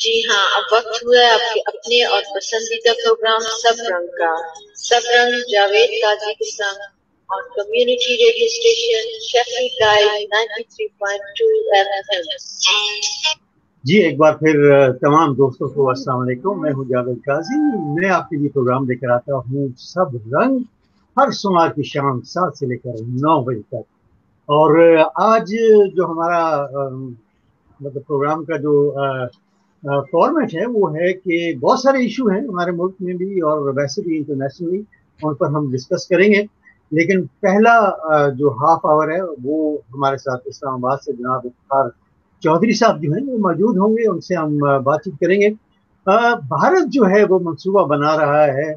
جی ہاں، اب وقت ہوا ہے آپ کے اپنے اور پسندیدہ پروگرام سب رنگ کا۔ سب رنگ جاوید قاضی کے ساتھ اور community radio station Sheffield live 93.2 FM۔ جی ایک بار پھر تمام دوستوں کو السلام علیکم، میں ہوں جاوید قاضی۔ میں آپ کے لیے پروگرام لے کر آتا ہوں سب رنگ، ہر سوموار کی شام 7 سے لے کر 9 بجے تک۔ اور آج جو ہمارا مطلب پروگرام کا جو فارمیٹ ہے وہ ہے کہ بہت سارے ایشو ہیں ہمارے ملک میں بھی اور ویسے بھی انٹرنیشنلی، ان پر ہم ڈسکس کریں گے۔ لیکن پہلا جو ہاف آور ہے وہ ہمارے ساتھ اسلام آباد سے جناب افتخار چودھری صاحب جو ہیں وہ موجود ہوں گے، ان سے ہم بات چیت کریں گے۔ بھارت جو ہے وہ منصوبہ بنا رہا ہے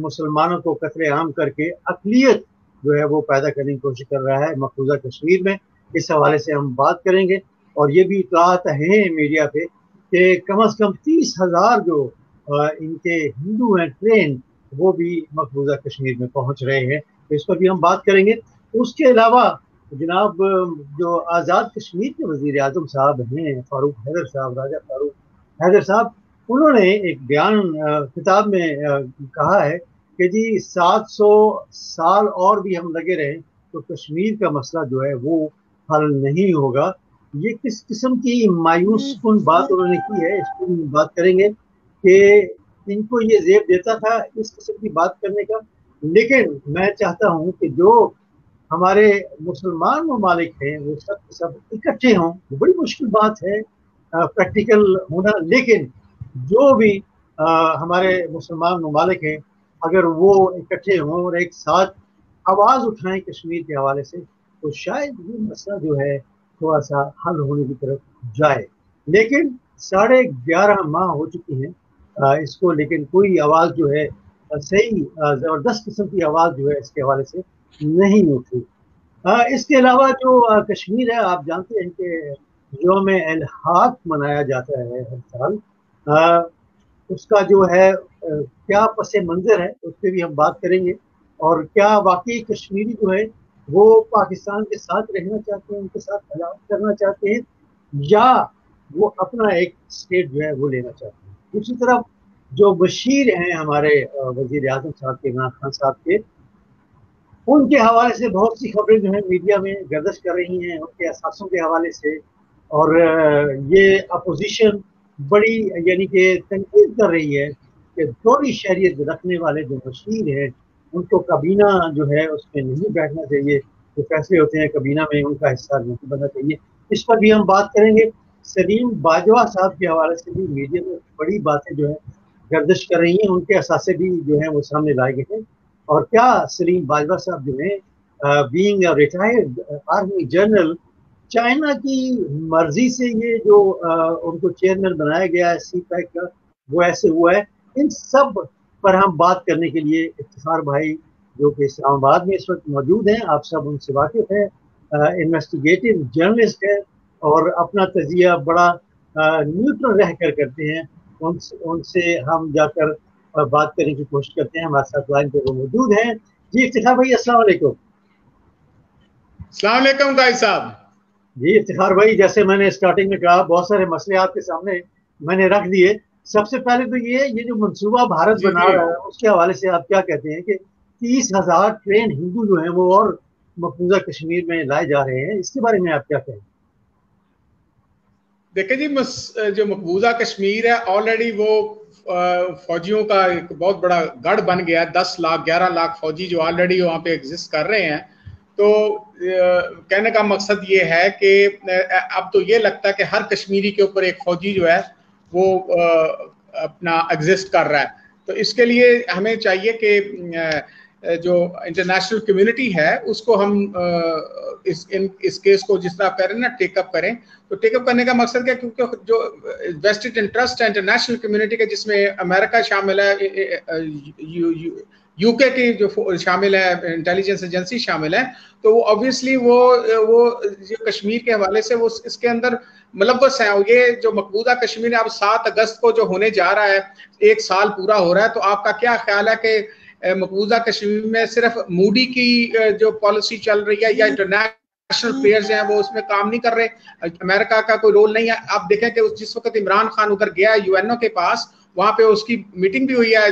مسلمانوں کو قتل عام کر کے اقلیت جو ہے وہ پیدا کرنے کی کوشش کر رہا ہے مقبوضہ کشمیر میں۔ اس حوالے سے ہم بات کریں گے، اور یہ بھی اطلاعات ہیں میڈیا پہ کہ کم از کم 30,000 جو ان کے ہندو ہیں ٹرین، وہ بھی مقبوضہ کشمیر میں پہنچ رہے ہیں، تو اس پر بھی ہم بات کریں گے۔ اس کے علاوہ جناب جو آزاد کشمیر کے وزیر اعظم صاحب ہیں فاروق حیدر صاحب، راجہ فاروق حیدر صاحب، انہوں نے ایک بیان خطاب میں کہا ہے کہ جی 700 سال اور بھی ہم لگے رہیں تو کشمیر کا مسئلہ جو ہے وہ حل نہیں ہوگا۔ یہ کس قسم کی مایوس کن بات انہوں نے کی ہے، اس پر بات کریں گے کہ ان کو یہ زیب دیتا تھا اس قسم کی بات کرنے کا۔ لیکن میں چاہتا ہوں کہ جو ہمارے مسلمان ممالک ہیں وہ سب سب اکٹھے ہوں، بڑی مشکل بات ہے پریکٹیکل ہونا، لیکن جو بھی ہمارے مسلمان ممالک ہیں اگر وہ اکٹھے ہوں اور ایک ساتھ آواز اٹھائیں کشمیر کے حوالے سے، تو شاید یہ مسئلہ جو ہے تھوڑا سا حل ہونے کی طرف جائے۔ لیکن 11.5 ماہ ہو چکی ہیں اس کو، لیکن کوئی آواز جو ہے صحیح زبردست قسم کی آواز جو ہے اس کے حوالے سے نہیں اٹھی۔ اس کے علاوہ جو کشمیر ہے، آپ جانتے ہیں کہ یوم الحاق منایا جاتا ہے ہر سال، اس کا جو ہے کیا پس منظر ہے اس پہ بھی ہم بات کریں گے، اور کیا واقعی کشمیری جو ہے وہ پاکستان کے ساتھ رہنا چاہتے ہیں، ان کے ساتھ علاج کرنا چاہتے ہیں، یا وہ اپنا ایک اسٹیٹ جو ہے وہ لینا چاہتے ہیں۔ دوسری طرف جو بشیر ہیں ہمارے وزیر اعظم صاحب کے، عمران خان صاحب کے، ان کے حوالے سے بہت سی خبریں جو ہیں میڈیا میں گردش کر رہی ہیں ان کے اثاثوں کے حوالے سے، اور یہ اپوزیشن بڑی یعنی کہ تنقید کر رہی ہے کہ دوہری شہریت رکھنے والے جو بشیر ہیں ان کو کابینہ جو ہے اس میں نہیں بیٹھنا چاہیے، جو فیصلے ہوتے ہیں کابینہ میں ان کا حصہ نہیں بننا چاہیے۔ اس پر بھی ہم بات کریں گے۔ سلیم باجوہ صاحب کے حوالے سے بھی میڈیا میں بڑی باتیں جو ہے گردش کر رہی ہیں، ان کے اثاثے بھی جو ہیں وہ سامنے لائے گئے ہیں، اور کیا سلیم باجوہ صاحب جو ہیں being retired army general, China کی مرضی سے یہ جو ان کو چیئرمین بنایا گیا ہے سی پیک کا، وہ ایسے ہوا ہے۔ ان سب پر ہم بات کرنے کے لیے افتخار بھائی جو کہ اسلام آباد میں اس وقت موجود ہیں، آپ سب ان سے واقف ہیں، انویسٹیگیٹو جرنلسٹ ہے اور اپنا تجزیہ بڑا نیوٹرل رہ کر کرتے ہیں، ان سے ہم جا کر بات کرنے کی کوشش کرتے ہیں۔ ہمارے ساتھ لائن پہ وہ موجود ہیں۔ جی افتخار بھائی السلام علیکم۔ السلام علیکم قائد صاحب۔ جی افتخار بھائی، جیسے میں نے اسٹارٹنگ میں کہا بہت سارے مسئلے آپ کے سامنے میں نے رکھ دیے۔ سب سے پہلے تو یہ جو منصوبہ بھارت بنا رہا ہے اس کے حوالے سے آپ کیا کہتے ہیں کہ 30,000 ٹرین ہندو جو ہیں وہ اور مقبوضہ کشمیر میں لائے جا رہے ہیں، اس کے بارے میں آپ کیا کہیں؟ دیکھیں جی، جو مقبوضہ کشمیر ہے آلریڈی وہ فوجیوں کا ایک بہت بڑا گڑھ بن گیا ہے۔ 10 لاکھ 11 لاکھ فوجی جو آلریڈی وہاں پہ ایگزسٹ کر رہے ہیں۔ تو کہنے کا مقصد یہ ہے کہ اب تو یہ لگتا ہے کہ ہر کشمیری کے اوپر ایک فوجی جو ہے وہ اپنا ایگزسٹ کر رہا ہے۔ تو اس کے لیے ہمیں چاہیے کہ جو انٹرنیشنل کمیونٹی ہے اس کو ہم اس کیس کو جس طرح کریں نا ٹیک اپ کریں۔ تو ٹیک اپ کرنے کا مقصد کیا، کیونکہ جو ویسٹڈ انٹرسٹ ہے انٹرنیشنل کمیونٹی کا، جس میں امریکہ شامل ہے، یو کے کی جو شامل ہے، انٹیلیجنس ایجنسی شامل ہے، تو وہ obviously وہ جو کشمیر کے حوالے سے وہ اس کے اندر ملوث ہیں۔ اور یہ جو مقبوضہ کشمیر اب 7 اگست کو جو ہونے جا رہا ہے، 1 سال پورا ہو رہا ہے، تو آپ کا کیا خیال ہے کہ مقبوضہ کشمیر میں صرف مودی کی جو پالیسی چل رہی ہے یا انٹرنیشنل نیشنل پلیئرز ہیں وہ اس میں کام نہیں کر رہے, امریکہ کا کوئی رول نہیں ہے. آپ دیکھیں کہ جس وقت عمران خان ادھر گیا UN کے پاس, وہاں پہ اس کی میٹنگ بھی ہوئی ہے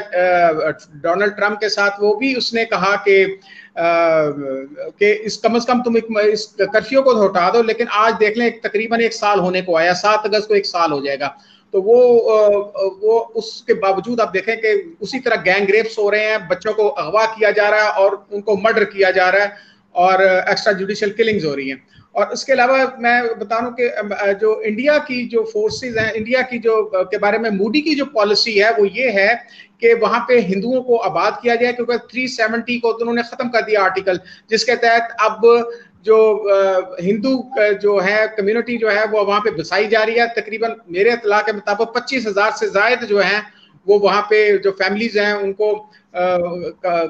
ڈونلڈ ٹرمپ کے ساتھ, وہ بھی اس نے کہا کہ اس کم از کم تم اس کرفیو کو ہٹا دو, لیکن آج دیکھ لیں تقریباً 1 سال ہونے کو آیا, 7 اگست کو 1 سال ہو جائے گا. تو وہ اس کے باوجود آپ دیکھیں کہ اسی طرح گینگ ریپس ہو رہے ہیں, بچوں کو اغوا کیا جا رہا ہے اور ان کو مرڈر کیا جا رہا ہے, اور ایکسٹرا جوڈیشل کلنگز ہو رہی ہیں. اور اس کے علاوہ میں بتا دوں کہ جو انڈیا کی جو فورسز ہیں, انڈیا کی جو کے بارے میں مودی کی جو پالیسی ہے وہ یہ ہے کہ وہاں پہ ہندوؤں کو آباد کیا جائے, کیونکہ 370 کو انہوں نے ختم کر دیا آرٹیکل, جس کے تحت اب جو ہندو جو ہے کمیونٹی جو ہے وہ وہاں پہ بسائی جا رہی ہے. تقریباً میرے اطلاع کے مطابق 25,000 سے زائد جو ہیں وہ وہاں پہ جو فیملیز ہیں ان کو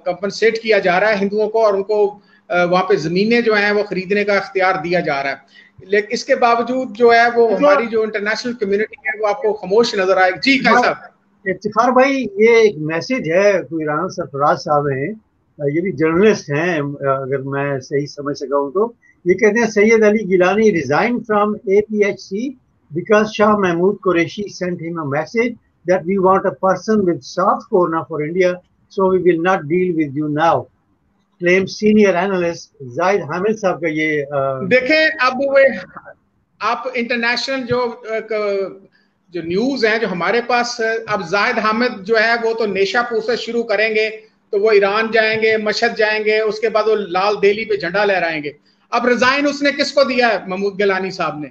کمپنسیٹ کیا جا رہا ہے ہندوؤں کو, اور ان کو وہاں پہ زمینیں جو ہیں وہ خریدنے کا اختیار دیا جا رہا ہے. لیکن اس کے باوجود جو ہے وہ ہماری جو انٹرنیشنل کمیونٹی ہے وہ آپ کو خاموش نظر آئے. جی کیا صاحب؟ افتخار بھائی, یہ ایک میسج ہے, کوئی رانا سرفراز صاحب ہیں, یہ بھی جرنلسٹ ہیں اگر میں صحیح سمجھ سکا ہوں تو, یہ کہتے ہیں Syed Ali Geelani resign from APHC because Shah Mahmood Qureshi sent him a message that we want a person with soft corner for India, so we will not deal with you now. Claim senior analyst زاہد حامد صاحب کا یہ دیکھیں. اب وہ آپ international جو news ہیں جو ہمارے پاس, اب زاہد حامد جو ہے وہ تو نیشا پور سے شروع کریں گے, تو وہ ایران جائیں گے, مشہد جائیں گے, اس کے بعد وہ لال دہلی پہ جھنڈا لہرائیں گے. اب ریزائن اس نے کس کو دیا ہے؟ محمود گیلانی صاحب نے,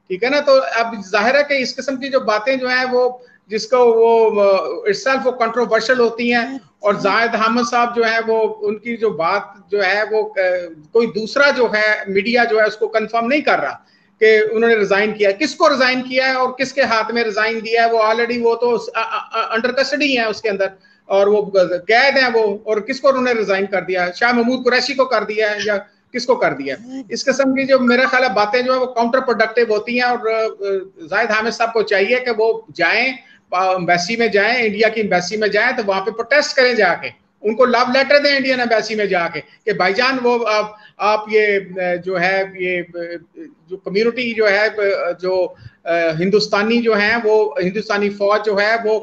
ٹھیک ہے نا. تو اب ظاہر ہے کہ اس قسم کی جو باتیں جو ہیں وہ جس کو وہ itself وہ کنٹروورشل ہوتی ہیں, اور زاہد حامد صاحب جو ہے وہ ان کی جو بات جو ہے وہ کوئی دوسرا جو ہے میڈیا جو ہے اس کو کنفرم نہیں کر رہا کہ انہوں نے ریزائن کیا ہے. کس کو ریزائن کیا ہے اور کس کے ہاتھ میں ریزائن دیا ہے؟ وہ آلریڈی وہ تو انڈر کسٹڈی ہیں اس کے اندر, اور وہ قید ہیں وہ, اور کس کو انہوں نے ریزائن کر دیا ہے؟ شاہ محمود قریشی کو کر دیا ہے یا کس کو کر دیا؟ اس قسم کی جو میرا خیال ہے باتیں جو ہے وہ کاؤنٹر پروڈکٹیو ہوتی ہیں, اور زاہد حامد صاحب کو چاہیے کہ وہ جائیں ایمبیسی میں جائیں, انڈیا کی ایمبیسی میں جائیں, تو وہاں پہ پروٹیسٹ کریں جا کے, ان کو لو لیٹر دیں انڈین ایمبیسی میں جا کے کہ بھائی جان وہ آپ یہ جو ہے یہ جو کمیونٹی جو ہے جو ہندوستانی جو ہیں وہ ہندوستانی فوج جو ہے وہ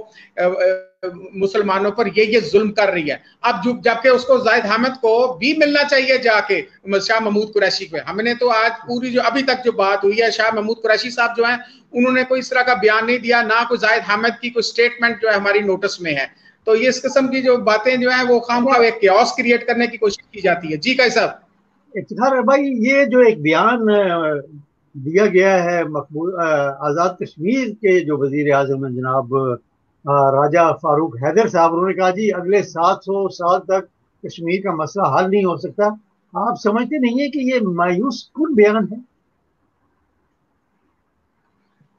مسلمانوں پر یہ ظلم کر رہی ہے. اب جبکہ اس کو زاہد حامد کو بھی ملنا چاہیے جا کے شاہ محمود قریشی کو. ہم نے تو آج پوری جو ابھی تک جو بات ہوئی ہے, شاہ محمود قریشی صاحب جو ہیں انہوں نے کوئی اس طرح کا بیان نہیں دیا, نہ کوئی زاہد حامد کی کوئی سٹیٹمنٹ جو ہے ہماری نوٹس میں ہے. تو یہ اس قسم کی جو باتیں جو ہیں وہ خام خواہ ایک کیوس کریٹ کرنے کی کوشش کی جاتی ہے. جی کیا صاحب؟ افتخار بھائی, یہ جو ایک بیان دیا گیا ہے آزاد کشمیر کے جو وزیر اعظم ہیں جناب راجہ فاروق حیدر صاحب, انہوں نے کہا جی اگلے 700 سال تک کشمیر کا مسئلہ حل نہیں ہو سکتا. آپ سمجھتے نہیں ہیں کہ یہ مایوس کن بیان ہے؟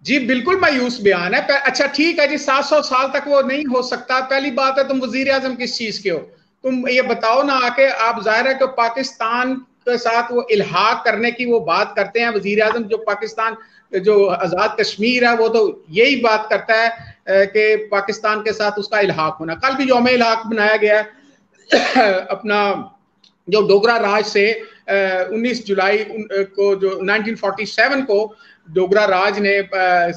جی بالکل مایوس بیان ہے. اچھا ٹھیک ہے جی, 700 سال تک وہ نہیں ہو سکتا. پہلی بات ہے تم وزیر اعظم کس چیز کے ہو؟ تم یہ بتاؤ نا آ کے. آپ ظاہر ہے کہ پاکستان کے ساتھ وہ الحاق کرنے کی وہ بات کرتے ہیں وزیر اعظم, جو پاکستان جو آزاد کشمیر ہے وہ تو یہی بات کرتا ہے کہ پاکستان کے ساتھ اس کا الحاق ہونا. کل بھی یوم الحاق بنایا گیا ہے اپنا جو ڈوگرا راج سے 19 جولائی کو جو 1947 کو ڈوگرا راج نے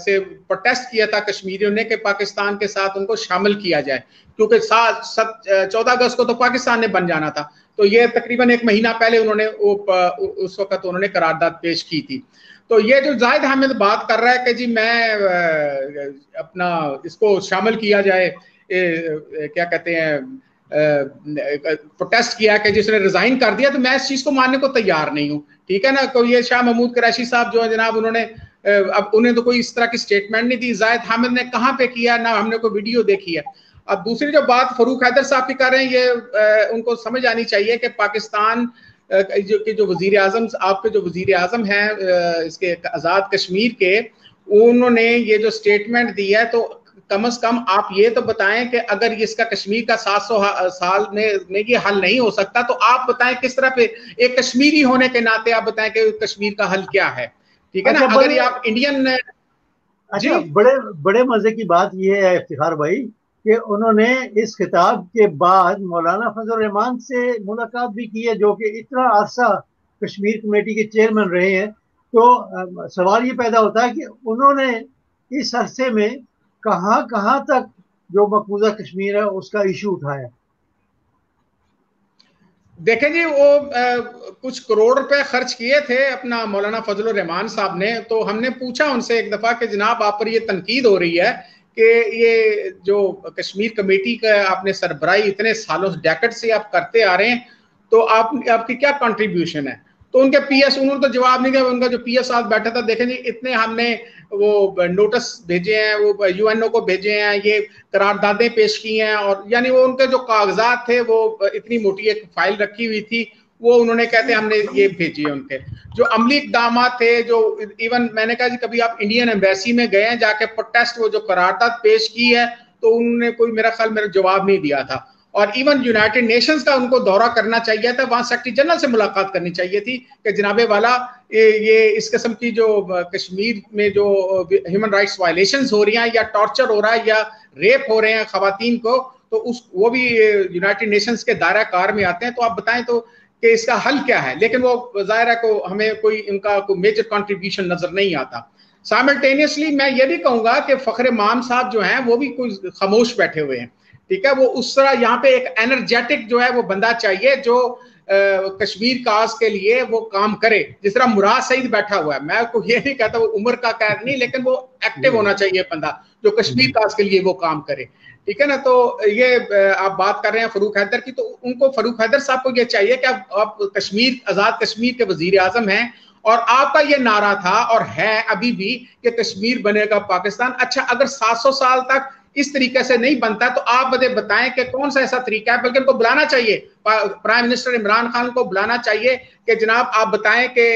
سے پروٹیسٹ کیا تھا کشمیریوں نے کہ پاکستان کے ساتھ ان کو شامل کیا جائے, کیونکہ 14 اگست کو تو پاکستان نے بن جانا تھا. تو یہ تقریباً 1 مہینہ پہلے انہوں نے اس وقت انہوں نے قرارداد پیش کی تھی. تو یہ جو زاہد حامد بات کر رہا ہے کہ جی میں اپنا اس کو شامل کیا جائے, کیا کہتے ہیں پروٹیسٹ کیا کہ جس نے ریزائن کر دیا, تو میں اس چیز کو ماننے کو تیار نہیں ہوں. ٹھیک ہے نا. تو یہ شاہ محمود قریشی صاحب جو ہے جناب, انہوں نے اب انہیں تو کوئی اس طرح کی سٹیٹمنٹ نہیں دی. زاہد حامد نے کہاں پہ کیا, نہ ہم نے کوئی ویڈیو دیکھی ہے. اب دوسری جو بات فاروق حیدر صاحب کی کر رہے ہیں, یہ ان کو سمجھ آنی چاہیے کہ پاکستان جو وزیر اعظم, آپ کے جو وزیر اعظم ہیں اس کے آزاد کشمیر کے, انہوں نے یہ جو سٹیٹمنٹ دی ہے, تو کم از کم آپ یہ تو بتائیں کہ اگر اس کا کشمیر کا 700 سال میں یہ حل نہیں ہو سکتا, تو آپ بتائیں کس طرح پہ ایک کشمیری ہونے کے ناطے آپ بتائیں کہ کشمیر کا حل کیا ہے. ٹھیک ہے نا. اگر یہ آپ انڈین اچھا بڑے مزے کی بات یہ ہے افتخار بھائی کہ انہوں نے اس خطاب کے بعد مولانا فضل الرحمان سے ملاقات بھی کی ہے, جو کہ اتنا عرصہ کشمیر کمیٹی کے چیئرمین رہے ہیں، تو سوال یہ پیدا ہوتا ہے کہ انہوں نے اس عرصے میں کہاں کہاں تک جو مقبوضہ کشمیر ہے اس کا ایشو اٹھایا؟ دیکھیں جی، وہ کچھ کروڑ روپے خرچ کیے تھے اپنا مولانا فضل الرحمان صاحب نے. تو ہم نے پوچھا ان سے ایک دفعہ کہ جناب آپ پر یہ تنقید ہو رہی ہے کہ یہ جو کشمیر کمیٹی کا آپ نے سربراہی اتنے سالوں ڈیکڈ سے آپ کرتے آ رہے ہیں، تو آپ کی کیا کنٹریبیوشن ہے؟ تو ان کے پی ایس انہوں نے تو جواب نہیں دیا. ان کا جو پی ایس آج بیٹھا تھا، دیکھیں جی اتنے ہم نے وہ نوٹس بھیجے ہیں، وہ یو این او کو بھیجے ہیں، یہ قراردادیں پیش کی ہیں، اور یعنی وہ ان کے جو کاغذات تھے وہ اتنی موٹی ایک فائل رکھی ہوئی تھی، وہ انہوں نے کہتے ہیں ہم نے یہ بھیجی ہے. ان کے جو عملی اقدامات تھے، جو ایون میں نے کہا جی کبھی آپ انڈین ایمبیسی میں گئے ہیں جا کے پروٹیسٹ، وہ جو قرارداد پیش کی ہے، تو انہوں نے کوئی میرا خیال میرا جواب نہیں دیا تھا. اور ایون یونائٹڈ نیشنز کا ان کو دورہ کرنا چاہیے تھا، وہاں سیکرٹری جنرل سے ملاقات کرنی چاہیے تھی کہ جناب والا یہ اس قسم کی جو کشمیر میں جو ہیومن رائٹس وائلیشنز ہو رہی ہیں، یا ٹارچر ہو رہا ہے، یا ریپ ہو رہے ہیں خواتین کو، تو وہ بھی یونائٹڈ نیشنز کے دائرہ کار میں آتے ہیں. تو آپ بتائیں تو کہ اس کا حل کیا ہے؟ لیکن وہ ظاہر ہے کو ہمیں کوئی ان کا کوئی میجر کنٹریبیوشن نظر نہیں آتا. سائملٹینیسلی میں یہ بھی کہوں گا کہ فخر امام صاحب جو ہیں وہ بھی کوئی خاموش بیٹھے ہوئے ہیں. ٹھیک ہے، وہ اس طرح یہاں پہ ایک انرجیٹک جو ہے وہ بندہ چاہیے جو کشمیر کاز کے لیے وہ کام کرے، جس طرح مراد سعید بیٹھا ہوا ہے. میں کو یہ نہیں کہتا وہ عمر کا قید نہیں، لیکن وہ ایکٹیو ہونا چاہیے بندہ جو کشمیر کاز کے لیے وہ کام کرے. ٹھیک ہے نا. تو یہ آپ بات کر رہے ہیں فاروق حیدر کی، تو ان کو فاروق حیدر صاحب کو یہ چاہیے کہ آپ کشمیر آزاد کشمیر کے وزیر اعظم ہیں، اور آپ کا یہ نعرہ تھا اور ہے ابھی بھی کہ کشمیر بنے گا پاکستان. اچھا، اگر 700 سال تک اس طریقے سے نہیں بنتا تو آپ مجھے بتائیں کہ کون سا ایسا طریقہ ہے. بلکہ ان کو بلانا چاہیے، پرائم منسٹر عمران خان کو بلانا چاہیے کہ جناب آپ بتائیں کہ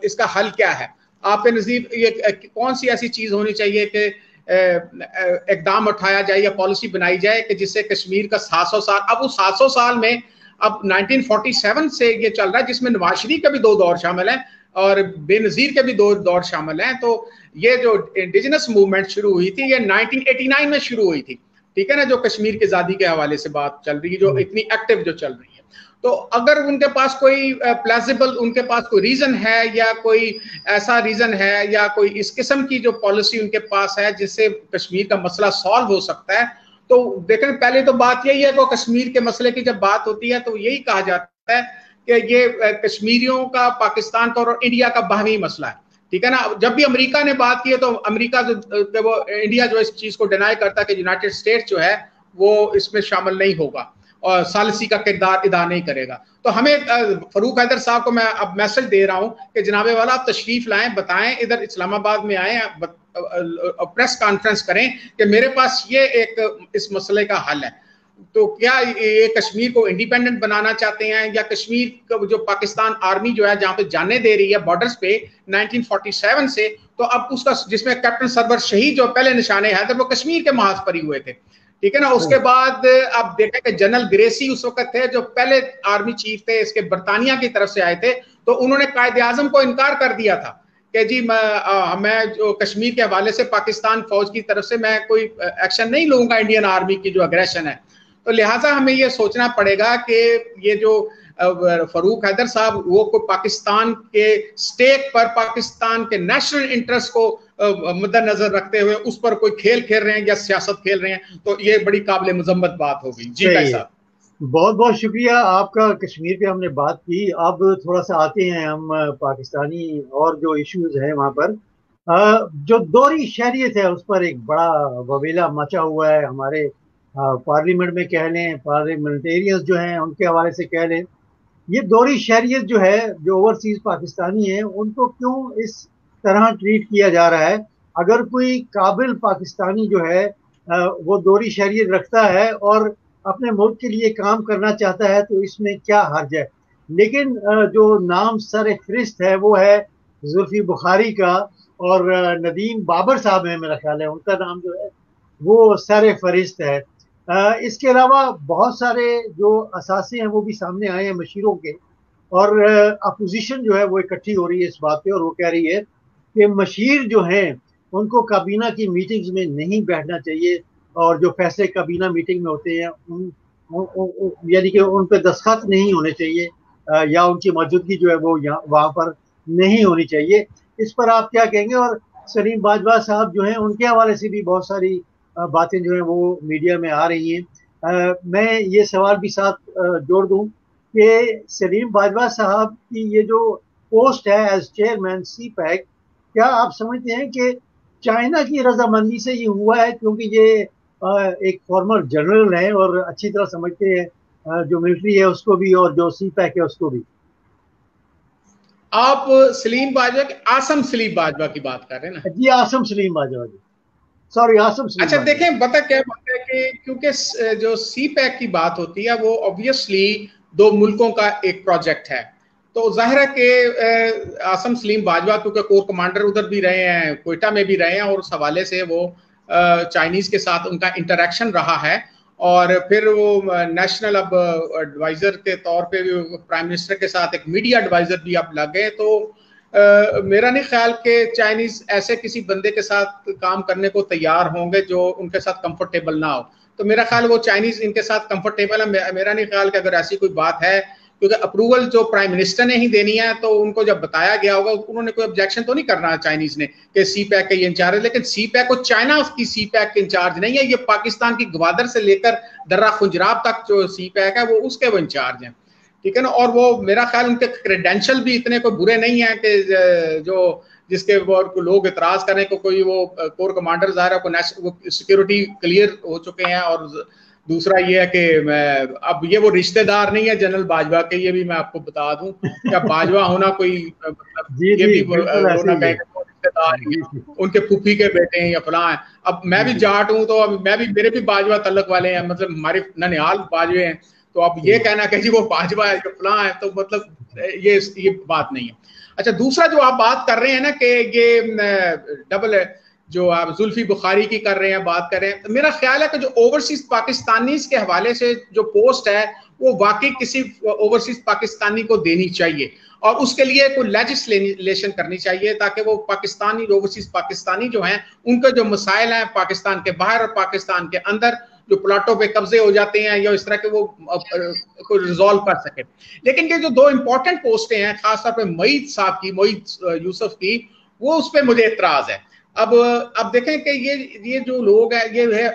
اس کا حل کیا ہے. آپ کے نزدیک یہ کون سی ایسی چیز ہونی چاہیے کہ اقدام اٹھایا جائے یا پالیسی بنائی جائے کہ جس سے کشمیر کا 700 سال، اب وہ 700 سال میں اب 1947 سے یہ چل رہا ہے، جس میں نواز شریف کے بھی 2 دور شامل ہیں اور بے نظیر کے بھی 2 دور شامل ہیں. تو یہ جو انڈیجنس موومنٹ شروع ہوئی تھی یہ 1989 میں شروع ہوئی تھی. ٹھیک ہے نا، جو کشمیر کی آزادی کے حوالے سے بات چل رہی ہے، جو اتنی ایکٹیو جو چل رہی ہے. تو اگر ان کے پاس کوئی پلیزیبل، ان کے پاس کوئی ریزن ہے، یا کوئی ایسا ریزن ہے، یا کوئی اس قسم کی جو پالیسی ان کے پاس ہے جس سے کشمیر کا مسئلہ سالو ہو سکتا ہے، تو دیکھیں پہلے تو بات یہی ہے کہ کشمیر کے مسئلے کی جب بات ہوتی ہے تو یہی کہا جاتا ہے کہ یہ کشمیریوں کا پاکستان کا اور انڈیا کا باہمی مسئلہ ہے. ٹھیک ہے نا. جب بھی امریکہ نے بات کی ہے تو امریکہ وہ انڈیا جو اس چیز کو ڈینائی کرتا ہے کہ یونائٹڈ اسٹیٹس جو ہے وہ اس میں شامل نہیں ہوگا اور ثالثی کا کردار ادا نہیں کرے گا. تو ہمیں فاروق حیدر صاحب کو میں اب میسج دے رہا ہوں کہ جناب والا آپ تشریف لائیں، بتائیں، ادھر اسلام آباد میں آئیں، پریس کانفرنس کریں کہ میرے پاس یہ ایک اس مسئلے کا حل ہے. تو کیا یہ کشمیر کو انڈیپینڈنٹ بنانا چاہتے ہیں، یا کشمیر کا جو پاکستان آرمی جو ہے جہاں پہ جانے دے رہی ہے بارڈرز پہ 1947 سے، تو اب اس کا جس میں کیپٹن سرور شہید جو پہلے نشانے حیدر وہ کشمیر کے محاذ پر ہی ہوئے تھے. ٹھیک ہے نا. اس کے بعد آپ دیکھیں کہ جنرل گریسی اس وقت تھے جو پہلے آرمی چیف تھے، اس کے برطانیہ کی طرف سے آئے تھے، تو انہوں نے قائد اعظم کو انکار کر دیا تھا کہ جی میں جو کشمیر کے حوالے سے پاکستان فوج کی طرف سے میں کوئی ایکشن نہیں لوں گا انڈین آرمی کی جو اگریشن ہے. تو لہٰذا ہمیں یہ سوچنا پڑے گا کہ یہ جو فاروق حیدر صاحب وہ کو پاکستان کے سٹیٹ پر، پاکستان کے نیشنل انٹرسٹ کو مد نظر رکھتے ہوئے اس پر کوئی کھیل کھیل رہے ہیں یا سیاست کھیل رہے ہیں، تو یہ بڑی قابل مذمت بات ہوگی. جی بھائی صاحب، بہت بہت شکریہ آپ کا. کشمیر پہ ہم نے بات کی، اب تھوڑا سا آتے ہیں ہم پاکستانی اور جو ایشوز ہیں وہاں پر. جو دوہری شہریت ہے اس پر ایک بڑا وبیلا مچا ہوا ہے. ہمارے پارلیمنٹ میں کہہ لیں، پارلیمنٹیرینز جو ہیں ان کے حوالے سے کہہ لیں، یہ دوہری شہریت جو ہے، جو اوورسیز پاکستانی ہیں ان کو کیوں اس طرح ٹریٹ کیا جا رہا ہے؟ اگر کوئی قابل پاکستانی جو ہے وہ دوہری شہریت رکھتا ہے اور اپنے ملک کے لیے کام کرنا چاہتا ہے تو اس میں کیا حرج ہے؟ لیکن جو نام سر فہرست ہے وہ ہے زلفی بخاری کا، اور ندیم بابر صاحب ہیں میرا خیال ہے ان کا نام جو ہے وہ سر فہرست ہے. اس کے علاوہ بہت سارے جو اثاثے ہیں وہ بھی سامنے آئے ہیں مشیروں کے، اور اپوزیشن جو ہے وہ اکٹھی ہو رہی ہے اس بات پہ، اور وہ کہہ رہی ہے کہ مشیر جو ہیں ان کو کابینہ کی میٹنگز میں نہیں بیٹھنا چاہیے، اور جو فیصلے کابینہ میٹنگ میں ہوتے ہیں یعنی کہ ان پہ دستخط نہیں ہونے چاہیے. या उनकी मौजूदगी जो है वो वहाँ पर नहीं होनी चाहिए। इस पर आप क्या कहेंगे? और सलीम बाजवा साहब जो हैं उनके हवाले से भी बहुत सारी बातें जो हैं वो मीडिया में आ रही हैं। मैं ये सवाल भी साथ जोड़ दूं कि सलीम बाजवा साहब की ये जो पोस्ट है एज चेयरमैन CPAC, क्या आप समझते हैं कि चाइना की रजामंदी से ये हुआ है? क्योंकि ये एक फॉर्मर जनरल है और अच्छी तरह समझते हैं जो मिलिट्री है उसको भी और जो CPAC है उसको भी। आप सलीम बाजवा के आसम सलीम बाजवा की बात कर रहे हैं ना? जी, आसम सलीम बाजवा जी, सॉरी आसम सलीम। अच्छा देखें, बता क्या बात है कि क्योंकि जो CPAC की बात होती है वो ऑब्वियसली दो मुल्कों का एक प्रोजेक्ट है, तो जाहिर है कि आसम सलीम बाजवा क्योंकि कोर कमांडर उधर भी रहे हैं, क्वेटा में भी रहे हैं, और उस हवाले से वो चाइनीज के साथ उनका इंटरेक्शन रहा है, और फिर वो नेशनल अब एडवाइजर के तौर पे भी प्राइम मिनिस्टर के साथ एक मीडिया एडवाइजर भी अब लग गए। तो मेरा नहीं ख्याल कि चाइनीज ऐसे किसी बंदे के साथ काम करने को तैयार होंगे जो उनके साथ कंफर्टेबल ना हो। तो मेरा ख्याल वो चाइनीज इनके साथ कंफर्टेबल है। मेरा नहीं ख्याल कि अगर ऐसी कोई बात है, क्योंकि अप्रूवल जो प्राइम मिनिस्टर ने ही देनी है, तो उनको जब बताया गया होगा उन्होंने कोई ऑब्जेक्शन तो नहीं करना है चाइनीज ने कि CPAC के ये इंचार्ज है। लेकिन CPAC को चाइना उसकी CPAC के इंचार्ज नहीं है, ये पाकिस्तान की ग्वादर से लेकर दर्रा खुंजराब तक जो CPAC है वो उसके वो इंचार्ज हैं, ठीक है ना। और वो मेरा ख्याल उनके क्रेडेंशियल भी इतने कोई बुरे नहीं है कि जो जिसके लोग इतराज करें को कोई वो कोर कमांडर ज़ाहिर है वो सिक्योरिटी क्लियर हो चुके हैं। और दूसरा ये है कि अब ये वो रिश्तेदार नहीं है जनरल बाजवा के, ये भी मैं आपको बता दूं। क्या बाजवा होना कोई मतलब ये भी वो ना कहे रिश्तेदार हैं, उनके फूफी के बेटे हैं या फलां हैं। अब मैं भी जाट हूं, तो अब मैं भी मेरे भी बाजवा तल्लक वाले हैं, मतलब हमारे ननिहाल बाजवे हैं। तो अब ये कहना कि जी वो बाजवा है फलां है, तो मतलब ये बात नहीं है। अच्छा, दूसरा जो आप बात कर रहे हैं ना कि ये डबल जो आप जुल्फी बुखारी की कर रहे हैं, बात कर रहे हैं, तो मेरा ख्याल है कि जो ओवरसीज पाकिस्तानीज के हवाले से जो पोस्ट है वो वाकई किसी ओवरसीज पाकिस्तानी को देनी चाहिए, और उसके लिए कोई लेजिस्लेशन करनी चाहिए ताकि वो पाकिस्तानी ओवरसीज पाकिस्तानी जो हैं उनके जो मसाइल हैं पाकिस्तान के बाहर और पाकिस्तान के अंदर जो प्लाटों पे कब्जे हो जाते हैं या इस तरह के वो को रिजॉल्व कर सके। लेकिन ये जो दो इंपॉर्टेंट पोस्टें हैं खासतौर पे मोईद साहब की, मोईद यूसुफ की, वो उस पर मुझे एतराज है। अब देखें कि ये जो लोग हैं ये है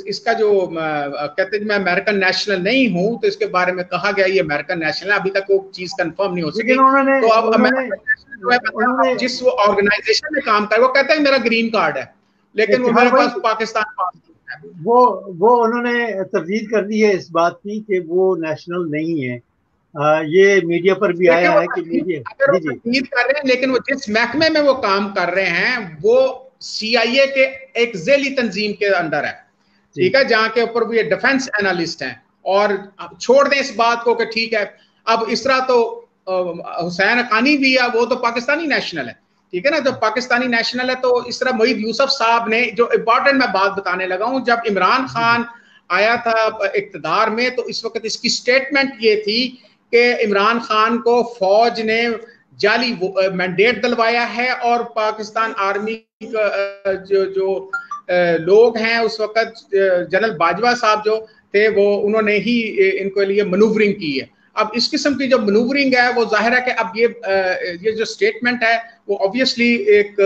इसका जो कहते हैं मैं अमेरिकन नेशनल नहीं हूं, तो इसके बारे में कहा गया ये अमेरिकन नेशनल है, अभी तक वो चीज कंफर्म नहीं हो सकी। तो अब अमेरिकन नेशनल जिस वो ऑर्गेनाइजेशन में काम कर वो कहते हैं मेरा ग्रीन कार्ड है, लेकिन वो मेरे पास पाकिस्तान पासपोर्ट है। वो उन्होंने तरदीद कर दी है इस बात की कि वो नेशनल नहीं है। ये मीडिया पर भी आया है कि मीडिया तरदीद कर रहे हैं, लेकिन वो जिस महकमे में वो काम कर रहे हैं वो CIA के एक ज़ैली तंजीम के अंदर है, ठीक है, जहां के ऊपर वो ये डिफेंस एनालिस्ट हैं। और छोड़ दें इस बात को कि ठीक है, अब इस तरह तो हुसैन हक्कानी भी है, वो तो पाकिस्तानी नेशनल है, ठीक है ना, जब पाकिस्तानी नेशनल है। तो इस तरह मोईद यूसुफ साहब ने जो इम्पोर्टेंट मैं बात बताने लगा हूं, जब इमरान खान आया था इक्तदार में, तो इस वक्त इसकी स्टेटमेंट ये थी कि इमरान खान को फौज ने जाली मैंडेट दिलवाया है, और पाकिस्तान आर्मी जो लोग हैं उस वक्त जनरल बाजवा साहब जो थे वो उन्होंने ही इनके लिए मनूवरिंग की है। अब इस किस्म की जो मनूवरिंग है वो जाहिर है कि अब ये जो स्टेटमेंट है वो ऑब्वियसली एक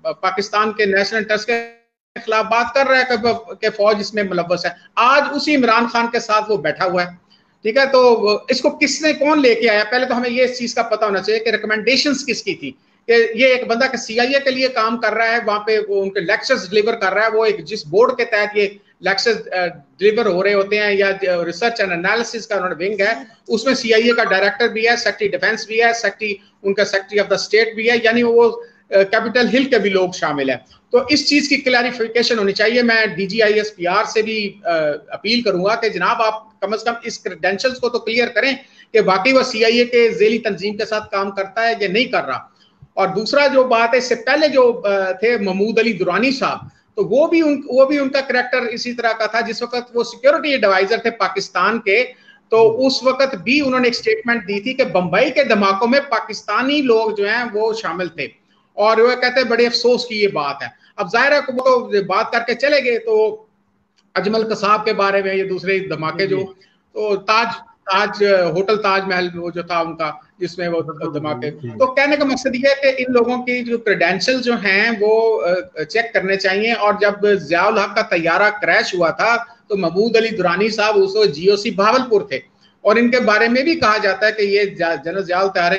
पाकिस्तान के नेशनल इंटरेस्ट के खिलाफ बात कर रहा है कि फौज इसमें मुलव्वस है। आज उसी इमरान खान के साथ वो बैठा हुआ है, ठीक है। तो इसको किसने कौन लेके आया, पहले तो हमें ये इस चीज का पता होना चाहिए कि रिकमेंडेशंस किसकी थी, कि ये एक बंदा के CIA के लिए काम कर रहा है, वहां पे वो उनके लेक्चर्स डिलीवर कर रहा है, वो एक जिस बोर्ड के तहत ये लेक्चर्स डिलीवर हो रहे होते हैं या रिसर्च एंड एनालिसिस का उन्होंने विंग है, उसमें CIA का डायरेक्टर भी है, सेक्रेटरी डिफेंस भी है, उनका सेक्रेटरी ऑफ द स्टेट भी है, यानी वो कैपिटल हिल के भी लोग शामिल है। तो इस चीज की क्लैरिफिकेशन होनी चाहिए। मैं DGISPR से भी अपील करूंगा कि जनाब आप कम से कम इस क्रेडेंशियल्स को तो क्लियर करें कि वाकई वो CIA के ज़ैली तंजीम के साथ काम करता है या नहीं कर रहा। और दूसरा जो बात है, इससे पहले जो थे महमूद अली दुरानी साहब, तो वो भी उनका करैक्टर इसी तरह का था। जिस वक्त वो सिक्योरिटी एडवाइजर थे पाकिस्तान के, तो उस वक्त भी उन्होंने एक स्टेटमेंट दी थी कि बंबई के धमाकों में पाकिस्तानी लोग जो हैं वो शामिल थे, और वो कहते हैं बड़े अफसोस की ये बात है। अब जाहिर है वो तो बात करके चले गए, तो अजमल कसाब के बारे में ये दूसरे धमाके जो, तो ताज होटल ताजमहल वो जो था उनका, जिसमें वो धमाके। तो कहने का मकसद ये है कि इन लोगों की जो क्रेडेंशियल जो हैं वो चेक करने चाहिए। और जब ज़ियाउल हक का तैयारा क्रैश हुआ था तो महमूद अली दुरानी साहब उस वक्त जीओसी भावलपुर थे, और इनके बारे में भी कहा जाता है कि ये जनरल ज़ियाउल तैयारे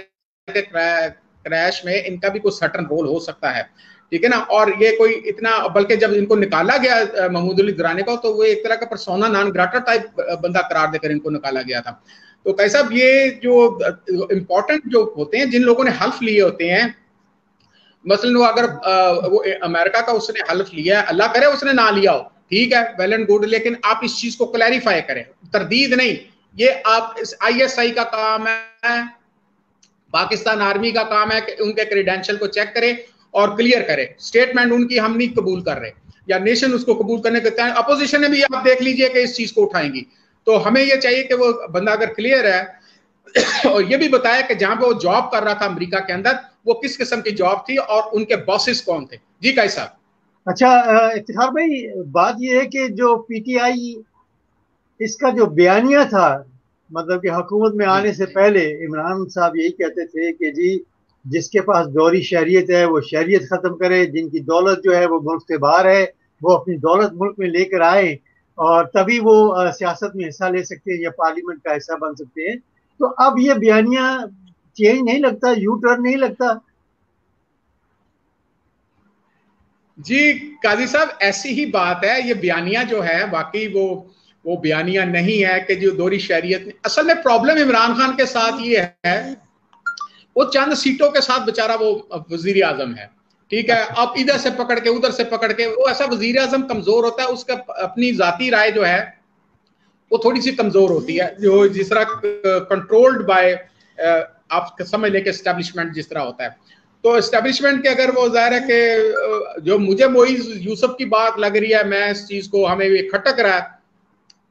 के क्रैश में इनका भी कुछ सर्टन रोल हो सकता है, ठीक है ना। और ये कोई इतना, बल्कि जब इनको निकाला गया महमूद अली दुरानी को, तो वो एक तरह का पर्सोना नॉन ग्राटा टाइप बंदा करार देकर इनको निकाला गया था। तो कैसा ये जो इम्पोर्टेंट जो होते हैं, जिन लोगों ने हल्फ लिए होते हैं, मसलन वो अगर वो अमेरिका का उसने हल्फ लिया है, अल्लाह करे उसने ना लिया हो, ठीक है, वेल एंड गुड, लेकिन आप इस चीज को क्लैरिफाई करें, तरदीद नहीं। ये आप ISI का काम है, पाकिस्तान आर्मी का काम है कि उनके क्रेडेंशियल को चेक करे और क्लियर करे। स्टेटमेंट उनकी हम नहीं कबूल कर रहे, या नेशन उसको कबूल करने के तैयार, अपोजिशन ने भी आप देख लीजिए कि इस चीज को उठाएंगी। तो हमें ये चाहिए कि वो बंदा अगर क्लियर है और ये भी बताया कि जहां पे वो जॉब कर रहा था अमेरिका के अंदर, वो किस किस्म की जॉब थी और उनके बॉसेस कौन थे। जी काई साहब। अच्छा इफ्तिखार भाई, बात ये है कि जो PTI इसका जो बयानिया था, मतलब कि हुकूमत में आने से पहले इमरान साहब यही कहते थे कि जी जिसके पास दौरी शहरियत है वो शहरियत खत्म करे, जिनकी दौलत जो है वो मुल्क से बाहर है वो अपनी दौलत मुल्क में लेकर आए, और तभी वो सियासत में हिस्सा ले सकते हैं या पार्लियामेंट का हिस्सा बन सकते हैं। तो अब ये बयानिया चेंज नहीं लगता, यू टर्न नहीं लगता? जी काजी साहब, ऐसी ही बात है। ये बयानिया जो है वाकई वो बयानिया नहीं है कि जो दोहरी शहरियत में, असल में प्रॉब्लम इमरान खान के साथ ये है, वो चंद सीटों के साथ बेचारा वो वजीर आजम है, ठीक है। अब इधर से पकड़ के उधर से पकड़ के, वो ऐसा वजीर आजम कमजोर होता है, उसका अपनी जाती राय जो है वो थोड़ी सी कमजोर होती है, जो जिस तरह कंट्रोल्ड बाय आप समझ लें कि एस्टेब्लिशमेंट जिस तरह होता है। तो एस्टेब्लिशमेंट के अगर वो जाहिर है कि जो मुझे मोइज यूसुफ की बात लग रही है, मैं इस चीज को हमें भी खटक रहा है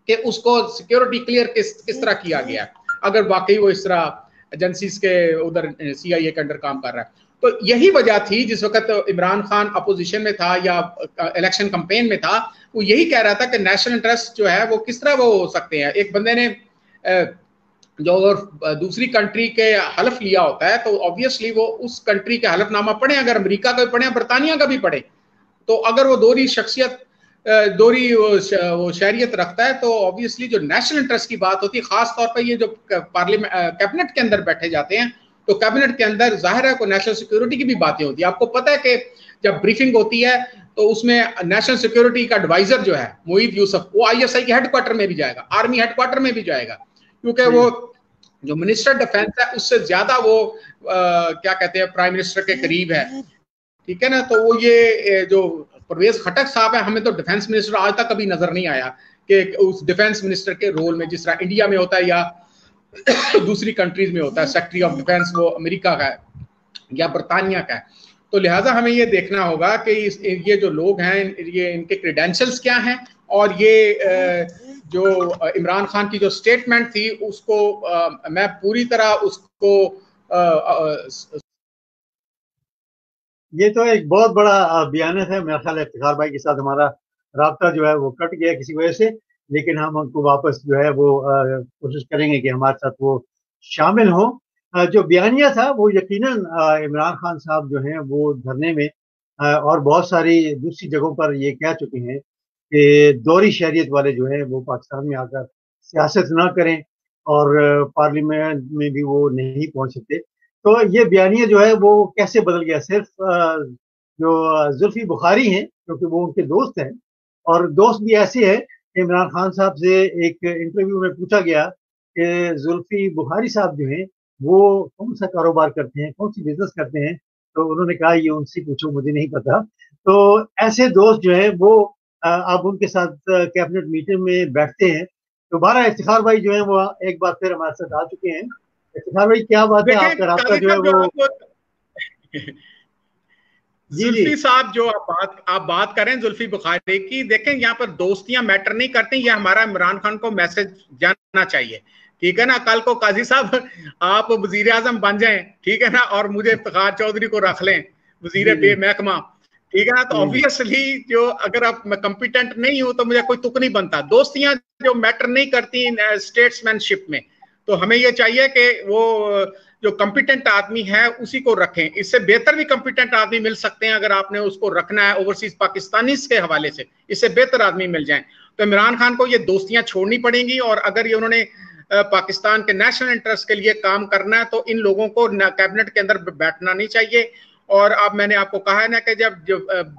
कि उसको सिक्योरिटी क्लियर किस तरह किया गया, अगर वाकई वो इस तरह एजेंसीज के उधर CIA के अंडर काम कर रहा है। तो यही वजह थी जिस वक्त इमरान खान अपोजिशन में था या इलेक्शन कैंपेन में था, वो यही कह रहा था कि नेशनल इंटरेस्ट जो है वो किस तरह वो हो सकते हैं। एक बंदे ने जो दूसरी कंट्री के हलफ लिया होता है तो ऑब्वियसली वो उस कंट्री के हलफनामा पढ़े, अगर अमेरिका का भी पढ़े, बरतानिया का भी पढ़े, तो अगर वो दोहरी शख्सियत दोहरी वो शहरियत रखता है तो ऑब्वियसली जो नेशनल इंटरेस्ट की बात होती है, खास तौर पर ये जो पार्लियामेंट कैबिनेट के अंदर बैठे जाते हैं, तो कैबिनेट के अंदर जाहिर है को नेशनल सिक्योरिटी की भी बातें होती है। आपको पता है कि जब ब्रीफिंग होती है तो उसमें नेशनल सिक्योरिटी का एडवाइजर जो है मोईद यूसुफ, वो ISI के हेडक्वार्टर में भी जाएगा, आर्मी हेडक्वार्टर में भी जाएगा, क्योंकि वो जो मिनिस्टर डिफेंस है उससे ज्यादा वो क्या कहते हैं प्राइम मिनिस्टर के करीब है, ठीक है ना। तो वो ये जो परवेज खटक साहब है, हमें तो डिफेंस मिनिस्टर आज तक कभी नजर नहीं आया कि उस डिफेंस मिनिस्टर के रोल में जिस तरह इंडिया में होता है या दूसरी कंट्रीज में होता है, सेक्रेटरी ऑफ डिफेंस वो अमेरिका का है या बरतानिया का है। तो लिहाजा हमें ये देखना होगा कि ये जो लोग हैं ये इनके क्रेडेंशियल्स क्या हैं, और ये जो इमरान खान की जो स्टेटमेंट थी उसको मैं पूरी तरह उसको ये तो एक बहुत बड़ा बयान है। मेरा ख्याल है इफ्तिखार भाई के साथ हमारा राब्ता जो है वो कट गया किसी वजह से, लेकिन हम उनको वापस जो है वो कोशिश करेंगे कि हमारे साथ वो शामिल हो। जो बयानिया था वो यकीनन इमरान खान साहब जो हैं वो धरने में और बहुत सारी दूसरी जगहों पर ये कह चुके हैं कि दोहरी शहरियत वाले जो हैं वो पाकिस्तान में आकर सियासत ना करें और पार्लियामेंट में भी वो नहीं पहुंच सकते। तो ये बयानिया जो है वो कैसे बदल गया? सिर्फ जो जुल्फी बुखारी हैं क्योंकि वो उनके दोस्त हैं, और दोस्त भी ऐसे हैं, इमरान खान साहब से एक इंटरव्यू में पूछा गया कि जुल्फी बुखारी साहब जो हैं वो कौन सा कारोबार करते हैं, कौन सी बिजनेस करते हैं, तो उन्होंने कहा ये उनसे पूछो, मुझे नहीं पता। तो ऐसे दोस्त जो है वो अब उनके साथ कैबिनेट मीटिंग में बैठते हैं। तो बारह इफ्तिखार भाई जो है वो एक बार फिर हमारे साथ आ चुके हैं। इफ्तिखार भाई क्या बात है, आपका रास्ता जो है वो जुल्फी साहब जो आप बात करें जुल्फी बुखारी की, देखें यहाँ पर दोस्तियां मैटर नहीं करती, ये हमारा इमरान खान को मैसेज जानना चाहिए, ठीक है ना। कल को काजी साहब आप वजीर आजम बन जाएं, ठीक है ना, और मुझे इफ्तिखार चौधरी को रख लें वजीर महकमा, ठीक है ना, तो ऑब्वियसली जो अगर आप मैं कॉम्पिटेंट नहीं हूं तो मुझे कोई तुक नहीं बनता। दोस्तियां जो मैटर नहीं करती स्टेट्समैनशिप में, تو ہمیں یہ چاہیے کہ وہ جو کمپیٹنٹ آدمی ہے اسی کو رکھیں. اس سے بہتر بھی کمپیٹنٹ آدمی مل سکتے ہیں اگر آپ نے اس کو رکھنا ہے اوورسیز پاکستانیز کے حوالے سے, اس سے بہتر آدمی مل جائیں. تو عمران خان کو یہ دوستیاں چھوڑنی پڑیں گی, اور اگر یہ انہوں نے پاکستان کے نیشنل انٹرسٹ کے لیے کام کرنا ہے تو ان لوگوں کو کیبنٹ کے اندر بیٹھنا نہیں چاہیے. اور اب میں نے آپ کو کہا ہے نا کہ جب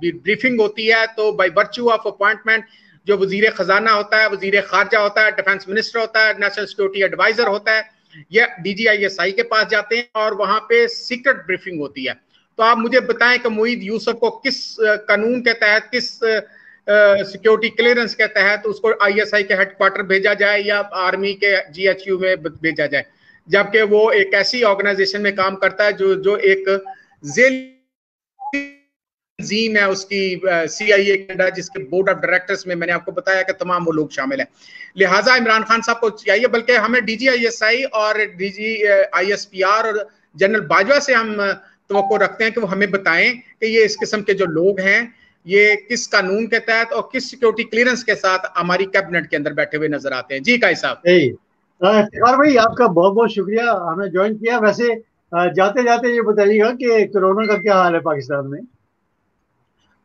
بریفنگ ہوتی ہے تو بائی ورچو آف اپوائنٹمنٹ جو وزیر خزانہ ہوتا ہے, وزیر خارجہ ہوتا ہے, ڈیفنس منسٹر ہوتا ہے, نیشنل سیکورٹی ایڈوائزر ہوتا ہے, یہ DGISI کے پاس جاتے ہیں اور وہاں پہ سیکرٹ بریفنگ ہوتی ہے. تو آپ مجھے بتائیں کہ معید یوسف کو کس قانون کے تحت, کس سیکورٹی کلیئرنس کے تحت اس کو ISI کے ہیڈ کوارٹر بھیجا جائے یا آرمی کے GHQ میں بھیجا جائے, جبکہ وہ ایک ایسی آرگنائزیشن میں کام کرتا ہے جو ایک تنظیم ہے اس کی CIA کے اندر, جس کے بورڈ آف ڈائریکٹرز میں نے آپ کو بتایا کہ تمام وہ لوگ شامل ہیں. لہٰذا عمران خان صاحب کو چاہیے, بلکہ ہمیں DGISI اور ISPR اور جنرل باجوہ سے ہم توقع رکھتے ہیں کہ وہ ہمیں بتائیں کہ یہ اس قسم کے جو لوگ ہیں یہ کس قانون کے تحت اور کس سیکورٹی کلیئرنس کے ساتھ ہماری کیبنٹ کے اندر بیٹھے ہوئے نظر آتے ہیں. جی قائد صاحب. افتخار بھائی آپ کا بہت بہت شکریہ ہمیں جوائن کیا. ویسے جاتے جاتے یہ بتائیے گا کہ کورونا کا کیا حال ہے پاکستان میں؟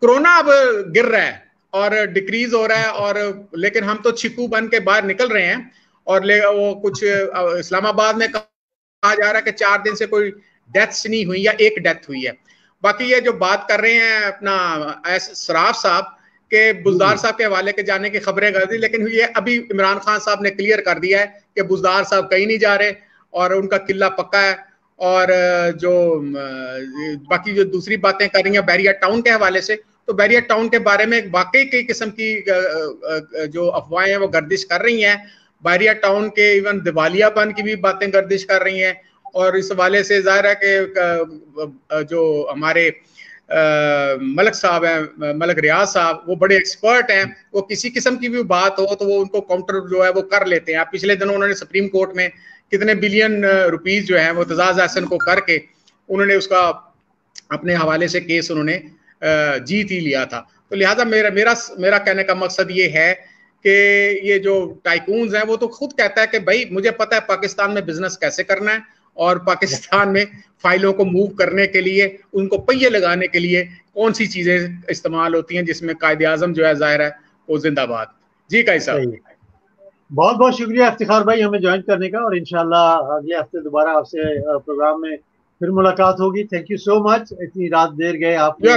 کورونا اب گر رہا ہے اور ڈکریز ہو رہا ہے, اور لیکن ہم تو چھپو بن کے باہر نکل رہے ہیں. اور وہ کچھ اسلام آباد میں کہا جا رہا ہے کہ 4 دن سے کوئی ڈیتھس نہیں ہوئی یا 1 ڈیتھ ہوئی ہے. باقی یہ جو بات کر رہے ہیں اپنا سراف صاحب کہ بزدار صاحب کے حوالے کے جانے کی خبریں کر دی, لیکن یہ ابھی عمران خان صاحب نے کلیئر کر دیا ہے کہ بزدار صاحب کہیں نہیں جا رہے اور ان کا قلعہ پکا ہے. اور جو باقی جو دوسری باتیں کر رہی ہیں بیریا ٹاؤن کے حوالے سے, تو بیریا ٹاؤن کے بارے میں واقعی کئی قسم کی جو افواہیں ہیں وہ گردش کر رہی ہیں. بیریا ٹاؤن کے ایون دیوالیہ پن کی بھی باتیں گردش کر رہی ہیں, اور اس حوالے سے ظاہر ہے کہ جو ہمارے ملک صاحب ہیں, ملک ریاض صاحب, وہ بڑے ایکسپرٹ ہیں, وہ کسی قسم کی بھی بات ہو تو وہ ان کو کاؤنٹر جو ہے وہ کر لیتے ہیں. پچھلے دنوں انہوں نے سپریم کورٹ میں کتنے بلین روپیز جو ہیں وہ اعتزاز احسن کو کر کے انہوں نے اس کا اپنے حوالے سے کیس انہوں نے جیت ہی لیا تھا. تو لہٰذا میرا کہنے کا مقصد یہ ہے کہ یہ جو ٹائکونز ہیں وہ تو خود کہتا ہے کہ بھائی مجھے پتا ہے پاکستان میں بزنس کیسے کرنا ہے, اور پاکستان میں فائلوں کو موو کرنے کے لیے, ان کو پہیے لگانے کے لیے کون سی چیزیں استعمال ہوتی ہیں, جس میں قائد اعظم جو ہے ظاہر ہے وہ زندہ باد. جی قائد صاحب. بہت بہت شکریہ افتخار بھائی ہمیں جوائن کرنے کا, اور انشاءاللہ اگلے ہفتے دوبارہ آپ سے پروگرام میں پھر ملاقات ہوگی. تھینک یو سو مچ, اتنی رات دیر گئے آپ نے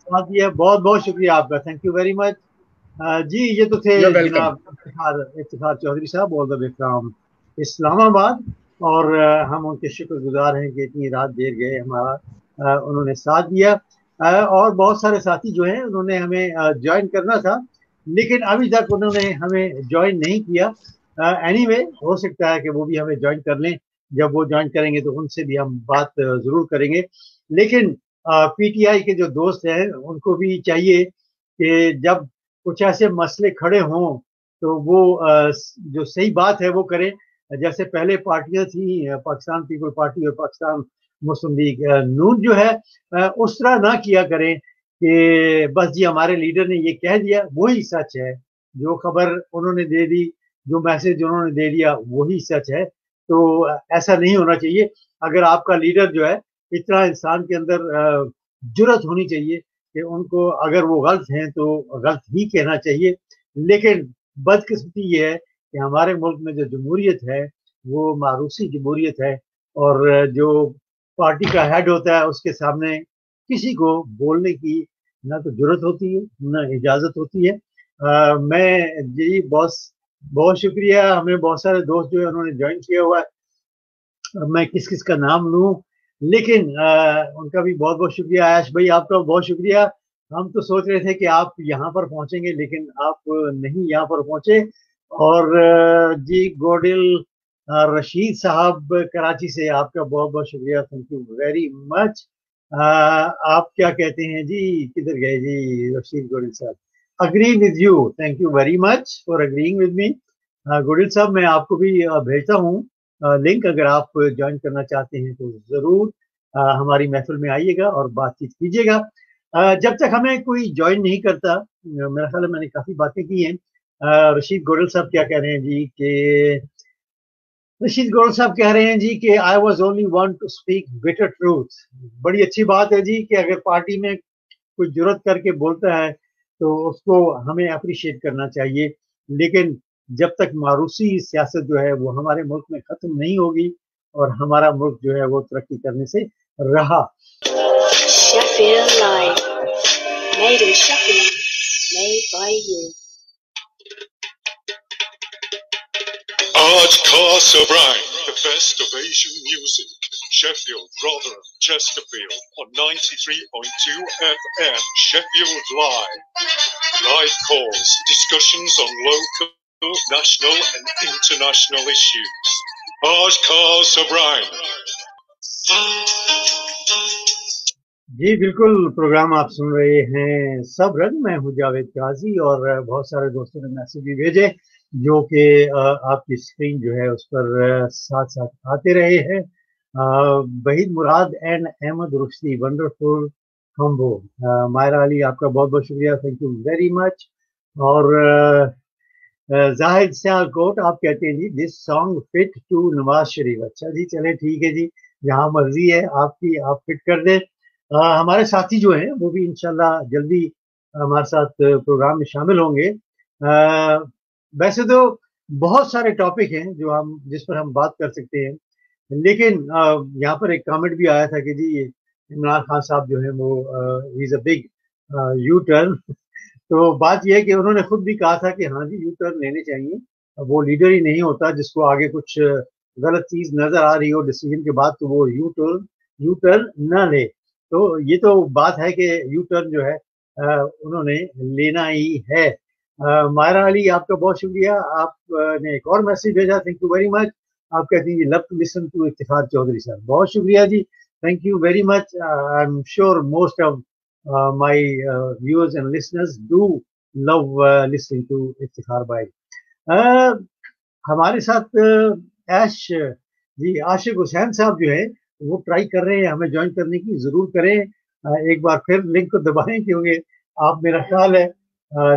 ساتھ دیا, بہت بہت شکریہ آپ کا, تھینک یو ویری مچ. جی یہ تو تھے جناب افتخار چودھری صاحب آل دا وے فرام اسلام آباد, اور ہم ان کے شکر گزار ہیں کہ اتنی رات دیر گئے ہمارا انہوں نے ساتھ دیا. اور بہت سارے ساتھی جو ہیں انہوں نے ہمیں جوائن کرنا تھا لیکن ابھی تک انہوں نے ہمیں جوائن نہیں کیا. اینی وے ہو سکتا ہے کہ وہ بھی ہمیں جوائن کر لیں, جب وہ جوائن کریں گے تو ان سے بھی ہم بات ضرور کریں گے. لیکن PTI کے جو دوست ہیں ان کو بھی چاہیے کہ جب کچھ ایسے مسئلے کھڑے ہوں تو وہ جو صحیح بات ہے وہ کریں. جیسے پہلے پارٹیاں تھیں, پاکستان پیپل پارٹی اور پاکستان مسلم لیگ نون, جو ہے اس طرح نہ کیا کریں کہ بس جی ہمارے لیڈر نے یہ کہہ دیا وہی سچ ہے, جو خبر انہوں نے دے دی, جو میسج انہوں نے دے دیا وہی سچ ہے. تو ایسا نہیں ہونا چاہیے. اگر آپ کا لیڈر جو ہے, اتنا انسان کے اندر جرأت ہونی چاہیے کہ ان کو اگر وہ غلط ہیں تو غلط ہی کہنا چاہیے. لیکن بدقسمتی یہ ہے کہ ہمارے ملک میں جو جمہوریت ہے وہ معروسی جمہوریت ہے, اور جو پارٹی کا ہیڈ ہوتا ہے اس کے سامنے کسی کو بولنے کی نہ تو جرأت ہوتی ہے نہ اجازت ہوتی ہے. میں جی بہت شکریہ. ہمیں بہت سارے دوست جو ہے انہوں نے جوائن کیا ہوا ہے, میں کس کس کا نام لوں, لیکن ان کا بھی بہت بہت شکریہ. عائش بھائی آپ کا بہت شکریہ. ہم تو سوچ رہے تھے کہ آپ یہاں پر پہنچیں گے لیکن آپ نہیں یہاں پر پہنچے. اور جی گوڈل رشید صاحب کراچی سے, آپ کا بہت بہت شکریہ, تھینک یو ویری مچ. آپ کیا کہتے ہیں جی, کدھر گئے جی Rashid Godil sahab? Agree with you, thank you very much for agreeing with me. Godil sahab میں آپ کو بھی بھیجتا ہوں لنک, اگر آپ جوائن کرنا چاہتے ہیں تو ضرور ہماری محفل میں آئیے گا اور بات چیت کیجیے گا. جب تک ہمیں کوئی جوائن نہیں کرتا, میرا خیال ہے میں نے کافی باتیں کی ہیں. رشید گوڈل صاحب کیا کہہ رہے ہیں جی کہ रशीद गौर साहब कह रहे हैं जी कि I was only one two speak bitter truth. बड़ी अच्छी बात है जी कि अगर पार्टी में कोई जुर्रत करके बोलता है तो उसको हमें अप्रिशिएट करना चाहिए, लेकिन जब तक मारूसी सियासत जो है वो हमारे मुल्क में खत्म नहीं होगी और हमारा मुल्क जो है वो तरक्की करने से रहा। Sheffield Live, made in Sheffield, made by you. Art Cars O'Brien, the best of Asian music. Sheffield, Rotherham, Chesterfield on 93.2 FM. Sheffield Live. Live calls, discussions on local, national and international issues. Art Cars O'Brien. जी बिल्कुल, programme आप सुन रहे हैं सब रंग। मैं हूं जावेद काजी और बहुत सारे दोस्तों ने मैसेज भी भेजे जो कि आपकी स्क्रीन जो है उस पर साथ साथ आते रहे हैं। Waheed Murad and Ahmed Rushdi, wonderful combo. Myra Ali, आपका बहुत बहुत शुक्रिया, थैंक यू वेरी मच। और जाहिद सियालकोट, आप कहते हैं जी this song fit to Nawaz Sharif. अच्छा जी, चले ठीक है जी, जहाँ मर्जी है आपकी, आप फिट कर दें। हमारे साथी जो हैं वो भी इंशाल्लाह जल्दी हमारे साथ प्रोग्राम में शामिल होंगे। वैसे तो बहुत सारे टॉपिक हैं जिस पर हम बात कर सकते हैं, लेकिन यहाँ पर एक कमेंट भी आया था कि जी इमरान खान साहब जो है वो is a big U turn. तो बात यह है कि उन्होंने खुद भी कहा था कि हाँ जी यू टर्न लेने चाहिए। वो लीडर ही नहीं होता जिसको आगे कुछ गलत चीज नजर आ रही हो डिसीजन के बाद तो वो यू टर्न न ले। तो ये तो बात है कि यू टर्न जो है उन्होंने लेना ही है। मायरा अली, आपका बहुत शुक्रिया, आपने एक और मैसेज भेजा, थैंक यू वेरी मच। आप कहती हैं love to listen to Iftikhar Chaudhry sir, बहुत शुक्रिया जी, thank you very much. I am sure most of my viewers and listeners do love listening to Iftikhar bhai. हमारे साथ ऐश जी, आशिक हुसैन साहब जो है वो ट्राई कर रहे हैं हमें ज्वाइन करने की, जरूर करें। एक बार फिर लिंक को दबाएं, क्योंकि आप, मेरा ख्याल है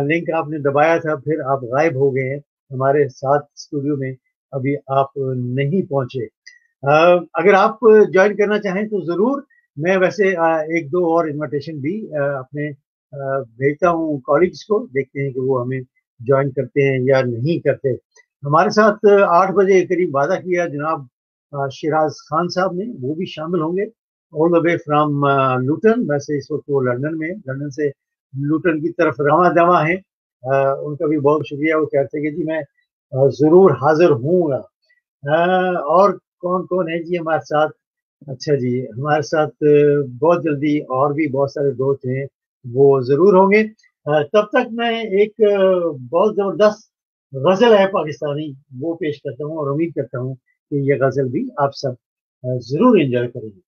लिंक आपने दबाया था फिर आप गायब हो गए हैं हमारे साथ स्टूडियो में, अभी आप नहीं पहुंचे। अगर आप ज्वाइन करना चाहें तो जरूर। मैं वैसे एक दो और इनविटेशन भी अपने भेजता हूँ कॉलीग्स को, देखते हैं कि वो हमें ज्वाइन करते हैं या नहीं करते। हमारे साथ 8 बजे करीब वादा किया जनाब शिराज खान साहब ने, वो भी शामिल होंगे all the way from Lutan. वैसे इस वक्त वो लंदन से लूटन की तरफ रवा दवा हैं। उनका भी बहुत शुक्रिया, वो कहते हैं कि जी मैं जरूर हाजिर हूँगा। और कौन कौन है जी हमारे साथ? अच्छा जी, हमारे साथ बहुत जल्दी और भी बहुत सारे दोस्त हैं, वो जरूर होंगे। तब तक मैं एक बहुत जबरदस्त गजल है पाकिस्तानी, वो पेश करता हूँ और उम्मीद करता हूँ कि ये गजल भी आप सब जरूर एंजॉय करेंगे।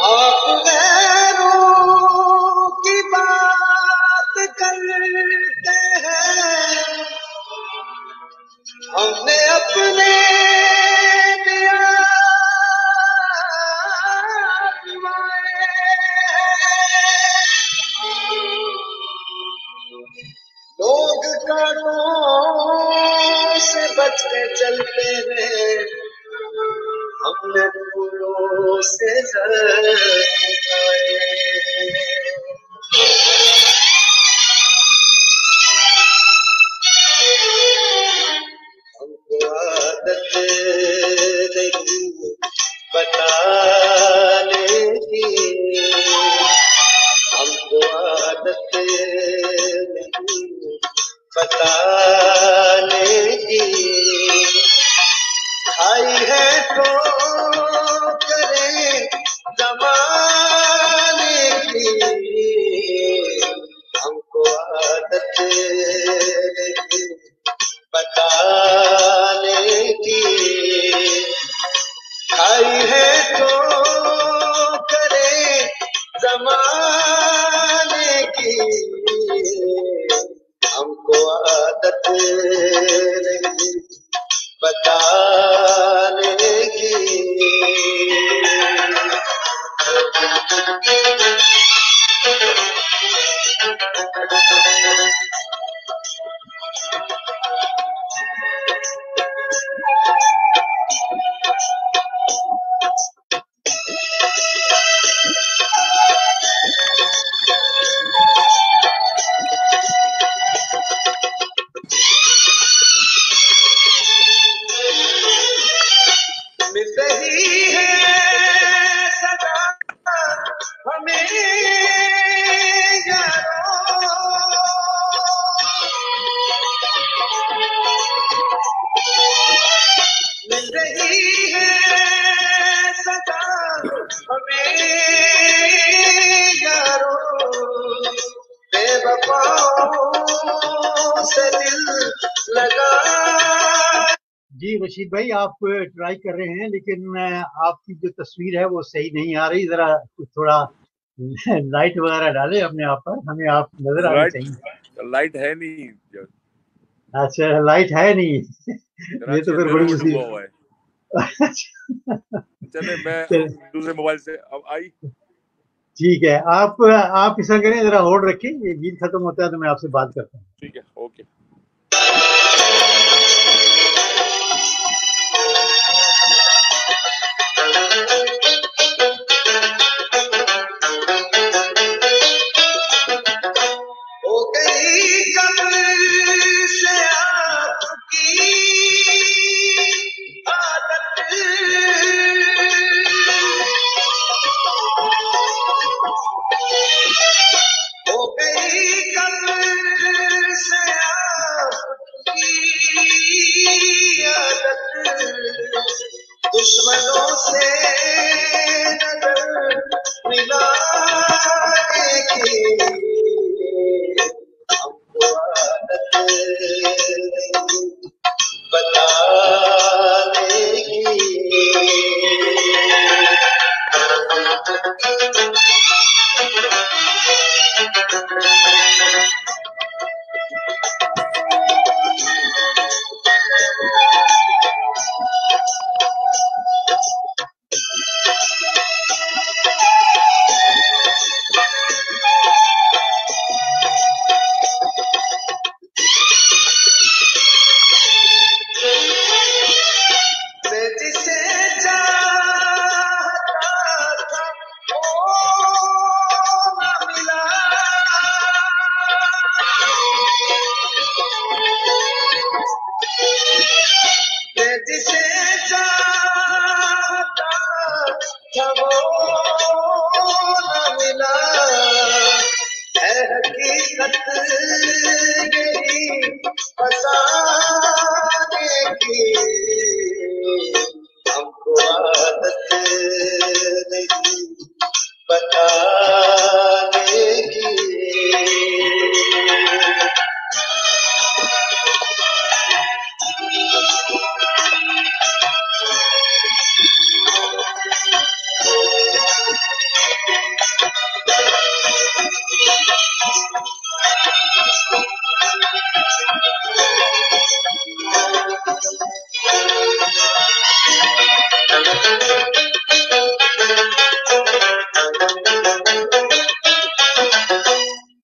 आप गैरों की बात करते हैं, हमने अपने लोग कांटों से बच के चलते हैं, हमने फूलों से हमको आदत नहीं बताने की, हमको आदत नहीं बताने की, आई है तो करें जमाने की, हमको आदत नहीं बताने की, आई है तो करें जमाने की, हमको आदत नहीं बताने की। मिल रही है सदा हमें मिल रही है सदा हमें यारो बेवफाओं से दिल लगा। जी रशीद भाई, आप ट्राई कर रहे हैं, लेकिन आपकी जो तस्वीर है वो सही नहीं आ रही। जरा थोड़ा लाइट वगैरह डालें अपने आप पर, हमें आप नजर आने चाहिए। लाइट है नहीं। अच्छा, लाइट है नहीं। ये तो फिर बड़ी मुसीबत हुआ है। चले मैं दूसरे मोबाइल से अब आई। ठीक है, आप इस तरह करें, जरा होल्ड रखें, ये गीत खत्म होता है तो मैं आपसे बात करता हूँ। ठीक है, ओके। हो गई कब्र से आपकी आदत, हो गई कब्र से आपकी आदत, दुश्मनों से नजर मिलाने की हमको आदत बताने की। मैं जिसे चाहता था वो न मिला, मैं जिसे चाहता था वो न मिला, है हकीकत यही फसाने की हमको आदत नहीं बताने की।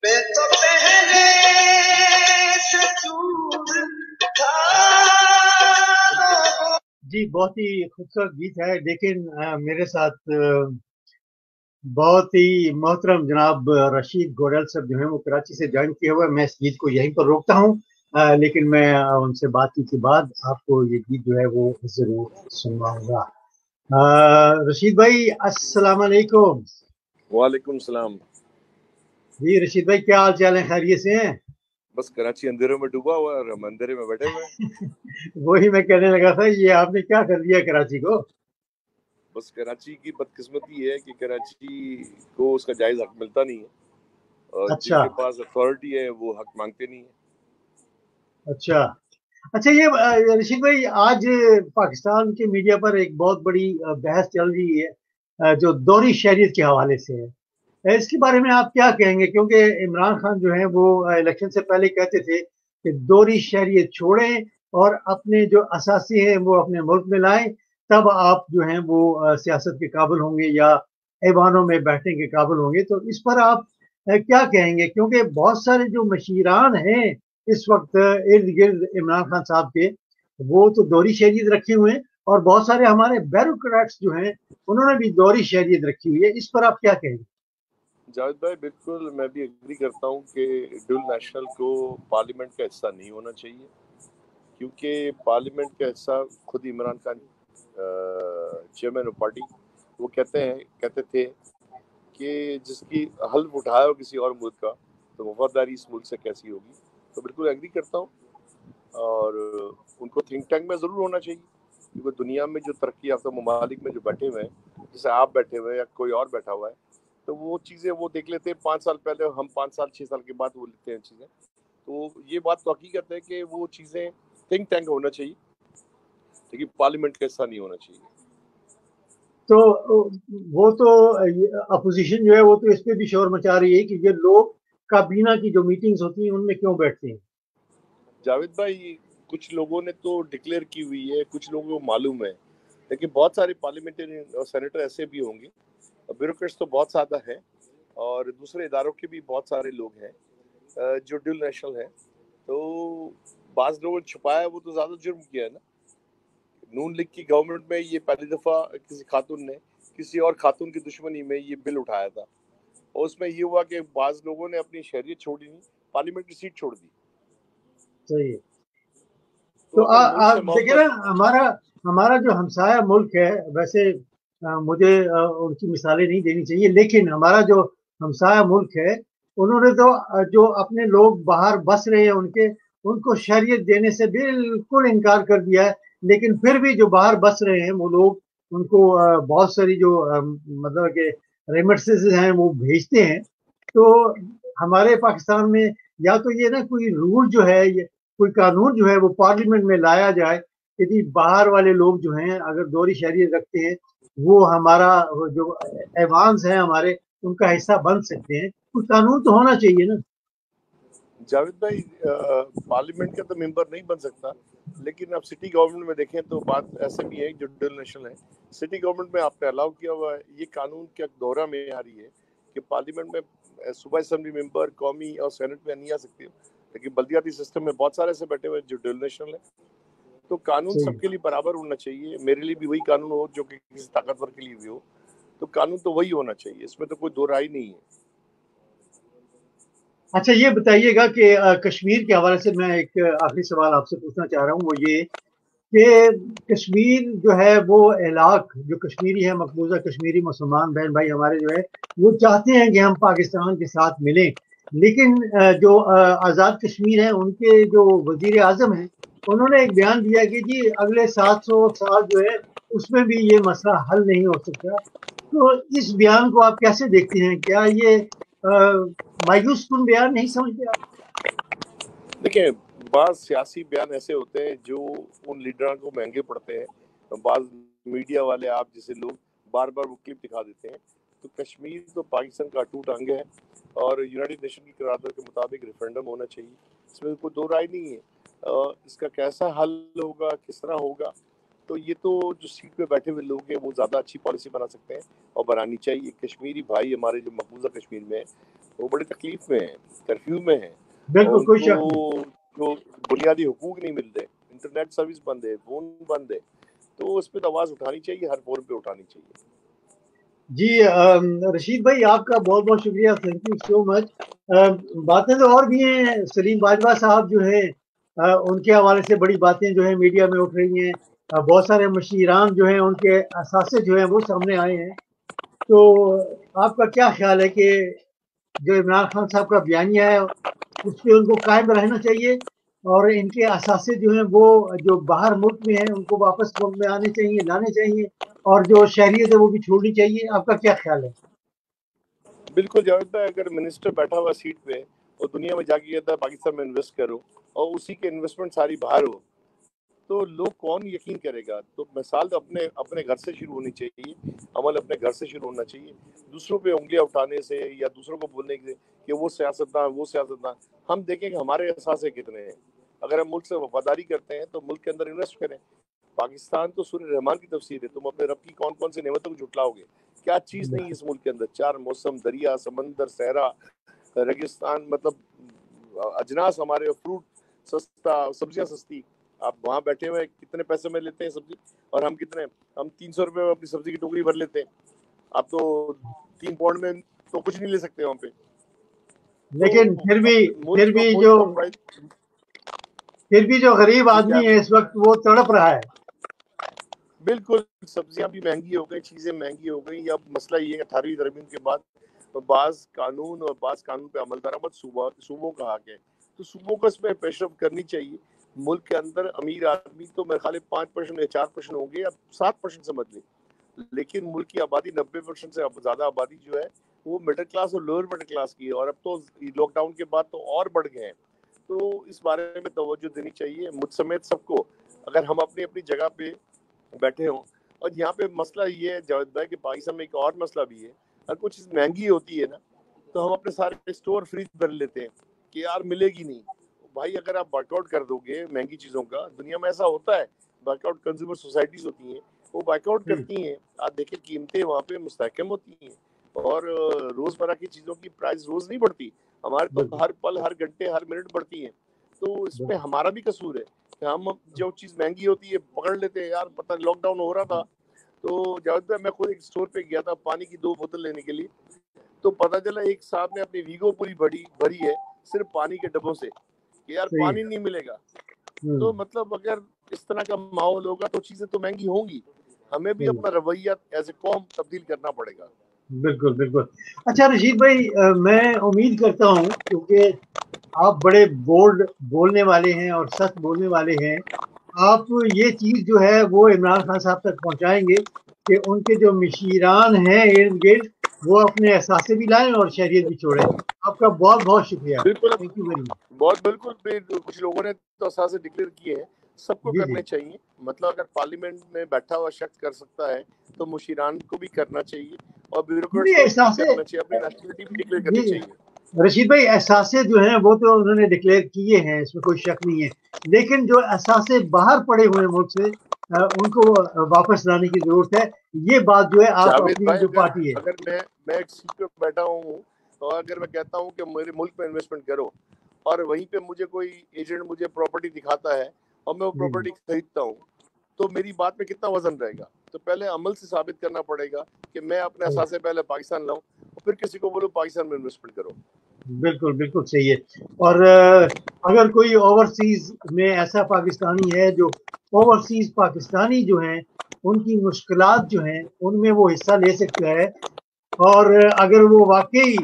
मैं तो पहले से चूर था लोगों। जी, बहुत ही खूबसूरत गीत है, लेकिन मेरे साथ बहुत ही मोहतरम जनाब रशीद गोडल साहब जो है वो कराची से ज्वाइन किए हुए। मैं इस गीत को यहीं पर रोकता हूँ, लेकिन मैं उनसे बातचीत के बाद आपको ये गीत जो है वो जरूर सुनवाऊंगा। रशीद भाई, अस्सलाम वालेकुम। वालेकुम सलाम। जी रशीद भाई, क्या हाल चाल है, खैरियत से हैं? बस कराची अंधेरों में डूबा हुआ है और हम अंधेरे में बैठे हुए हैं। वही मैं कहने लगा था, ये आपने क्या कर दिया कराची को? बस कराची की बदकिस्मती है कि कराची को उसका जायज हक मिलता नहीं है, और अच्छा। जिनके पास अथॉरिटी है वो हक मांगते नहीं है। अच्छा, ये रशीद भाई, आज पाकिस्तान के मीडिया पर एक बहुत बड़ी बहस चल रही है जो दोहरी शहरियत के हवाले से है। इसके बारे में आप क्या कहेंगे? क्योंकि इमरान खान जो है वो इलेक्शन से पहले कहते थे कि दोहरी शहरियत छोड़ें और अपने जो असासी हैं वो अपने मुल्क में लाएं, तब आप जो हैं वो सियासत के काबिल होंगे या ऐवानों में बैठने के काबिल होंगे। तो इस पर आप क्या कहेंगे, क्योंकि बहुत सारे जो मशीरान हैं इस वक्त इर्द गिर्द इमरान खान साहब के, वो तो दोहरी शहरियत रखे हुए हैं, और बहुत सारे हमारे ब्यूरोक्रेट्स जो हैं उन्होंने भी दोहरी शहरियत रखी हुई है। इस पर आप क्या कहेंगे? जावेद भाई, बिल्कुल मैं भी एग्री करता हूँ कि ड्यूल नेशनल को पार्लियामेंट का हिस्सा नहीं होना चाहिए, क्योंकि पार्लियामेंट का हिस्सा खुद Imran Khan chairman of party, वो कहते थे कि जिसकी हल्फ उठाया हो किसी और मुल्क का, तो वफादारी इस मुल्क से कैसी होगी। तो बिल्कुल एग्री करता हूँ, और उनको थिंक टैंक में ज़रूर होना चाहिए, क्योंकि दुनिया में जो तरक्की याफ्ता ममालिक में जो बैठे हुए हैं, जैसे आप बैठे हुए हैं या कोई और बैठा हुआ है, तो वो चीज़ें वो देख लेते हैं 5 साल पहले, हम 5 साल 6 साल के बाद वो लेते हैं चीज़ें। तो ये बात तो हकीकत है कि वो चीज़ें थिंक टैंक होना चाहिए, लेकिन पार्लियामेंट का हिस्सा नहीं होना चाहिए। तो वो तो अपोजिशन जो है वो तो इस पे भी शोर मचा रही है कि ये लोग काबीना की जो मीटिंग्स होती हैं उनमें क्यों बैठते हैं। जावेद भाई, कुछ लोगों ने तो डिक्लेयर की हुई है, कुछ लोगों को मालूम है, लेकिन बहुत सारे पार्लियामेंटेरियन और सेनेटर ऐसे भी होंगे, ब्यूरोक्रेट्स तो बहुत ज़्यादा है, और दूसरे इदारों के भी बहुत सारे लोग हैं जो ड्यूल नेशनल है। तो बाज़ लोगों ने छुपाया, वो तो ज़्यादा जुर्म किया है ना। नून लीग की गवर्नमेंट में ये पहली दफ़ा किसी खातून ने किसी और खातून की दुश्मनी में ये बिल उठाया था, और उसमें ये हुआ कि बाज़ लोगों ने अपनी शहरियत छोड़ी नहीं, पार्लियामेंट की सीट छोड़ दी। सही है। तो आप देखिए ना, हमारा जो हमसाया मुल्क है, वैसे मुझे उनकी मिसालें नहीं देनी चाहिए, लेकिन हमारा जो हमसाया मुल्क है, उन्होंने तो जो अपने लोग बाहर बस रहे हैं उनको शहरियत देने से बिल्कुल इनकार कर दिया है। लेकिन फिर भी जो बाहर बस रहे हैं वो लोग उनको बहुत सारी जो मतलब कि रेमिटेंसेस हैं वो भेजते हैं। तो हमारे पाकिस्तान में या तो ये ना कोई रूल जो है, कोई कानून जो है वो पार्लियामेंट में लाया जाए कि जी बाहर वाले लोग जो हैं अगर दोहरी शहरियत रखते हैं वो हमारा जो एवांस है हमारे उनका हिस्सा बन सकते हैं। कोई कानून तो होना चाहिए ना। जावेद भाई, पार्लियामेंट का तो मेंबर नहीं बन सकता, लेकिन आप सिटी गवर्नमेंट में देखें तो बात ऐसे भी है जो ड्यूल नेशनल है, सिटी गवर्नमेंट में आपने अलाउ किया हुआ है। ये कानून क्या दोहरा में आ रही है कि पार्लियामेंट में सूबा असेंबली मेंबर कौमी और सेनेट में नहीं आ सकते, लेकिन बल्दियाती सिस्टम में बहुत सारे ऐसे बैठे हुए जो ड्यूल नेशनल है। तो कानून सबके लिए बराबर होना चाहिए। मेरे लिए भी वही कानून हो जो कि किसी ताकतवर के लिए भी हो, तो कानून तो वही होना चाहिए, इसमें तो कोई दो राय नहीं है। अच्छा, ये बताइएगा कि कश्मीर के हवाले से मैं एक आखिरी सवाल आपसे पूछना चाह रहा हूँ, वो ये कि कश्मीर जो है वो इलाक जो कश्मीरी है, मकबूजा कश्मीरी मुसलमान बहन भाई हमारे जो है वो चाहते हैं कि हम पाकिस्तान के साथ मिलें, लेकिन जो आज़ाद कश्मीर है उनके जो वजीर आज़म हैं उन्होंने एक बयान दिया कि जी अगले 700 साल जो है उसमें भी ये मसला हल नहीं हो सकता। तो इस बयान को आप कैसे देखते हैं? क्या ये मायूस कुन बयान नहीं समझते आप? देखिए, बाज़ सियासी बयान ऐसे होते हैं जो उन लीडरों को महंगे पड़ते हैं। बाज़ मीडिया वाले आप जैसे लोग बार बार वो क्लिप दिखा देते हैं। तो कश्मीर तो पाकिस्तान का अटूट अंग है, और यूनाइटेड नेशन की करारदाद के मुताबिक रेफरेंडम होना चाहिए, इसमें कोई दो राय नहीं है। इसका कैसा हल होगा, किस तरह होगा, तो ये तो जो सीट पे बैठे हुए लोग हैं वो ज़्यादा अच्छी पॉलिसी बना सकते हैं, और बनानी चाहिए। कश्मीरी भाई हमारे जो मकबूजा कश्मीर में है वो बड़ी तकलीफ में है, कर्फ्यू में है, बिल्कुल, कोई शक नहीं। उनको जो बुनियादी हुकूक नहीं मिल रहे, इंटरनेट सर्विस बंद है, फोन बंद है, तो उस पर तो आवाज़ उठानी चाहिए, हर फोरम पे उठानी चाहिए। जी रशीद भाई, आपका बहुत बहुत शुक्रिया, थैंक यू सो मच। बातें तो और भी हैं, सलीम बाजवा साहब जो है उनके हवाले से बड़ी बातें जो है मीडिया में उठ रही हैं। बहुत सारे मशीरान जो हैं उनके असासे जो हैं वो सामने आए हैं। तो आपका क्या ख्याल है कि जो इमरान खान साहब का बयानिया है उस पर उनको कायम रहना चाहिए, और इनके असासे जो हैं वो जो बाहर मुल्क में हैं उनको वापस मुल्क में आने चाहिए, लाने चाहिए, और जो शहरियत है वो भी छोड़नी चाहिए? आपका क्या ख्याल है? बिल्कुल जावेद भाई, अगर मिनिस्टर बैठा हुआ सीट पे और दुनिया में जाके कहता है पाकिस्तान में इन्वेस्ट करो, और उसी के इन्वेस्टमेंट सारी बाहर हो, तो लोग कौन यकीन करेगा? तो मिसाल तो अपने अपने घर से शुरू होनी चाहिए, अमल अपने घर से शुरू होना चाहिए। दूसरों पे उंगलियां उठाने से या दूसरों को बोलने से कि वो सियासतदान वो सियासतदान, हम देखें कि हमारे एहसास कितने हैं। अगर हम मुल्क से वफादारी करते हैं तो मुल्क के अंदर इन्वेस्ट करें। पाकिस्तान तो सूर्य रहमान की तफसीर है, तुम अपने रब की कौन कौन सी नेमतों को जुटलाओगे? क्या चीज़ नहीं है इस मुल्क के अंदर? 4 मौसम, दरिया, समंदर, सहरा, रेगिस्तान मतलब अजनास हमारे, फ्रूट सस्ता, सब्जियां सस्ती, आप वहाँ बैठे हुए कितने पैसे में लेते हैं सब्जी, और हम 300 रुपए में अपनी सब्जी की टोकरी भर लेते हैं। आप तो 3 पाउंड में तो कुछ नहीं ले सकते वहाँ पे। लेकिन तो फिर भी जो गरीब आदमी है इस वक्त वो तड़प रहा है। बिल्कुल, सब्जियां भी महंगी हो गई, चीजें महंगी हो गई। अब मसला ये है 18वीं तरमीम के बाद बाज कानून पे अमल दरामद सूबों का हक है, तो सूबों को इसमें पेशरफ करनी चाहिए। मुल्क के अंदर अमीर आदमी तो मेरे ख्याल 5% या 4% होंगे, अब 7% समझ लें, लेकिन मुल्क की आबादी 90% से ज्यादा आबादी जो है वो मिडिल क्लास और लोअर मिडिल क्लास की है, और अब तो लॉकडाउन के बाद तो और बढ़ गए हैं। तो इस बारे में तवज्जो देनी चाहिए मुझ समेत सबको, अगर हम अपनी अपनी जगह पे बैठे हों। और यहाँ पे मसला ये है जावेद भाई कि पाकिस्तान में एक और मसला भी है, अगर कुछ चीज़ महंगी होती है ना तो हम अपने सारे स्टोर फ्रीज कर लेते हैं कि यार मिलेगी नहीं। भाई अगर आप बाइकआउट कर दोगे महंगी चीज़ों का, दुनिया में ऐसा होता है, बाइकआउट कंज्यूमर सोसाइटीज होती हैं, वो बाइकआउट करती हैं, आप देखिए कीमतें वहाँ पे मुस्तहकम होती हैं, और रोज़मर्रा की चीज़ों की प्राइस रोज़ नहीं बढ़ती, हमारे तो हर पल, हर घंटे, हर मिनट बढ़ती हैं। तो इसमें हमारा भी कसूर है कि हम जो चीज़ महंगी होती है पकड़ लेते हैं। यार पता लॉकडाउन हो रहा था तो जावेद भाई मैं खुद एक स्टोर पे गया था पानी की 2 बोतल लेने के लिए, तो पता चला एक साहब ने अपनी वीगो पूरी भरी है सिर्फ पानी के डब्बों से, कि यार पानी नहीं मिलेगा। तो मतलब अगर इस तरह का माहौल होगा तो चीजें तो महंगी होंगी, हमें भी अपना रवैया एज ए कौम तब्दील करना पड़ेगा। बिल्कुल बिल्कुल। अच्छा रशीद भाई, मैं उम्मीद करता हूँ क्योंकि आप बड़े बोल्ड बोलने वाले हैं और सच बोलने वाले हैं, आप ये चीज जो है वो इमरान खान साहब तक पहुंचाएंगे कि उनके जो मशीरान हैं इर्द गिर्द वो अपने एहसासे भी लाएं और शहरियत भी छोड़ें। आपका बहुत बहुत शुक्रिया। बिल्कुल, थैंक यू वेरी मच। बहुत बिल्कुल। कुछ लोगों ने तो एहसासे डिक्लेयर किए हैं, सबको करने चाहिए। मतलब अगर पार्लियामेंट में बैठा हुआ शख्स कर सकता है तो मुशीरान को भी करना चाहिए, और ब्यूरोक्रेट्स को भी करना चाहिए, अपनी नेशनलिटी भी डिक्लेयर करनी चाहिए। रशीद भाई एहसासे जो हैं वो तो उन्होंने डिक्लेयर किए हैं, इसमें कोई शक नहीं है, लेकिन जो एहसासे बाहर पड़े हुए मुल्क से उनको वापस लाने की जरूरत है। ये बात जो है आप अपनी जो पार्टी है, अगर मैं एक सीट पे बैठा हूँ और अगर मैं कहता हूँ कि मेरे मुल्क में इन्वेस्टमेंट करो, और वहीं पे मुझे कोई एजेंट मुझे प्रॉपर्टी दिखाता है और मैं वो प्रॉपर्टी खरीदता हूँ, तो मेरी बात में कितना वजन रहेगा? तो पहले अमल से साबित करना पड़ेगा कि मैं अपने एहसास से पहले पाकिस्तान लाऊं और फिर किसी को बोलूं पाकिस्तान में इन्वेस्टमेंट करो। बिल्कुल बिल्कुल सही है। और अगर कोई ओवरसीज में ऐसा पाकिस्तानी है जो ओवरसीज पाकिस्तानी जो हैं उनकी मुश्किलात जो हैं उनमें वो हिस्सा ले सकता है, और अगर वो वाकई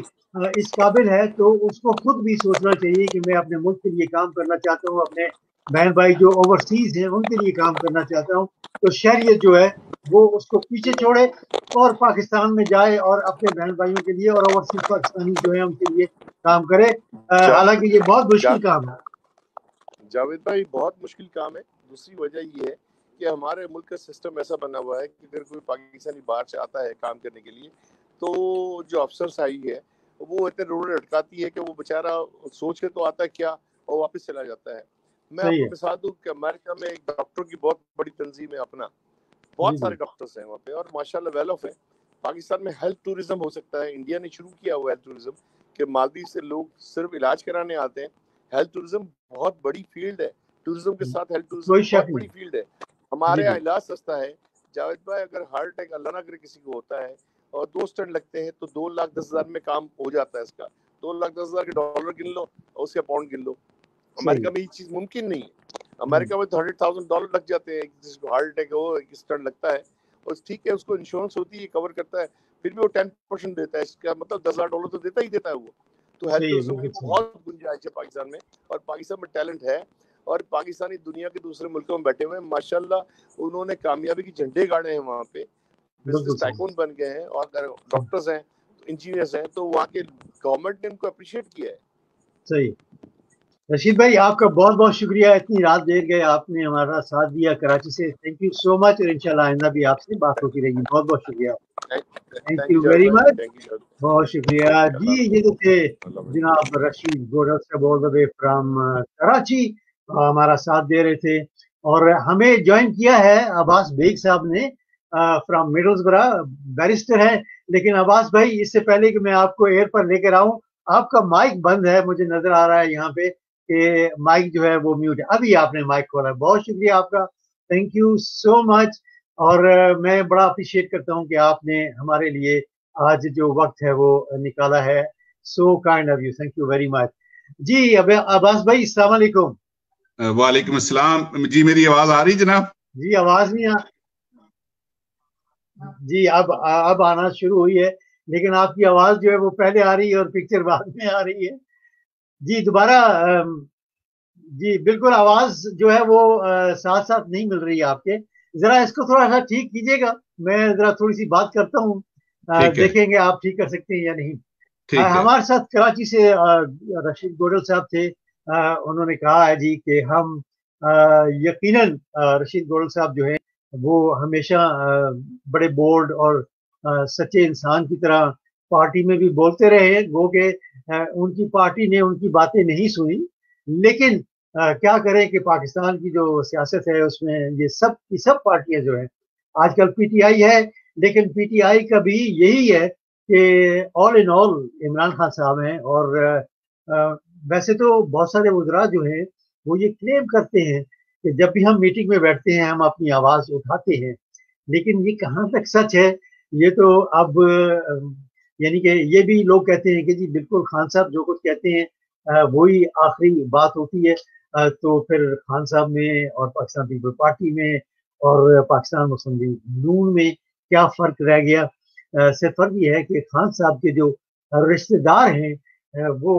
इस काबिल है तो उसको खुद भी सोचना चाहिए कि मैं अपने मुल्क के लिए काम करना चाहता हूँ, अपने बहन भाई जो ओवरसीज हैं उनके लिए काम करना चाहता हूँ। तो शहरियत जो है वो उसको पीछे छोड़े और पाकिस्तान में जाए और अपने बहन भाइयों के लिए और ओवरसीज पाकिस्तानी जो है उनके लिए काम करे। हालांकि ये बहुत मुश्किल काम है जावेद भाई, बहुत मुश्किल काम है। दूसरी वजह ये है कि हमारे मुल्क का सिस्टम ऐसा बना हुआ है कि अगर कोई पाकिस्तानी बाहर से आता है काम करने के लिए तो जो अफसर आई है वो इतने रोड अटकाती है कि वो बेचारा सोच के तो आता है क्या और वापस चला जाता है। मैं आपको मिसाल दूं कि अमेरिका में एक डॉक्टर की बहुत बड़ी तंजीम है, अपना बहुत सारे डॉक्टर्स हैं वहाँ पे और माशाल्लाह वेल ऑफ है। पाकिस्तान में हेल्थ टूरिज्म हो सकता है, इंडिया ने शुरू किया हुआ हेल्थ टूरिज्म कि मालदीव से लोग सिर्फ इलाज कराने आते हैं। हेल्थ टूरिज्म बहुत बड़ी फील्ड है, टूरिज्म के साथ हेल्थ टूरिज्म बहुत बड़ी फील्ड है। हमारे यहाँ इलाज सस्ता है जावेद भाई, अगर हार्ट अटैक अल्लाह ना करे किसी को होता है और 2 स्टेंट लगते हैं तो 2,10,000 में काम हो जाता है इसका। 2,10,000 के डॉलर गिन लो और उसके पाउंड गिन लो। अमेरिका में ये चीज मुमकिन नहीं है। अमेरिका में तो $100,000 लग जाते हैं, जिसको हार्ट अटैक हो एक स्टेंट लगता है और ठीक है उसको इंश्योरेंस होती है कवर करता है, फिर भी वो 10% देता है। इसका मतलब $10,000 तो देता ही देता है वो। तो हेल्थ टूरिज्म की बहुत गुंजाइश है पाकिस्तान में, और पाकिस्तान में टैलेंट है, और पाकिस्तानी दुनिया के दूसरे मुल्कों में बैठे हुए हैं माशाल्लाह। उन्होंने कामयाबी के झंडे गाड़े हैं वहाँ पे, बिजनेस टाइकून बन गए हैं, और डॉक्टर्स हैं, इंजीनियर्स हैं, तो वहाँ के गवर्नमेंट ने इनको अप्रिशिएट किया है। सही। रशीद भाई आपका बहुत बहुत शुक्रिया, इतनी रात देर गए आपने हमारा साथ दिया कराची से। थैंक यू सो मच, और इंशाल्लाह आइंदा भी आपसे बात होती रहेगी। बहुत बहुत शुक्रिया, थैंक यू वेरी मच, बहुत शुक्रिया जी। ये तो थे जनाब Rashid Gorakh all the way from Karachi, हमारा साथ दे रहे थे। और हमें ज्वाइन किया है अब्बास बेग साहब ने फ्रॉम मिडलसब्रा, बैरिस्टर हैं। लेकिन अब्बास भाई इससे पहले कि मैं आपको एयर पर लेकर आऊं, आपका माइक बंद है, मुझे नजर आ रहा है यहाँ पे कि माइक जो है वो म्यूट है। अभी आपने माइक खोला, बहुत शुक्रिया आपका, थैंक यू सो मच। और मैं बड़ा अप्रिशिएट करता हूँ कि आपने हमारे लिए आज जो वक्त है वो निकाला है। So kind of you, thank you very much. जी अब अब्बास भाई, अस्सलाम वालेकुम। वालेकुम अस्सलाम। जी मेरी आवाज आ रही जनाब? जी आवाज नहीं जी अब आना शुरू हुई है, लेकिन आपकी आवाज जो है वो पहले आ रही है और पिक्चर बाद में आ रही है। जी दोबारा जी बिल्कुल आवाज जो है वो साथ साथ नहीं मिल रही है आपके, जरा इसको थोड़ा सा ठीक कीजिएगा। मैं जरा थोड़ी सी बात करता हूँ, देखेंगे आप ठीक कर सकते हैं या नहीं। हमारे साथ कराची से रशीद गोडल साहब थे, उन्होंने कहा है जी कि हम यकीनन रशीद गोडल साहब जो है वो हमेशा बड़े बोल्ड और सच्चे इंसान की तरह पार्टी में भी बोलते रहे, वो कि उनकी पार्टी ने उनकी बातें नहीं सुनी। लेकिन क्या करें कि पाकिस्तान की जो सियासत है उसमें ये सब की सब पार्टियां जो है, आजकल पीटीआई है, लेकिन पीटीआई का भी यही है कि all in all Imran Khan साहब हैं। और वैसे तो बहुत सारे वज़रा जो हैं वो ये क्लेम करते हैं कि जब भी हम मीटिंग में बैठते हैं हम अपनी आवाज़ उठाते हैं, लेकिन ये कहाँ तक सच है ये तो अब यानी कि ये भी लोग कहते हैं कि जी बिल्कुल खान साहब जो कुछ कहते हैं वही आखिरी बात होती है। तो फिर खान साहब में और पाकिस्तान पीपल पार्टी में और पाकिस्तान मुस्लिम लीग नून में क्या फ़र्क रह गया? सिर्फ फ़र्क ये है कि खान साहब के जो रिश्तेदार हैं वो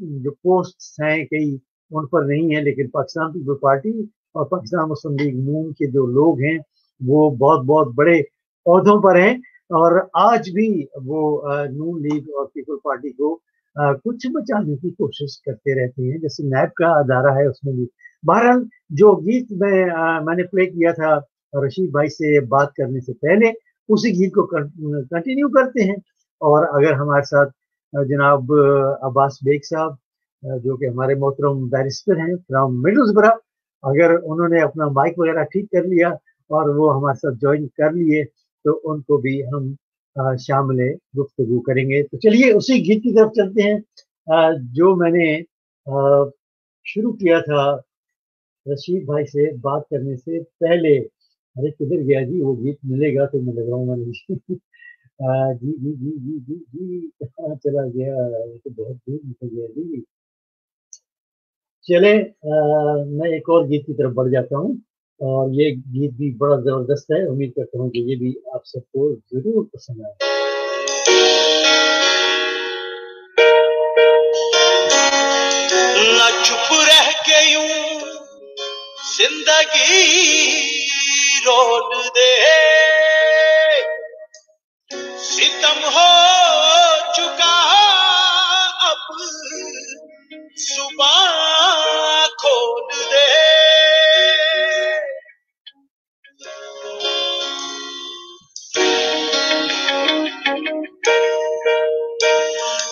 जो पोस्ट्स हैं कई उन पर नहीं है, लेकिन पाकिस्तान पीपल पार्टी और पाकिस्तान मुस्लिम लीग नून के जो लोग हैं वो बहुत बहुत बड़े ओहदों पर हैं। और आज भी वो नून लीग और पीपल पार्टी को कुछ बचाने की कोशिश करते रहते हैं, जैसे नैब का अदारा है उसमें भी। बहरहाल जो गीत मैंने प्ले किया था रशीद भाई से बात करने से पहले, उसी गीत को कंटिन्यू करते हैं। और अगर हमारे साथ जनाब अब्बास बेग साहब जो कि हमारे मोहतरम बैरिस्टर हैं फ्रॉम मिडलसब्रा, अगर उन्होंने अपना माइक वगैरह ठीक कर लिया और वो हमारे साथ ज्वाइन कर लिए तो उनको भी हम शामिल गुफ्तगू करेंगे। तो चलिए उसी गीत की तरफ चलते हैं जो मैंने शुरू किया था रशीद भाई से बात करने से पहले। अरे किधर गया जी वो गीत, मिलेगा तो मैं लगाऊंगा नहीं। जी जी जी जी जी जी कहाँ चला गया, ये तो बहुत दूर निकल गया जी। चले मैं एक और गीत की तरफ बढ़ जाता हूँ, और ये गीत भी बड़ा जबरदस्त है, उम्मीद करता हूँ कि ये भी आप सबको जरूर पसंद आए। ना चुप रह के यूं जिंदगी रोल दे, सितम हो चुका अब जुबान खोल दे।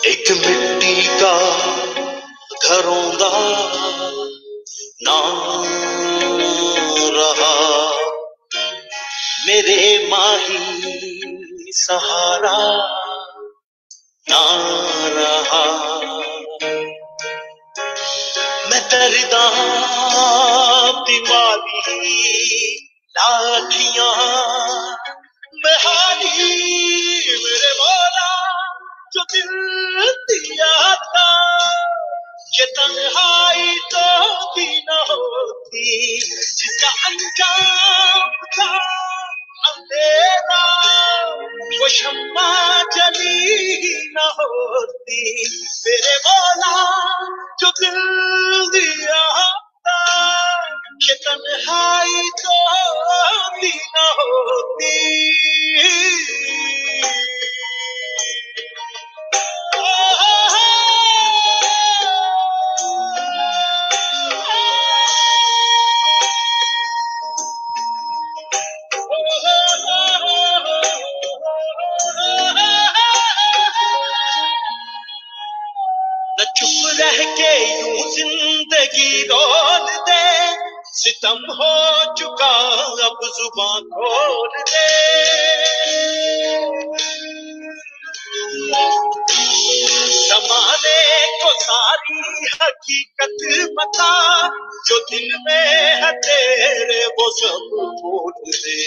एक मिट्टी का घरोंदा ना रहा, मेरे माही सहारा ना रहा। मैं दर्दा दिवाली लाठियां मैं हारी, मेरे मौला जो दिल दिया था, ये तन्हाई तो भी न होती जिसका अंजाम था अंधेरा, वो शम्मा जली न होती, मेरे मौला जो दिल दिया था, ये तन्हाई तो भी न होती। न चुप रह के यूं जिंदगी रोल दे, सितम हो चुका अब जुबान खोल दे। जमाने को सारी हकीकत बता, जो दिल में है तेरे वो सब बोल दे।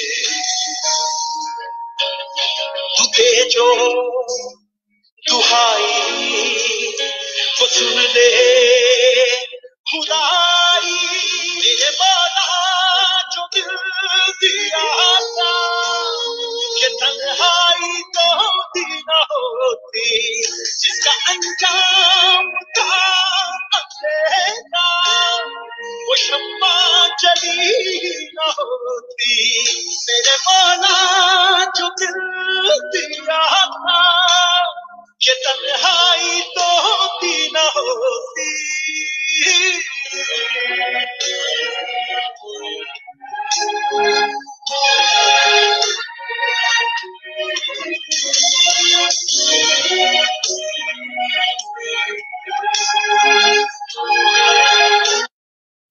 तू दे जो दुहाई वो सुन ले खुदाई, मेरे मौला जो दिल दिया था, ये तन्हाई तो होती न होती, जिसका अंजाम था अंधेरा, वो शम्मा जली न होती, मेरे मौला जो दिल दिया था, ये तन्हाई तो होती न होती।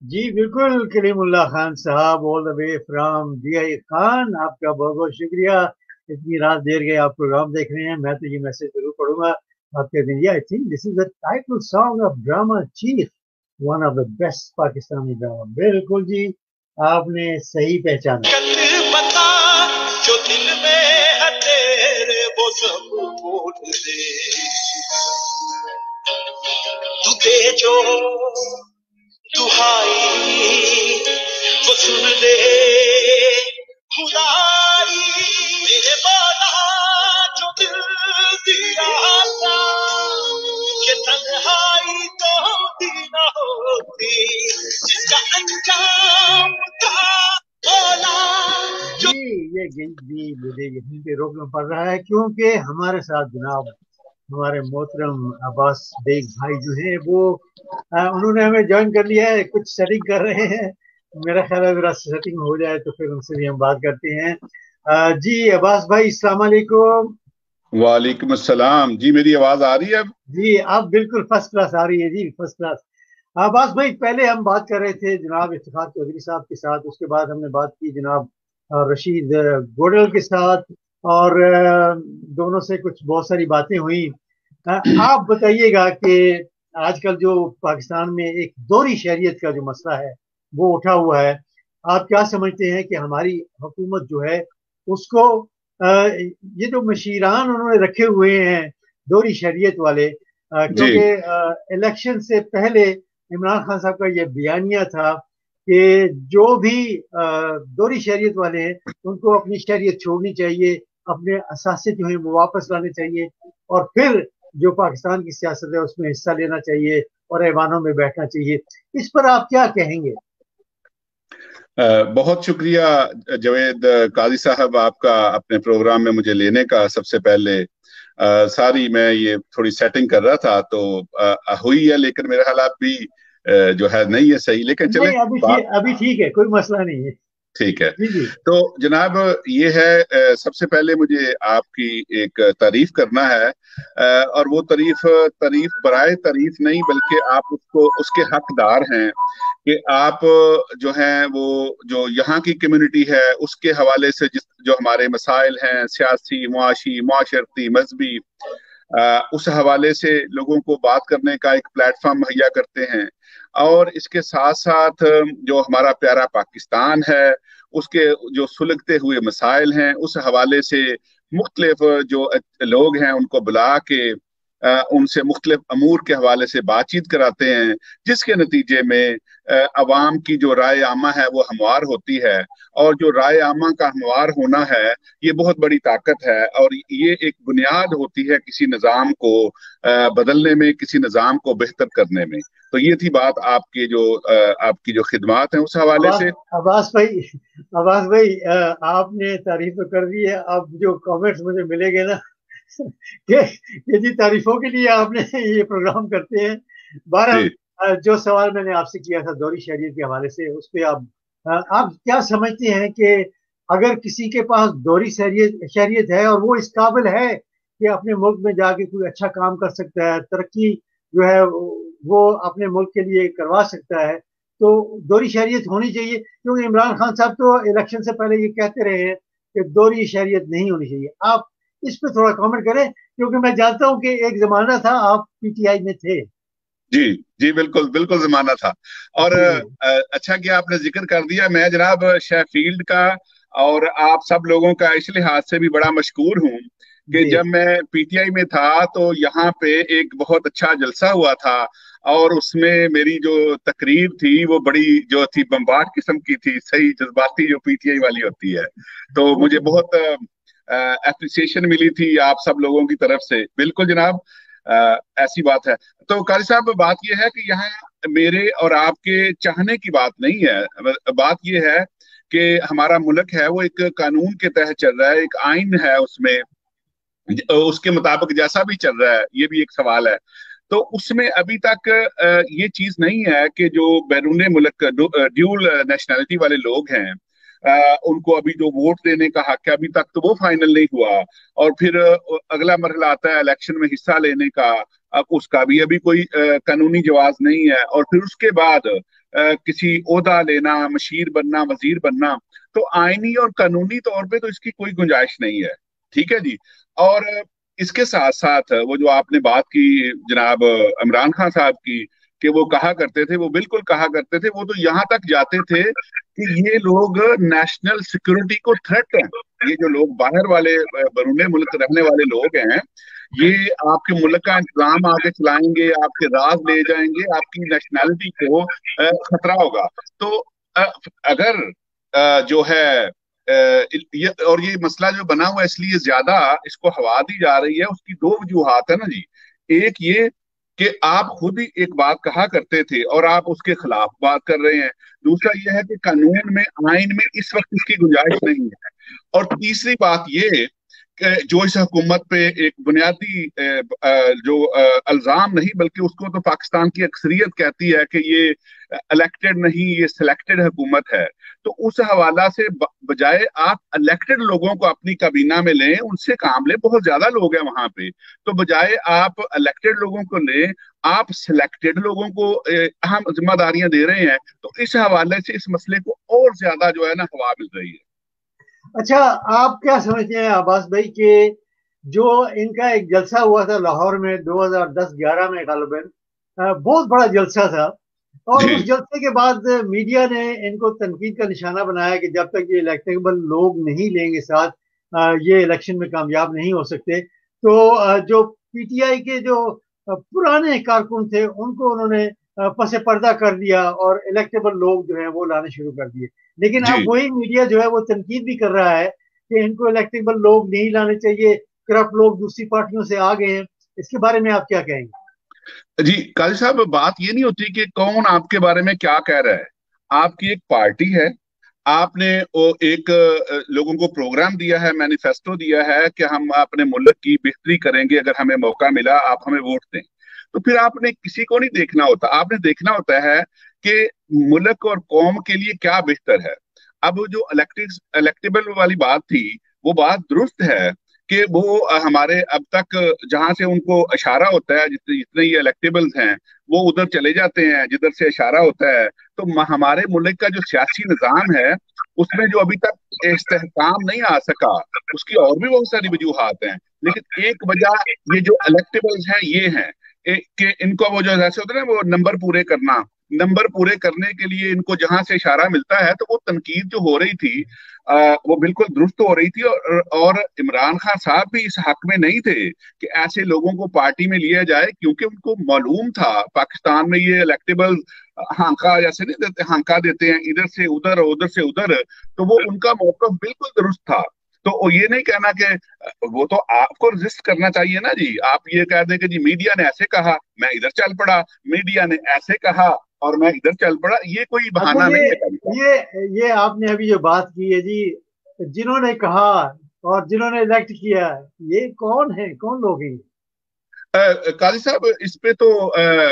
जी बिल्कुल, कलीमुल्लाह खान साहब all the way from DI Khan, आपका बहुत बहुत शुक्रिया। इतनी रात देर गए आप प्रोग्राम देख रहे हैं, मैं तो ये मैसेज जरूर पढ़ूंगा। आपके दिन I think this is the title song of drama chief, one of the best Pakistani drama. बिल्कुल जी, आपने सही पहचाना। बता जो दिल में है तेरे वो सब बोल दे, तू दे जो दुहाई वो सुन ले खुदाई, मेरे मौला जो दिल दिया था, ये तन्हाई तो होती न होती, जिसका अंजाम था मौला जो। ये गीत भी मुझे यहीं पे रोकना पड़ रहा है, क्योंकि हमारे साथ जनाब हमारे मोहतरम अब्बास बेग भाई जो हैं वो उन्होंने हमें ज्वाइन कर लिया है, कुछ सेटिंग कर रहे हैं। मेरा ख्याल है अगर सेटिंग हो जाए तो फिर उनसे भी हम बात करते हैं। जी अब्बास भाई, अस्सलाम वालेकुम। वालेकुम अस्सलाम। जी मेरी आवाज आ रही है अब? जी आप बिल्कुल फर्स्ट क्लास आ रही है जी, फर्स्ट क्लास। अब्बास भाई, पहले हम बात कर रहे थे जनाब इफ्तिखार चौधरी साहब के साथ, उसके बाद हमने बात की जनाब रशीद गोडल के साथ, और दोनों से कुछ बहुत सारी बातें हुई। आप बताइएगा कि आजकल जो पाकिस्तान में एक दोहरी शरीयत का जो मसला है वो उठा हुआ है, आप क्या समझते हैं कि हमारी हुकूमत जो है उसको ये जो मशीरान उन्होंने रखे हुए हैं दोहरी शरीयत वाले, क्योंकि इलेक्शन से पहले इमरान खान साहब का ये बयानिया था कि जो भी दोहरी शरीयत वाले हैं उनको अपनी शरीयत छोड़नी चाहिए, अपने असासे जो है वो वापस लाने चाहिए, और फिर जो पाकिस्तान की सियासत है उसमें हिस्सा लेना चाहिए और ऐवानों में बैठना चाहिए। इस पर आप क्या कहेंगे? बहुत शुक्रिया जवेद काजी साहब आपका अपने प्रोग्राम में मुझे लेने का। सबसे पहले सारी मैं ये थोड़ी सेटिंग कर रहा था तो हुई है, लेकिन मेरे हालात भी जो है नहीं है सही, लेकिन चले अभी ठीक है, कोई मसला नहीं है। ठीक है। तो जनाब ये है, सबसे पहले मुझे आपकी एक तारीफ करना है, और वो तारीफ बराए तारीफ नहीं बल्कि आप उसके हकदार हैं कि आप जो हैं वो जो यहाँ की कम्युनिटी है उसके हवाले से जो हमारे मसाइल हैं सियासी, मुआशी, माशरती, मजहबी, उस हवाले से लोगों को बात करने का एक प्लेटफॉर्म मुहैया करते हैं। और इसके साथ साथ जो हमारा प्यारा पाकिस्तान है उसके जो सुलगते हुए मसाइल हैं उस हवाले से मुख्तलिफ जो लोग हैं उनको बुला के उनसे मुख्तलिफ अमूर के हवाले से बातचीत कराते हैं, जिसके नतीजे में अवाम की जो राय आमा है वो हमवार होती है। और जो राय आमा का हमवार होना है ये बहुत बड़ी ताकत है, और ये एक बुनियाद होती है किसी निज़ाम को बदलने में, किसी निज़ाम को बेहतर करने में। तो ये थी बात आपकी जो खिदमात हैं उस हवाले से। अब्बास भाई आपने तारीफ तो कर दी है, अब जो कमेंट्स मुझे मिलेंगे ना कि जी तारीफों के लिए आपने ये प्रोग्राम करते हैं। बहरहाल जो सवाल मैंने आपसे किया था दोहरी शरीयत के हवाले से, उस पे आप क्या समझते हैं कि अगर किसी के पास दोहरी शरीयत है और वो इस काबिल है कि अपने मुल्क में जाके कोई अच्छा काम कर सकता है, तरक्की जो है वो अपने मुल्क के लिए करवा सकता है, तो दोहरी शरीयत होनी चाहिए? क्योंकि इमरान खान साहब तो इलेक्शन से पहले ये कहते रहे हैं कि दोहरी शरीयत नहीं होनी चाहिए। आप इस पे थोड़ा कमेंट करें, क्योंकि मैं जानता हूं कि एक जमाना था आप पीटीआई में थे। जी जी, बिल्कुल बिल्कुल जमाना था। और अच्छा कि आपने जिक्र कर दिया। मैं जनाब शेफील्ड का और आप सब लोगों का इस लिहाज से भी बड़ा मशहूर हूँ कि जब मैं पीटीआई में था तो यहाँ पे एक बहुत अच्छा जलसा हुआ था और उसमें मेरी जो तकरीर थी वो बड़ी जो थी बम्बार्ड किस्म की थी, सही जज्बाती जो पीटीआई वाली होती है। तो मुझे बहुत एप्रिसिएशन मिली थी आप सब लोगों की तरफ से। बिल्कुल जनाब, ऐसी बात है। तो कारी साहब, बात यह है कि यहाँ मेरे और आपके चाहने की बात नहीं है। बात यह है कि हमारा मुल्क है वो एक कानून के तहत चल रहा है, एक आइन है, उसमें उसके मुताबिक जैसा भी चल रहा है, ये भी एक सवाल है। तो उसमें अभी तक ये चीज नहीं है कि जो बैरून मुल्क ड्यूल नेशनैलिटी वाले लोग हैं उनको अभी जो वोट देने का हक है, अभी तक तो वो फाइनल नहीं हुआ। और फिर अगला मरहला आता है इलेक्शन में हिस्सा लेने का, अब उसका भी अभी कोई कानूनी जवाज नहीं है। और फिर उसके बाद किसी ओहदा लेना, मशीर बनना, वजीर बनना, तो आईनी और कानूनी तौर पे तो इसकी कोई गुंजाइश नहीं है। ठीक है जी। और इसके साथ साथ वो जो आपने बात की जनाब इमरान खान साहब की, कि वो कहा करते थे, वो बिल्कुल कहा करते थे, वो तो यहाँ तक जाते थे कि ये लोग नेशनल सिक्योरिटी को थ्रेट हैं। ये जो लोग बाहर वाले बरूने मुल्क रहने वाले लोग हैं, ये आपके मुल्क का इंतजाम आगे चलाएंगे, आपके राज ले जाएंगे, आपकी नेशनैलिटी को खतरा होगा। तो अगर जो है ये मसला जो बना हुआ है, इसलिए ज्यादा इसको हवा दी जा रही है। उसकी दो वजूहात है ना जी। एक ये कि आप खुद ही एक बात कहा करते थे और आप उसके खिलाफ बात कर रहे हैं। दूसरा यह है कि कानून में, आइन में इस वक्त इसकी गुंजाइश नहीं है। और तीसरी बात ये कि जो इस हुकूमत पे एक बुनियादी जो इल्जाम नहीं, बल्कि उसको तो पाकिस्तान की अक्सरियत कहती है कि ये इलेक्टेड नहीं, ये सिलेक्टेड हुकूमत है। तो उस हवाला से बजाय आप इलेक्टेड लोगों को अपनी काबीना में लें, उनसे काम लें। बहुत ज्यादा लोग हैं वहां पे, तो बजाय आप इलेक्टेड लोगों को लें, आप सिलेक्टेड लोगों को अहम जिम्मेदारियां दे रहे हैं। तो इस हवाले से इस मसले को और ज्यादा जो है ना हवा मिल रही है। अच्छा, आप क्या समझते हैं अब्बास भाई कि जो इनका एक जलसा हुआ था लाहौर में 2010-11 में गालिबन, बहुत बड़ा जलसा था, और उस जलसे के बाद मीडिया ने इनको तनकीद का निशाना बनाया कि जब तक ये इलेक्टेबल लोग नहीं लेंगे साथ, ये इलेक्शन में कामयाब नहीं हो सकते। तो जो पीटीआई के जो पुराने कारकुन थे उनको उन्होंने पसे पर्दा कर दिया और इलेक्टेबल लोग जो है वो लाने शुरू कर दिए। लेकिन अब वही मीडिया जो है वो तनकीद भी कर रहा है कि इनको इलेक्टेबल लोग नहीं लाने चाहिए, करप्ट लोग दूसरी पार्टियों से आ गए हैं। इसके बारे में आप क्या कहेंगे? जी काजी साहब, बात ये नहीं होती कि कौन आपके बारे में क्या कह रहा है। आपकी एक पार्टी है, आपने वो एक लोगों को प्रोग्राम दिया है, मैनिफेस्टो दिया है कि हम अपने मुल्क की बेहतरी करेंगे, अगर हमें मौका मिला आप हमें वोट दें। तो फिर आपने किसी को नहीं देखना होता, आपने देखना होता है कि मुल्क और कौम के लिए क्या बेहतर है। अब जो इलेक्टेबल वाली बात थी, वो बात दुरुस्त है कि वो हमारे अब तक जहां से उनको इशारा होता है, जितने ये इलेक्टेबल्स हैं वो उधर चले जाते हैं जिधर से इशारा होता है। तो हमारे मुल्क का जो सियासी निजाम है उसमें जो अभी तक इस्तेहकाम नहीं आ सका, उसकी और भी बहुत सारी वजूहात हैं। लेकिन एक वजह ये जो इलेक्टेबल्स हैं ये हैं कि इनको वो जो जैसे होता है ना, वो नंबर पूरे करना, नंबर पूरे करने के लिए इनको जहां से इशारा मिलता है। तो वो तनकीद जो हो रही थी वो बिल्कुल दुरुस्त हो रही थी। और इमरान खान साहब भी इस हक में नहीं थे कि ऐसे लोगों को पार्टी में लिया जाए, क्योंकि उनको मालूम था पाकिस्तान में ये इलेक्टेबल हांका जैसे नहीं देते, हांका देते हैं इधर से उधर और उधर से उधर। तो वो उनका मौका बिल्कुल दुरुस्त था। तो ये नहीं कहना कि वो तो आपको रजिस्ट करना चाहिए ना जी। आप ये कह दें कि जी मीडिया ने ऐसे कहा मैं इधर चल पड़ा, मीडिया ने ऐसे कहा और मैं इधर चल पड़ा, ये कोई बहाना नहीं है। ये आपने अभी जो बात की है जी, जिन्होंने कहा और जिन्होंने इलेक्ट किया, ये कौन है, कौन लोग हैं? काजी साहब, इस पे तो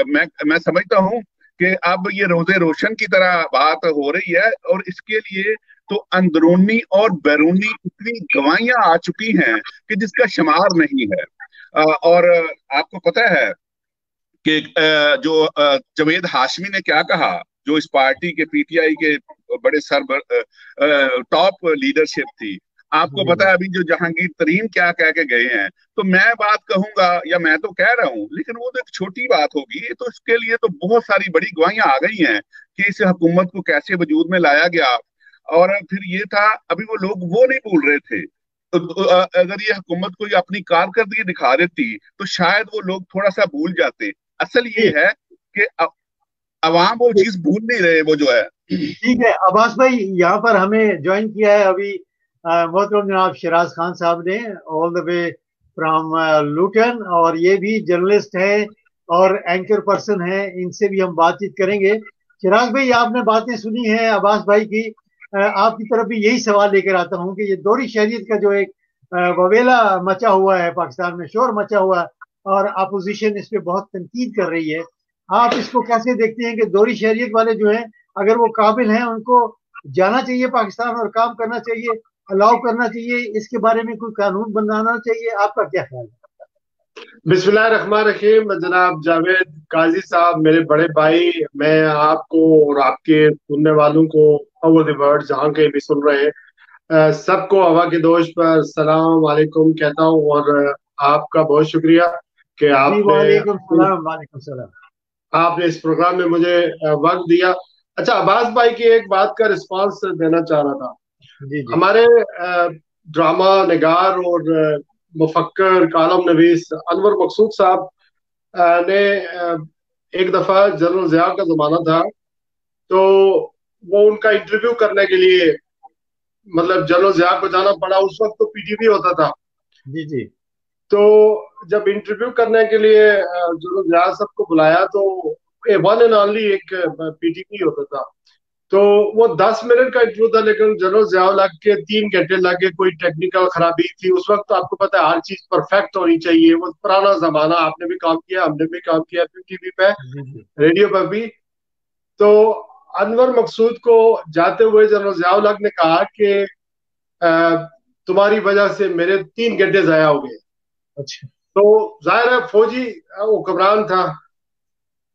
मैं समझता हूँ कि अब ये रोजे रोशन की तरह बात हो रही है, और इसके लिए तो अंदरूनी और बैरूनी इतनी गवाहियां आ चुकी हैं कि जिसका शुमार नहीं है। और आपको पता है कि जो जवेद हाशमी ने क्या कहा, जो इस पार्टी के पीटीआई के बड़े टॉप लीडरशिप थी, आपको पता है अभी जो जहांगीर तरीन क्या कह के गए हैं, तो मैं बात कहूंगा या मैं तो कह रहा हूं, लेकिन वो तो एक छोटी बात होगी। तो इसके लिए तो बहुत सारी बड़ी गवाहियां आ गई हैं कि इस हुकूमत को कैसे वजूद में लाया गया। और फिर ये था, अभी वो लोग वो नहीं भूल रहे थे। तो अगर ये हुकूमत कोई अपनी कारकर्दगी दिखा देती तो शायद वो लोग थोड़ा सा भूल जाते। असल ये है कि अवाम वो चीज भूल नहीं रहे, वो जो है। ठीक है अब्बास भाई, यहाँ पर हमें ज्वाइन किया है अभी मोहतरम जनाब शिराज खान साहब ने, all the way from Lutan, और ये भी जर्नलिस्ट है और एंकर पर्सन है, इनसे भी हम बातचीत करेंगे। शिराज भाई, आपने बातें सुनी हैं अब्बास भाई की, आपकी तरफ भी यही सवाल लेकर आता हूँ कि ये दोहरी शरीयत का जो एक ववेला मचा हुआ है पाकिस्तान में, शोर मचा हुआ है, और अपोजिशन इस पे बहुत तनकीद कर रही है, आप इसको कैसे देखते हैं कि दोहरी शरीयत वाले जो हैं, अगर वो काबिल हैं, उनको जाना चाहिए पाकिस्तान और काम करना चाहिए, अलाउ करना चाहिए, इसके बारे में कोई कानून बनाना चाहिए, आपका क्या ख्याल है? बिस्मिल्लाहिर्रहमानिर्रहीम। जनाब जावेद काजी साहब, मेरे बड़े भाई, मैं आपको और आपके सुनने वालों को ओवर द वर्ल्ड जहाँ के भी सुन रहे हैं सबको हवा के दोष पर सलाम वालेकुम कहता हूँ। और आपका बहुत शुक्रिया कि आपने इस प्रोग्राम में मुझे वक्त दिया। अच्छा, अब्बास भाई की एक बात का रिस्पांस देना चाह रहा था। जी। हमारे ड्रामा निगार और मुफक्कर कालम नवीस अनवर मकसूद साहब ने एक दफा जनरल ज़िया का जमाना था, तो वो उनका इंटरव्यू करने के लिए मतलब जनरल ज़िया को जाना पड़ा। उस वक्त तो पीटीवी होता था। जी। तो जब इंटरव्यू करने के लिए जनरल ज़िया साहब को बुलाया तो वन एंड ओनली एक पीटीवी होता था। तो वो 10 मिनट का इंटरव्यू था, लेकिन जनरल ज़िया लग के 3 घंटे लगे। कोई टेक्निकल खराबी थी उस वक्त, तो आपको पता है हर चीज परफेक्ट होनी चाहिए। वो पुराना जमाना, आपने भी काम किया, हमने भी काम किया टीवी पे, रेडियो पर भी। तो अनवर मकसूद को जाते हुए जनरल ज़िया लग ने कहा कि तुम्हारी वजह से मेरे 3 घंटे जाया हो गए। अच्छा। तो जाहिर है फौजी हुक्मरान था,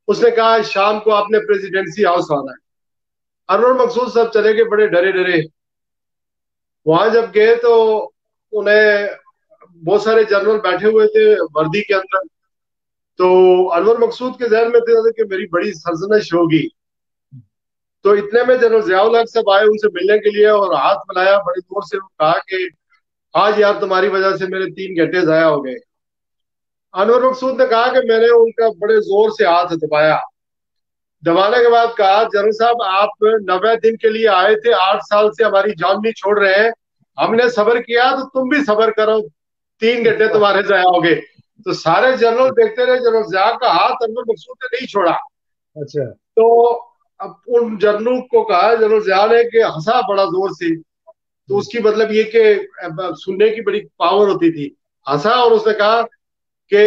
उसने कहा शाम को आपने प्रेसिडेंसी हाउस आना है। अनवर मकसूद साहब चले गए बड़े डरे डरे। वहां जब गए तो उन्हें बहुत सारे जनरल बैठे हुए थे वर्दी के अंदर। तो अनवर मकसूद के जहन में थे कि मेरी बड़ी सरजनश होगी। तो इतने में जनरल ज़ियाउल हक साहब आए उनसे मिलने के लिए और हाथ मिलाया बड़े जोर से, कहा कि आज यार तुम्हारी वजह से मेरे 3 घंटे जाया हो गए। अनवर मकसूद ने कहा कि मैंने उनका बड़े जोर से हाथ दबाया। दबाने के बाद कहा, जनरल साहब आप 90 दिन के लिए आए थे, 8 साल से हमारी जान नहीं छोड़ रहे हैं, हमने सब्र किया तो तुम भी सब्र करो, 3 घंटे तुम्हारे जाया हो गए। तो सारे जनरल देखते रहे, जनरल ज़िया का हाथ अनवर मकसूद ने नहीं छोड़ा। अच्छा। तो अब उन जनरल को कहा जनरल ज़िया ने कि हंसा बड़ा जोर से। तो उसकी मतलब ये कि सुनने की बड़ी पावर होती थी। हंसा और उसने कहा कि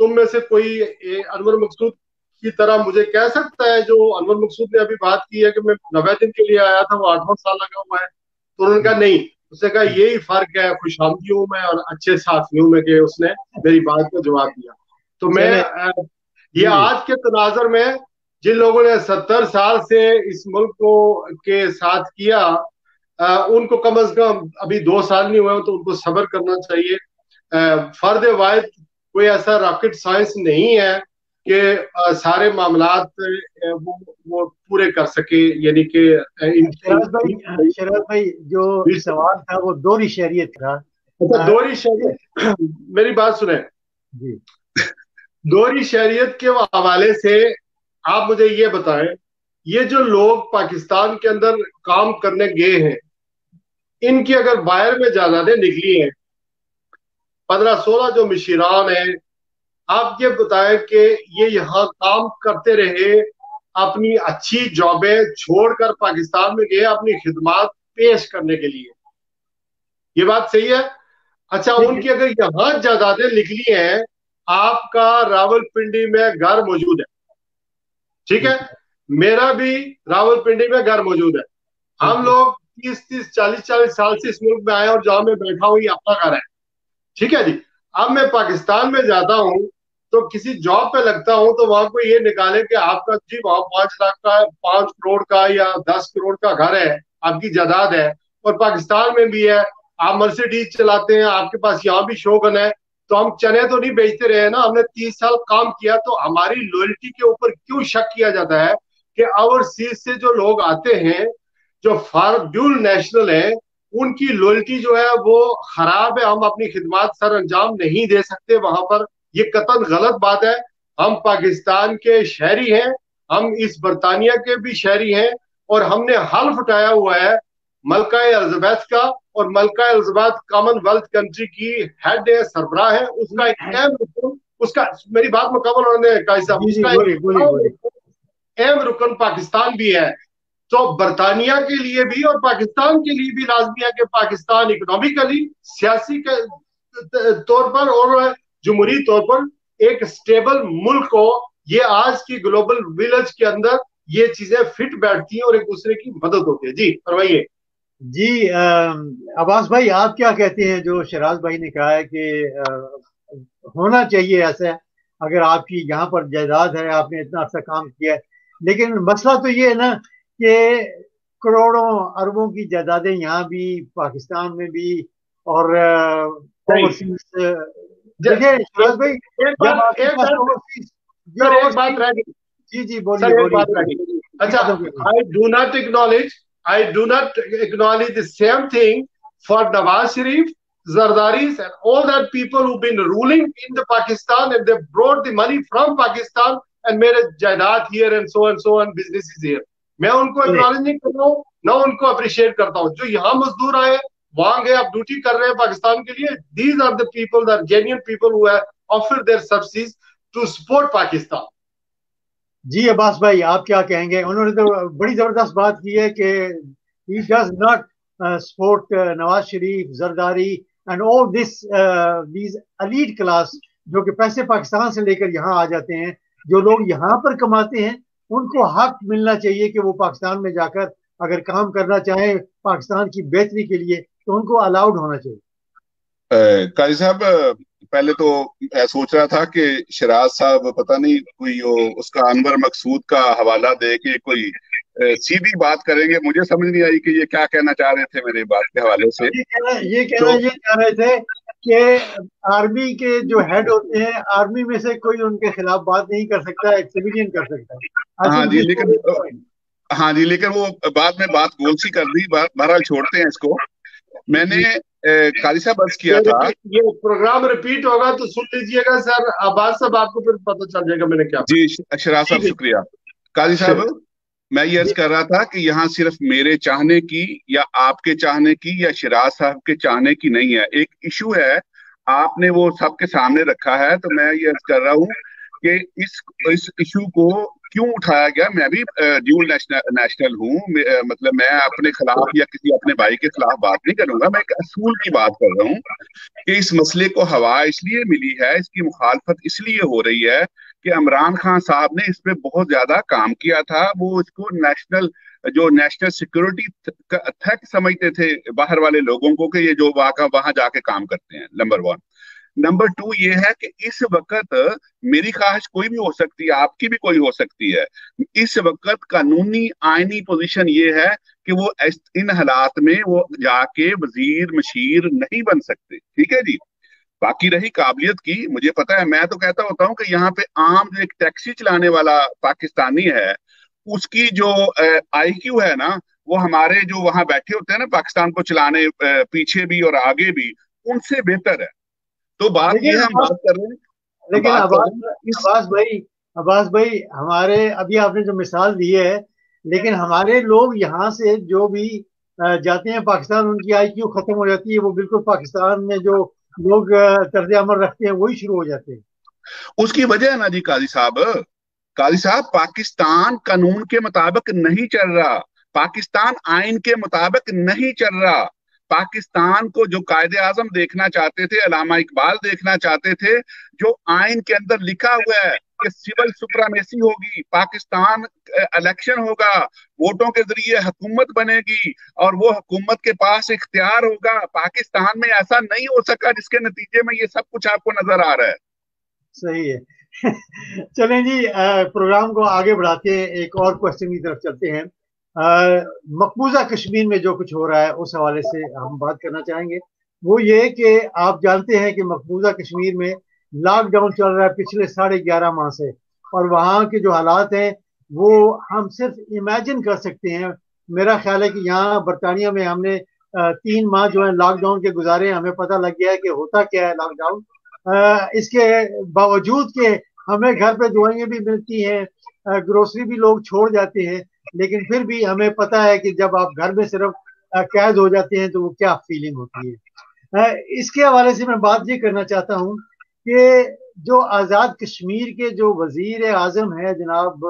तुम में से कोई अनवर मकसूद की तरह मुझे कह सकता है जो अनवर मकसूद ने अभी बात की है कि मैं 90 दिन के लिए आया था, वो 8वां साल लगा हुआ है। तो उन्होंने कहा नहीं। उसने कहा यही फर्क है खुशआमदियों में और अच्छे साथियों में, कि उसने मेरी बात का जवाब दिया। तो मैं ये आज के तनाजर में जिन लोगों ने 70 साल से इस मुल्क को के साथ किया, उनको कम अज कम अभी 2 साल नहीं हुए, तो उनको सब्र करना चाहिए। फर्द वाहिद कोई ऐसा रॉकेट साइंस नहीं है कि सारे मामलात वो पूरे कर सके। यानी कि शराज भाई जो सवाल था वो दोहरी शरीयत था। अच्छा, दोहरी शरीयत, मेरी बात सुने जी। दोहरी शरीयत के हवाले से आप मुझे ये बताएं, ये जो लोग पाकिस्तान के अंदर काम करने गए हैं, इनकी अगर बाहर में जायदादें निकली हैं 15-16 जो मशीरान हैं, आप ये बताएं कि ये यहाँ काम करते रहे, अपनी अच्छी जॉबें छोड़कर पाकिस्तान में गए अपनी खिदमत पेश करने के लिए, ये बात सही है? अच्छा, उनकी अगर यहाँ जायदादें निकली हैं, आपका रावलपिंडी में घर मौजूद है, ठीक है, मेरा भी रावलपिंडी में घर मौजूद है, हम लोग 30-30, 40-40 साल से इस मुल्क में आए और जहां मैं बैठा हूं ये अपना घर है, ठीक है जी। अब मैं पाकिस्तान में जाता हूं तो किसी जॉब पे लगता हूं तो वहां को ये निकाले कि आपका जी वहां 5 लाख का, 5 करोड़ का या 10 करोड़ का घर है, आपकी जायदाद है, और पाकिस्तान में भी है। आप मर्सिडीज चलाते हैं, आपके पास यहाँ भी शोगन है, तो हम चने तो नहीं बेचते रहे ना, हमने 30 साल काम किया, तो हमारी लॉयल्टी के ऊपर क्यों शक किया जाता है कि ओवरसीज से जो लोग आते हैं जो ड्यूल नेशनल है उनकी लॉयल्टी जो है वो खराब है, हम अपनी खिदमत सर अंजाम नहीं दे सकते वहां पर, ये कतई गलत बात है। हम पाकिस्तान के शहरी हैं, हम इस बरतानिया के भी शहरी हैं, और हमने हल्फ उठाया हुआ है मलका एलिजाबेथ का, और मलका एलिजाबेथ कॉमनवेल्थ कंट्री की हेड है, सरबराह है, उसका एक अहम रुकन, उसका मेरी बात मुकम्मल होने दें काजी साहब, उसका एक अहम रुकन पाकिस्तान भी है। तो बरतानिया के लिए भी और पाकिस्तान के लिए भी लाजमी है कि पाकिस्तान इकोनॉमिकली, सियासी के तौर पर और जमहूरी तौर पर एक स्टेबल मुल्क हो। ये आज की ग्लोबल विलेज के अंदर ये चीजें फिट बैठती हैं और एक दूसरे की मदद होती है। जी फरमाइए। जी अब्बास भाई, आप क्या कहते हैं जो शराज भाई ने कहा है कि होना चाहिए ऐसा, अगर आपकी यहाँ पर जायदाद है, आपने इतना अच्छा काम किया है, लेकिन मसला तो ये है ना कि करोड़ों अरबों की जायदादें यहाँ भी, पाकिस्तान में भी, और ओवरसीज। देखिए शराज भाई, एक बात रह गई। जी बोलिए। अच्छा, I do not acknowledge the same thing for Nawaz Sharif, Zardaris, and all that people who've been ruling in the Pakistan, and they brought the money from Pakistan and made a jaydad here and so on businesses here. मैं उनको acknowledge नहीं कर रहा हूँ, ना उनको appreciate करता हूँ। जो यहाँ मजदूर आए, वहां गए, आप ड्यूटी कर रहे हैं पाकिस्तान के लिए, these are the people, the genuine people who have offered their services to support Pakistan. जी अब्बास भाई, आप क्या कहेंगे? उन्होंने तो बड़ी जबरदस्त बात की है कि he does not support Nawaz Sharif, Zardari and all these elite class जो कि पैसे पाकिस्तान से लेकर यहाँ आ जाते हैं। जो लोग यहाँ पर कमाते हैं उनको हक मिलना चाहिए कि वो पाकिस्तान में जाकर अगर काम करना चाहें पाकिस्तान की बेहतरी के लिए, तो उनको अलाउड होना चाहिए। काजी साहब, पहले तो मैं सोच रहा था कि शराज साहब पता नहीं कोई उसका अनवर मकसूद का हवाला दे के कोई सीधी बात करेंगे, मुझे समझ नहीं आई कि ये क्या कहना चाह रहे थे मेरी बात के हवाले से। ये कह रहे थे कि आर्मी के जो हेड होते हैं, आर्मी में से कोई उनके खिलाफ बात नहीं कर सकता, एक सिविलियन कर सकता है। हाँ जी, लेकिन वो बाद में बात गोल सी कर दी, बहरहाल छोड़ते हैं इसको। मैंने काजी साहब अर्ज किया था, ये प्रोग्राम रिपीट होगा तो सुन लीजिएगा सर अब्बास साहब, आपको फिर पता चल जाएगा मैंने क्या। जी शराज साहब शुक्रिया। काजी साहब, मैं ये अर्ज कर रहा था कि यहाँ सिर्फ मेरे चाहने की या आपके चाहने की या शराज साहब के चाहने की नहीं है, एक इशू है, आपने वो सबके सामने रखा है। तो मैं ये अर्ज कर रहा हूँ कि इस इशू को क्यों उठाया गया। मैं भी ड्यूल नेशनल हूँ, मतलब मैं अपने खिलाफ या किसी अपने भाई के खिलाफ बात नहीं करूंगा, मैं एक असूल की बात कर रहा हूँ कि इस मसले को हवा इसलिए मिली है, इसकी मुखालफत इसलिए हो रही है कि इमरान खान साहब ने इस पे बहुत ज्यादा काम किया था। वो इसको नेशनल सिक्योरिटी थ्रेट समझते थे बाहर वाले लोगों को कि ये जो वहां जाके काम करते हैं, नंबर 1। नंबर 2 ये है कि इस वक्त मेरी ख्वाहिश कोई भी हो सकती है, आपकी भी कोई हो सकती है, इस वक्त कानूनी आईनी पोजीशन ये है कि वो इन हालात में वो जाके वजीर मशीर नहीं बन सकते। ठीक है जी। बाकी रही काबिलियत की, मुझे पता है, मैं तो कहता होता हूँ कि यहाँ पे आम जो एक टैक्सी चलाने वाला पाकिस्तानी है, उसकी जो IQ है ना, वो हमारे जो वहां बैठे होते हैं ना पाकिस्तान को चलाने, पीछे भी और आगे भी, उनसे बेहतर है। तो बात ये हम बात कर रहे हैं, लेकिन अब्बास भाई हमारे अभी आपने जो मिसाल दी है, लेकिन हमारे लोग यहाँ से जो भी जाते हैं पाकिस्तान, उनकी IQ खत्म हो जाती है, वो बिल्कुल पाकिस्तान में जो लोग तर्ज अमल रखते हैं वही शुरू हो जाते हैं। उसकी वजह है ना जी काजी साहब, पाकिस्तान कानून के मुताबिक नहीं चल रहा, पाकिस्तान आइन के मुताबिक नहीं चल रहा। पाकिस्तान को जो कायदे आजम देखना चाहते थे, अल्लामा इकबाल देखना चाहते थे, जो आइन के अंदर लिखा हुआ है कि सिविल सुप्रीमेसी होगी, पाकिस्तान इलेक्शन होगा, वोटों के जरिए हुकूमत बनेगी और वो हुकूमत के पास इख्तियार होगा, पाकिस्तान में ऐसा नहीं हो सका, जिसके नतीजे में ये सब कुछ आपको नजर आ रहा है। सही है। चलें जी, प्रोग्राम को आगे बढ़ाते हैं, एक और क्वेश्चन की तरफ चलते हैं। मकबूजा कश्मीर में जो कुछ हो रहा है उस हवाले से हम बात करना चाहेंगे। वो ये कि आप जानते हैं कि मकबूजा कश्मीर में लॉकडाउन चल रहा है पिछले 11.5 माह से, और वहाँ के जो हालात हैं वो हम सिर्फ इमेजिन कर सकते हैं। मेरा ख्याल है कि यहाँ बरतानिया में हमने 3 माह जो है लॉकडाउन के गुजारे, हमें पता लग गया है कि होता क्या है लॉकडाउन। इसके बावजूद के हमें घर पे दवाइयाँ भी मिलती हैं, ग्रोसरी भी लोग छोड़ जाते हैं, लेकिन फिर भी हमें पता है कि जब आप घर में सिर्फ कैद हो जाते हैं तो वो क्या फीलिंग होती है। इसके हवाले से मैं बात ये करना चाहता हूँ कि जो आज़ाद कश्मीर के जो वजीर आजम है जनाब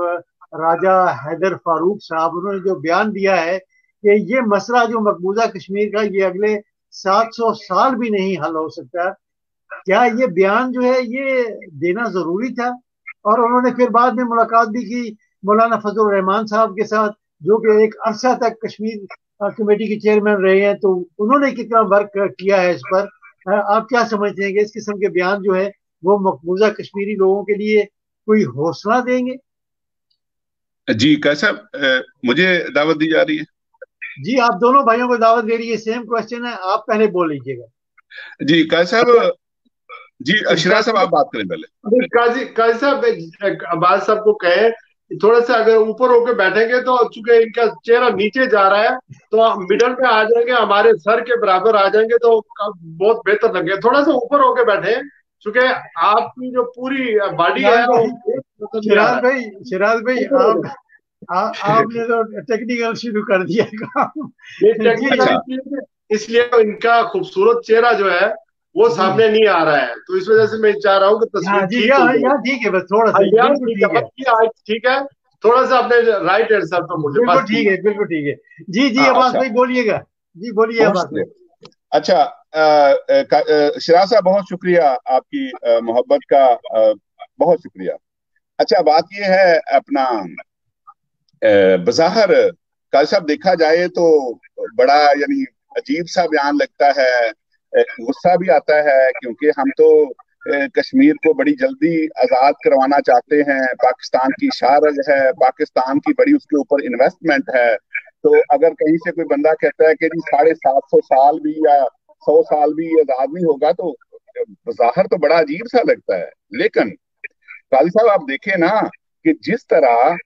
राजा हैदर फारूक साहब, उन्होंने जो बयान दिया है कि ये मसला जो मकबूजा कश्मीर का ये अगले 700 साल भी नहीं हल हो सकता, क्या ये बयान जो है ये देना जरूरी था? और उन्होंने फिर बाद में मुलाकात भी की मौलाना फजल रहमान साहब के साथ, जो कि एक अरसा तक कश्मीर कमेटी के चेयरमैन रहे हैं, तो उन्होंने कितना वर्क किया है इस पर। आप क्या समझते हैं कि इस किस्म के बयान जो है वो मकबूजा कश्मीरी लोगों के लिए कोई हौसला देंगे? जी कैसा मुझे दावत दी जा रही है? जी आप दोनों भाइयों को दावत दे रही है, सेम क्वेश्चन है, आप पहले बोल लीजिएगा। जी कैसा जी अशरा साहब आप बात करें पहले। काजी साहब अब्बास साहब को कहें थोड़ा सा अगर ऊपर होके बैठेंगे तो चूंकि इनका चेहरा नीचे जा रहा है तो मिडल में आ जाएंगे, हमारे सर के बराबर आ जाएंगे तो बहुत बेहतर लगे। थोड़ा सा ऊपर होके बैठे क्योंकि आपकी जो पूरी बॉडी है वो शिराज भाई आपने तो टेक्निकल शुरू कर दिया काम। इसलिए इनका खूबसूरत चेहरा जो है वो सामने नहीं आ रहा है, तो इस वजह से मैं चाह रहा हूँ कि तस्वीर ठीक है, बस थोड़ा सा ठीक है, थोड़ा सा अपने राइट हैंड सर पर मुझे बिल्कुल ठीक है, बिल्कुल ठीक है। जी अब्बास भाई बोलिएगा। जी बोलिए अब्बास भाई। अच्छा शिराज साहब बहुत शुक्रिया आपकी मोहब्बत का, बहुत शुक्रिया। अच्छा बात ये है अपना बज़ाहिर काजी साहब देखा जाए तो बड़ा यानी अजीब सा बयान लगता है, गुस्सा भी आता है क्योंकि हम तो कश्मीर को बड़ी जल्दी आज़ाद करवाना चाहते हैं, पाकिस्तान की शारज है, पाकिस्तान की बड़ी उसके ऊपर इन्वेस्टमेंट है। तो अगर कहीं से कोई बंदा कहता है कि जी 750 साल भी या 100 साल भी आज़ाद नहीं होगा तो ज़ाहिर तो बड़ा अजीब सा लगता है। लेकिन काजी साहब आप देखें ना कि जिस तरह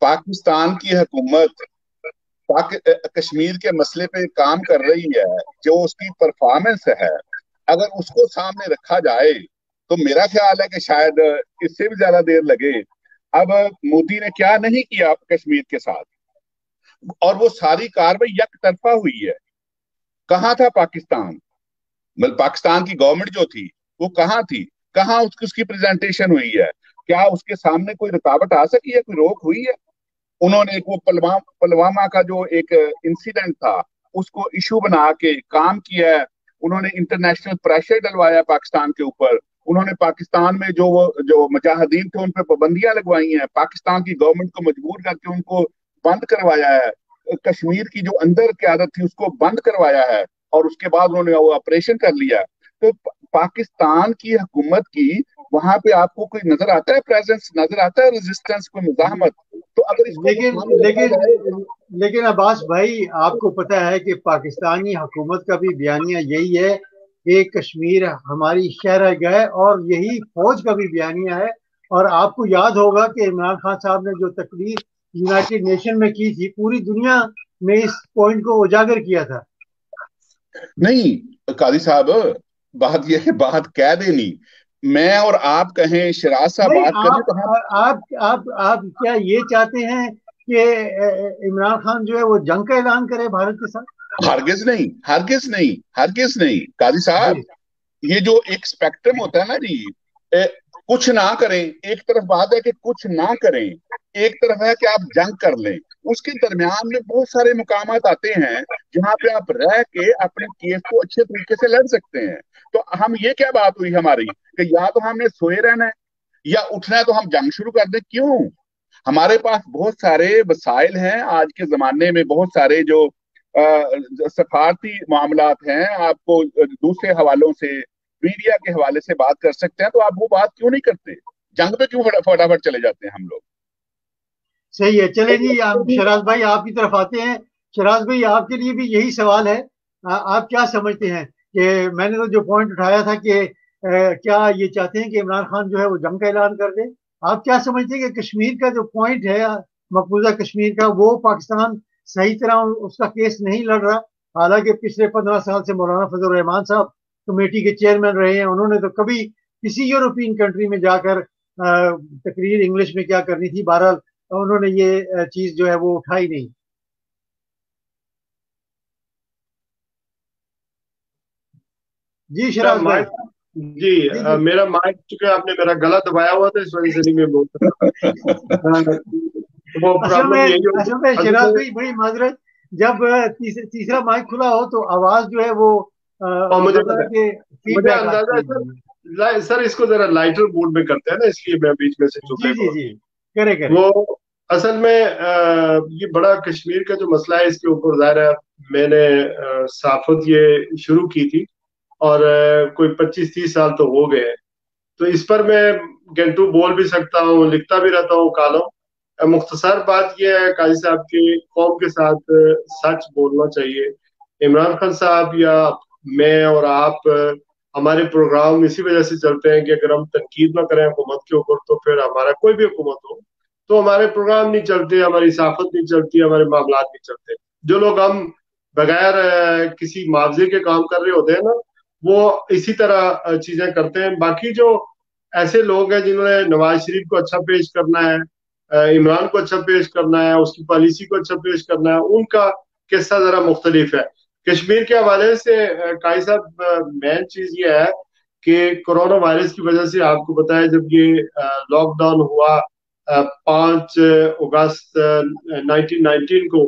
पाकिस्तान की हुकूमत कश्मीर के मसले पे काम कर रही है, जो उसकी परफॉर्मेंस है, अगर उसको सामने रखा जाए तो मेरा ख्याल है कि शायद इससे भी ज्यादा देर लगे। अब मोदी ने क्या नहीं किया कश्मीर के साथ, और वो सारी कार्रवाई यकतरफा हुई है। कहाँ था पाकिस्तान? मतलब पाकिस्तान की गवर्नमेंट जो थी वो कहाँ थी? कहाँ उसकी प्रेजेंटेशन हुई है? क्या उसके सामने कोई रुकावट आ सकी है, कोई रोक हुई है? उन्होंने एक वो पुलवामा का जो एक इंसिडेंट था उसको इशू बना के काम किया है। उन्होंने इंटरनेशनल प्रेशर डलवाया पाकिस्तान के ऊपर। उन्होंने पाकिस्तान में जो मुजाहिदीन थे उन पर पाबंदियां लगवाई हैं, पाकिस्तान की गवर्नमेंट को मजबूर करके उनको बंद करवाया है, कश्मीर की जो अंदर क़यादत थी उसको बंद करवाया है, और उसके बाद उन्होंने वो ऑपरेशन कर लिया। तो पाकिस्तान की हुकूमत की वहां पे आपको कोई नजर आता है प्रेजेंस, नजर आता है रेजिस्टेंस, कोई मुजाहमत? तो अगर इसको लेकिन अब्बास भाई आपको पता है कि पाकिस्तानी हुकूमत का भी बयानिया यही है कि कश्मीर हमारी शहरगाह है, और यही फौज का भी बयानिया है। और आपको याद होगा कि इमरान खान साहब ने जो तकरीर यूनाइटेड नेशन में की थी, पूरी दुनिया में इस पॉइंट को उजागर किया था। नहीं काजी साहब, बात यह है, बात कह देनी, मैं और आप कहें, शिराज साहब बात करें तो आप क्या ये चाहते हैं कि इमरान खान जो है वो जंग का ऐलान करे भारत के साथ? हरगिज नहीं, हरगिज नहीं, हरगिज नहीं काजी साहब। ये जो एक स्पेक्ट्रम होता है ना जी, कुछ ना करें, एक तरफ बात है कि कुछ ना करें, एक तरफ है कि आप जंग कर लें। उसके दरमियान में बहुत सारे मुकामात आते हैं जहां पे आप रह के अपने केस को अच्छे तरीके से लड़ सकते हैं। तो हम ये क्या बात हुई हमारी कि या तो हमने सोए रहना है या उठना है तो हम जंग शुरू कर दें? क्यों? हमारे पास बहुत सारे वसाइल हैं आज के जमाने में, बहुत सारे जो सफारती मामलात हैं, आपको दूसरे हवालों से, मीडिया के हवाले से बात कर सकते हैं। तो आप वो बात क्यों नहीं करते? जंग पे क्यों फटाफट चले जाते हैं हम लोग? सही है, चले जी आप शराज भाई आपकी तरफ आते हैं। शराज भाई आपके लिए भी यही सवाल है, आप क्या समझते हैं कि मैंने तो जो पॉइंट उठाया था कि क्या ये चाहते हैं कि इमरान खान जो है वो जंग का ऐलान कर दे, आप क्या समझते हैं कि कश्मीर का जो पॉइंट है मकबूजा कश्मीर का, वो पाकिस्तान सही तरह उसका केस नहीं लड़ रहा? हालांकि पिछले 15 साल से मौलाना फजल रहमान साहब कमेटी के चेयरमैन रहे हैं, उन्होंने तो कभी किसी यूरोपियन कंट्री में जाकर तकरीर इंग्लिश में क्या करनी थी, बहरहाल उन्होंने ये चीज जो है वो उठाई नहीं। जी शराज भाई। जी, मेरा माइक चूंकि आपने मेरा गला दबाया हुआ था, इस वजह से नहीं मैं बोल सकता। वो प्रॉब्लम यही होगी। असल में शराज भाई बड़ी माजरत, जब तीसरा माइक खुला हो तो आवाज जो है वो मुझे अंदाजा सर इसको जरा लाइटर मूड में करते हैं ना, इसलिए मैं बीच में से चुप करे वो असल में ये बड़ा कश्मीर का जो मसला है, इसके ऊपर जाहिर है मैंने साफत ये शुरू की थी और कोई 25-30 साल तो हो गए, तो इस पर मैं घंटों बोल भी सकता हूँ, लिखता भी रहता हूँ कॉलम। मुख्तसर बात यह है काजी साहब की कौम के साथ सच बोलना चाहिए। इमरान खान साहब या मैं और आप, हमारे प्रोग्राम इसी वजह से चलते हैं कि अगर हम तनकीद ना करें हुकूमत के ऊपर तो फिर हमारा कोई भी हुकूमत हो तो हमारे प्रोग्राम नहीं चलते, हमारी साफत नहीं चलती, हमारे मामला नहीं चलते। जो लोग हम बगैर किसी मुआवजे के काम कर रहे होते हैं ना, वो इसी तरह चीजें करते हैं। बाकी जो ऐसे लोग हैं जिन्होंने नवाज शरीफ को अच्छा पेश करना है, इमरान को अच्छा पेश करना है, उसकी पॉलिसी को अच्छा पेश करना है, उनका किस्सा जरा मुख्तलिफ है। कश्मीर के हवाले से काई साहब मेन चीज ये है कि कोरोना वायरस की वजह से आपको पता है जब ये लॉकडाउन हुआ 5 अगस्त 1919 को,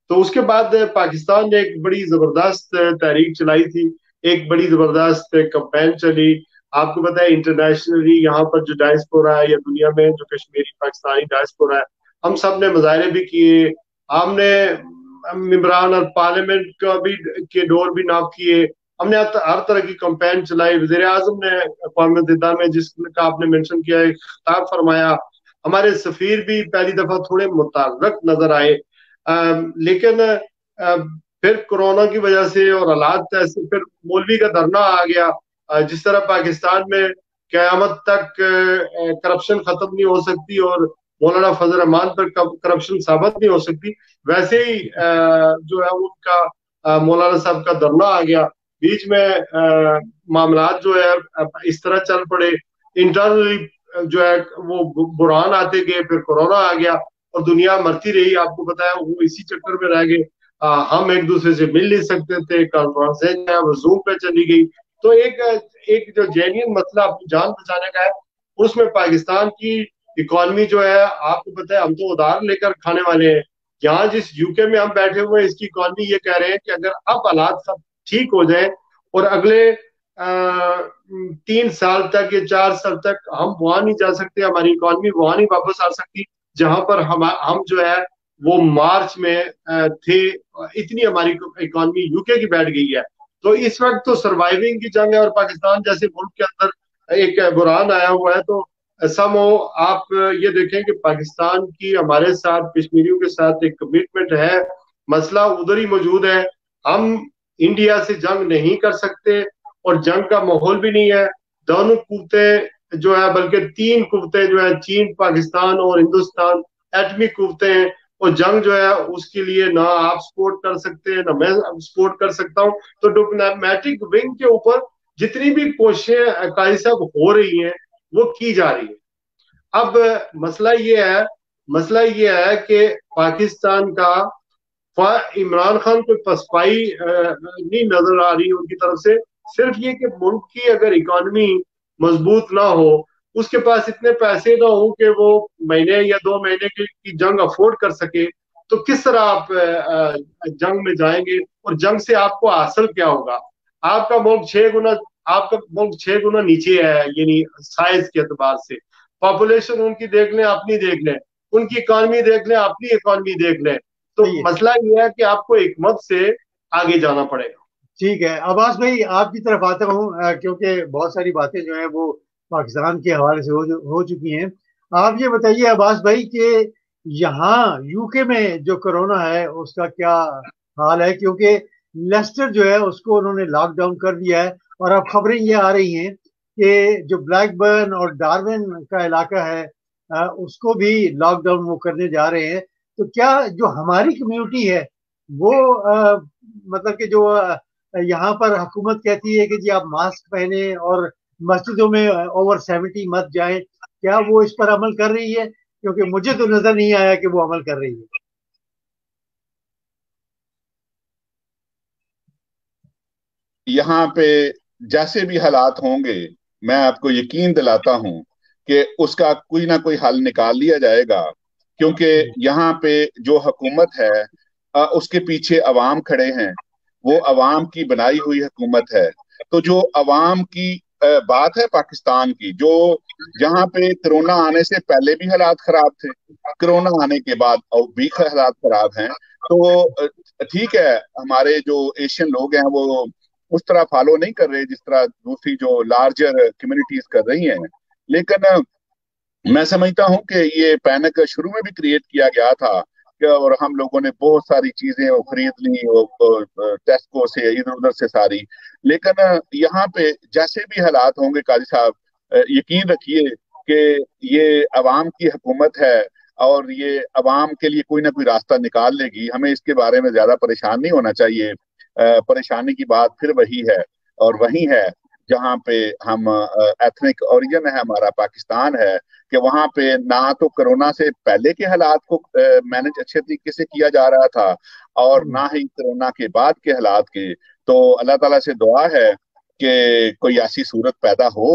तो उसके बाद पाकिस्तान ने एक बड़ी जबरदस्त तहरीक चलाई थी, एक बड़ी जबरदस्त कैंपेन चली। आपको पता है इंटरनेशनली यहाँ पर जो डायस्पोरा है या दुनिया में जो कश्मीरी पाकिस्तानी डायस्पोरा है, हम सब ने मुजाहरे भी किए, हमने मेंबरान और पार्लियामेंट का भी के डोर भी नॉक किए, हमने हर तरह की कैंपेन चलाई। वज़ीर आज़म ने अक़वाम मुत्तहिदा में जिसका आपने मेंशन किया है खिताब फरमाया, हमारे सफीर भी पहली दफा थोड़े मुतहर्रिक नजर आए, लेकिन फिर कोरोना की वजह से और हालात ऐसे, फिर मौलवी का धरना आ गया। जिस तरह पाकिस्तान में क़यामत तक करप्शन खत्म नहीं हो सकती और मौलाना फजल रहमान पर करप्शन साबित नहीं हो सकती, वैसे ही जो है उनका मौलाना साहब का धरना आ गया। बीच में मामलात जो है इस तरह चल पड़े, इंटरनली जो है वो बुरहान आते गए, फिर कोरोना आ गया और दुनिया मरती रही। आपको पता है वो इसी चक्कर में रह गए, हम एक दूसरे से मिल नहीं सकते थे, कॉन्फ्रेंसें वो जूम पे चली गई। तो एक जो जेन्युइन मसला अपनी जान बचाने का है, उसमें पाकिस्तान की इकॉनमी जो है, आपको पता है हम तो उधार लेकर खाने वाले हैं। यहाँ जिस यूके में हम बैठे हुए हैं, इसकी इकॉनमी ये कह रहे हैं कि अगर अब हालात सब ठीक हो जाए और अगले 3 साल तक या 4 साल तक हम वहां नहीं जा सकते, हमारी इकॉनमी वहां नहीं वापस आ सकती जहां पर हम जो है वो मार्च में थे। इतनी हमारी इकॉनमी यूके की बैठ गई है। तो इस वक्त तो सर्वाइविंग की जंग है और पाकिस्तान जैसे मुल्क के अंदर एक बुरहान आया हुआ है। तो सम हो आप ये देखें कि पाकिस्तान की हमारे साथ कश्मीरियों के साथ एक कमिटमेंट है, मसला उधर ही मौजूद है। हम इंडिया से जंग नहीं कर सकते और जंग का माहौल भी नहीं है। दोनों कुव्वतें जो है, बल्कि 3 कुव्वतें जो है, चीन, पाकिस्तान और हिंदुस्तान, एटमी कुव्वतें हैं और जंग जो है उसके लिए ना आप सपोर्ट कर सकते हैं ना मैं सपोर्ट कर सकता हूं। तो डिप्लोमेटिक विंग के ऊपर जितनी भी कोशिशें काजी साहब हो रही हैं वो की जा रही है। अब मसला ये है कि पाकिस्तान का इमरान खान को पसपाई नहीं नजर आ रही उनकी तरफ से। सिर्फ ये कि मुल्क की अगर इकॉनमी मजबूत ना हो, उसके पास इतने पैसे ना हो कि वो महीने या 2 महीने की जंग अफोर्ड कर सके, तो किस तरह आप जंग में जाएंगे और जंग से आपको हासिल क्या होगा? आपका मुल्क 6 गुना नीचे है, यानी साइज के एतबार से। पॉपुलेशन उनकी देख लें, अपनी देख लें, उनकी इकॉनमी देख लें, अपनी इकॉनमी देख लें। तो मसला ये है कि आपको हिकमत से आगे जाना पड़ेगा। ठीक है अब्बास भाई, आपकी तरफ आता हूँ क्योंकि बहुत सारी बातें जो है वो पाकिस्तान के हवाले से हो चुकी हैं। आप ये बताइए अब्बास भाई कि यहाँ यूके में जो कोरोना है उसका क्या हाल है, क्योंकि लेस्टर जो है उसको उन्होंने लॉकडाउन कर दिया है और अब खबरें ये आ रही हैं कि जो ब्लैकबर्न और डार्विन का इलाका है उसको भी लॉकडाउन वो करने जा रहे हैं। तो क्या जो हमारी कम्युनिटी है वो मतलब कि जो यहाँ पर हुकूमत कहती है कि जी आप मास्क पहने और मस्जिदों में ओवर 70 मत जाएं, क्या वो इस पर अमल कर रही है? क्योंकि मुझे तो नजर नहीं आया कि वो अमल कर रही है। यहाँ पे जैसे भी हालात होंगे, मैं आपको यकीन दिलाता हूं कि उसका कोई ना कोई हल निकाल लिया जाएगा, क्योंकि यहाँ पे जो हुकूमत है उसके पीछे अवाम खड़े हैं। वो अवाम की बनाई हुई हुकूमत है। तो जो अवाम की बात है पाकिस्तान की, जो जहाँ पे कोरोना आने से पहले भी हालात खराब थे, कोरोना आने के बाद और भी हालात खराब हैं। तो ठीक है, हमारे जो एशियन लोग हैं वो उस तरह फॉलो नहीं कर रहे जिस तरह दूसरी जो लार्जर कम्युनिटीज कर रही हैं, लेकिन मैं समझता हूं कि ये पैनिक शुरू में भी क्रिएट किया गया था और हम लोगों ने बहुत सारी चीजें वो खरीद ली, वो टेस्को से इधर उधर से सारी। लेकिन यहाँ पे जैसे भी हालात होंगे काजी साहब, यकीन रखिए कि ये अवाम की हुकूमत है और ये अवाम के लिए कोई ना कोई रास्ता निकाल लेगी। हमें इसके बारे में ज्यादा परेशान नहीं होना चाहिए। परेशानी की बात फिर वही है और वही है जहाँ पे हम एथनिक ओरिजिन है हमारा पाकिस्तान है, कि वहां पे ना तो कोरोना से पहले के हालात को मैनेज अच्छे तरीके से किया जा रहा था और ना ही कोरोना के बाद के हालात के। तो अल्लाह ताला से दुआ है कि कोई ऐसी सूरत पैदा हो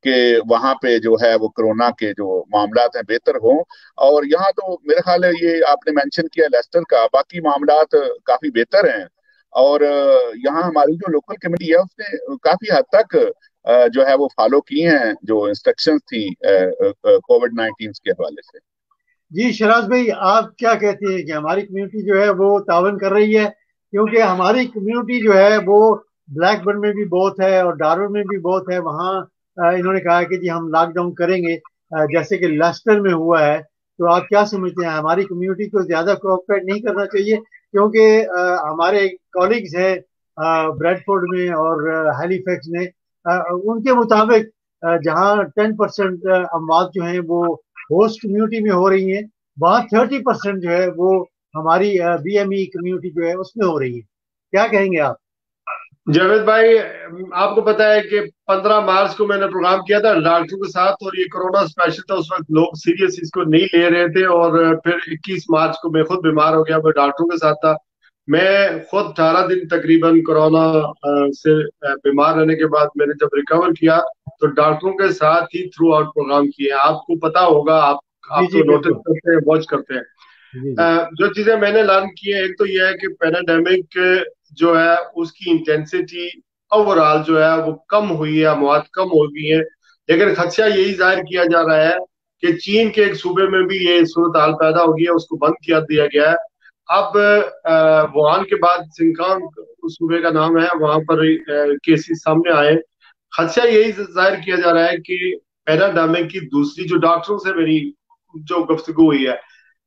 कि वहां पे जो है वो कोरोना के जो मामलात हैं बेहतर हों। और यहाँ तो मेरे ख्याल है ये आपने मेंशन किया लेस्टर का, बाकी मामलात काफी बेहतर हैं। और यहाँ हमारी जो लोकल कमेटी है उसने काफी हद तक जो है वो फॉलो की हैं जो इंस्ट्रक्शंस थी कोविड-19 के हवाले से। जी शराज भाई, आप क्या कहते हैं कि हमारी कम्युनिटी जो है वो तावन कर रही है? क्योंकि हमारी कम्युनिटी जो है वो ब्लैकबर्न में भी बहुत है और डार्विन में भी बहुत है। वहाँ इन्होंने कहा कि जी हम लॉकडाउन करेंगे, जैसे कि लेस्टर में हुआ है। तो आप क्या समझते हैं, हमारी कम्युनिटी को ज्यादा कोऑपरेट नहीं करना चाहिए? क्योंकि हमारे कॉलीग्स हैं ब्रेडफोर्ड में और हैलिफैक्स में, उनके मुताबिक जहाँ 10% अमवात जो हैं वो होस्ट कम्युनिटी में हो रही है, वहाँ 30% जो है वो हमारी बीएमई कम्युनिटी जो है उसमें हो रही है। क्या कहेंगे आप? जावेद भाई, आपको पता है कि 15 मार्च को मैंने प्रोग्राम किया था डॉक्टरों के साथ और ये कोरोना स्पेशल था। उस वक्त लोग सीरियस इसको नहीं ले रहे थे और फिर 21 मार्च को मैं खुद बीमार हो गया, मैं डॉक्टरों के साथ था। मैं खुद 18 दिन तकरीबन कोरोना से बीमार रहने के बाद मैंने जब रिकवर किया तो डॉक्टरों के साथ ही थ्रू आउट प्रोग्राम किए। आपको पता होगा, आप तो नोटिस करते हैं, वॉच करते हैं। जो चीजें मैंने लर्न की है, एक तो यह है कि पैराडेमिक जो है उसकी इंटेंसिटी ओवरऑल जो है वो कम हुई है, मौत कम हो गई है। लेकिन खदशा यही जाहिर किया जा रहा है कि चीन के एक सूबे में भी ये सूरत हाल पैदा हो गई है, उसको बंद कर दिया गया है। अब वुहान के बाद सिंकांग उस सूबे का नाम है, वहां पर केसेस सामने आए। खदशा यही जाहिर किया जा रहा है कि पैराडेमिक की दूसरी, जो डॉक्टरों से मेरी जो गुफ्तगू हुई है,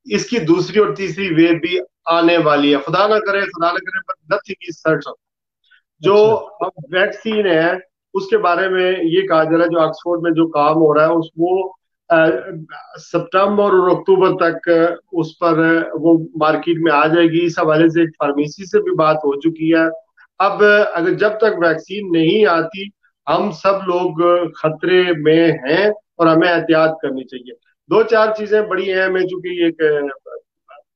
इसकी दूसरी और तीसरी वेव भी आने वाली है। खुदा ना करे बट नथिंग इज सर्टन। जो अब वैक्सीन है उसके बारे में ये कहा जा रहा है, जो ऑक्सफोर्ड में जो काम हो रहा है वो सितंबर और अक्टूबर तक उस पर वो मार्केट में आ जाएगी। इस हवाले से एक फार्मेसी से भी बात हो चुकी है। अब अगर जब तक वैक्सीन नहीं आती, हम सब लोग खतरे में हैं और हमें एहतियात करनी चाहिए। 2-4 चीजें बड़ी अहम है, चूंकि एक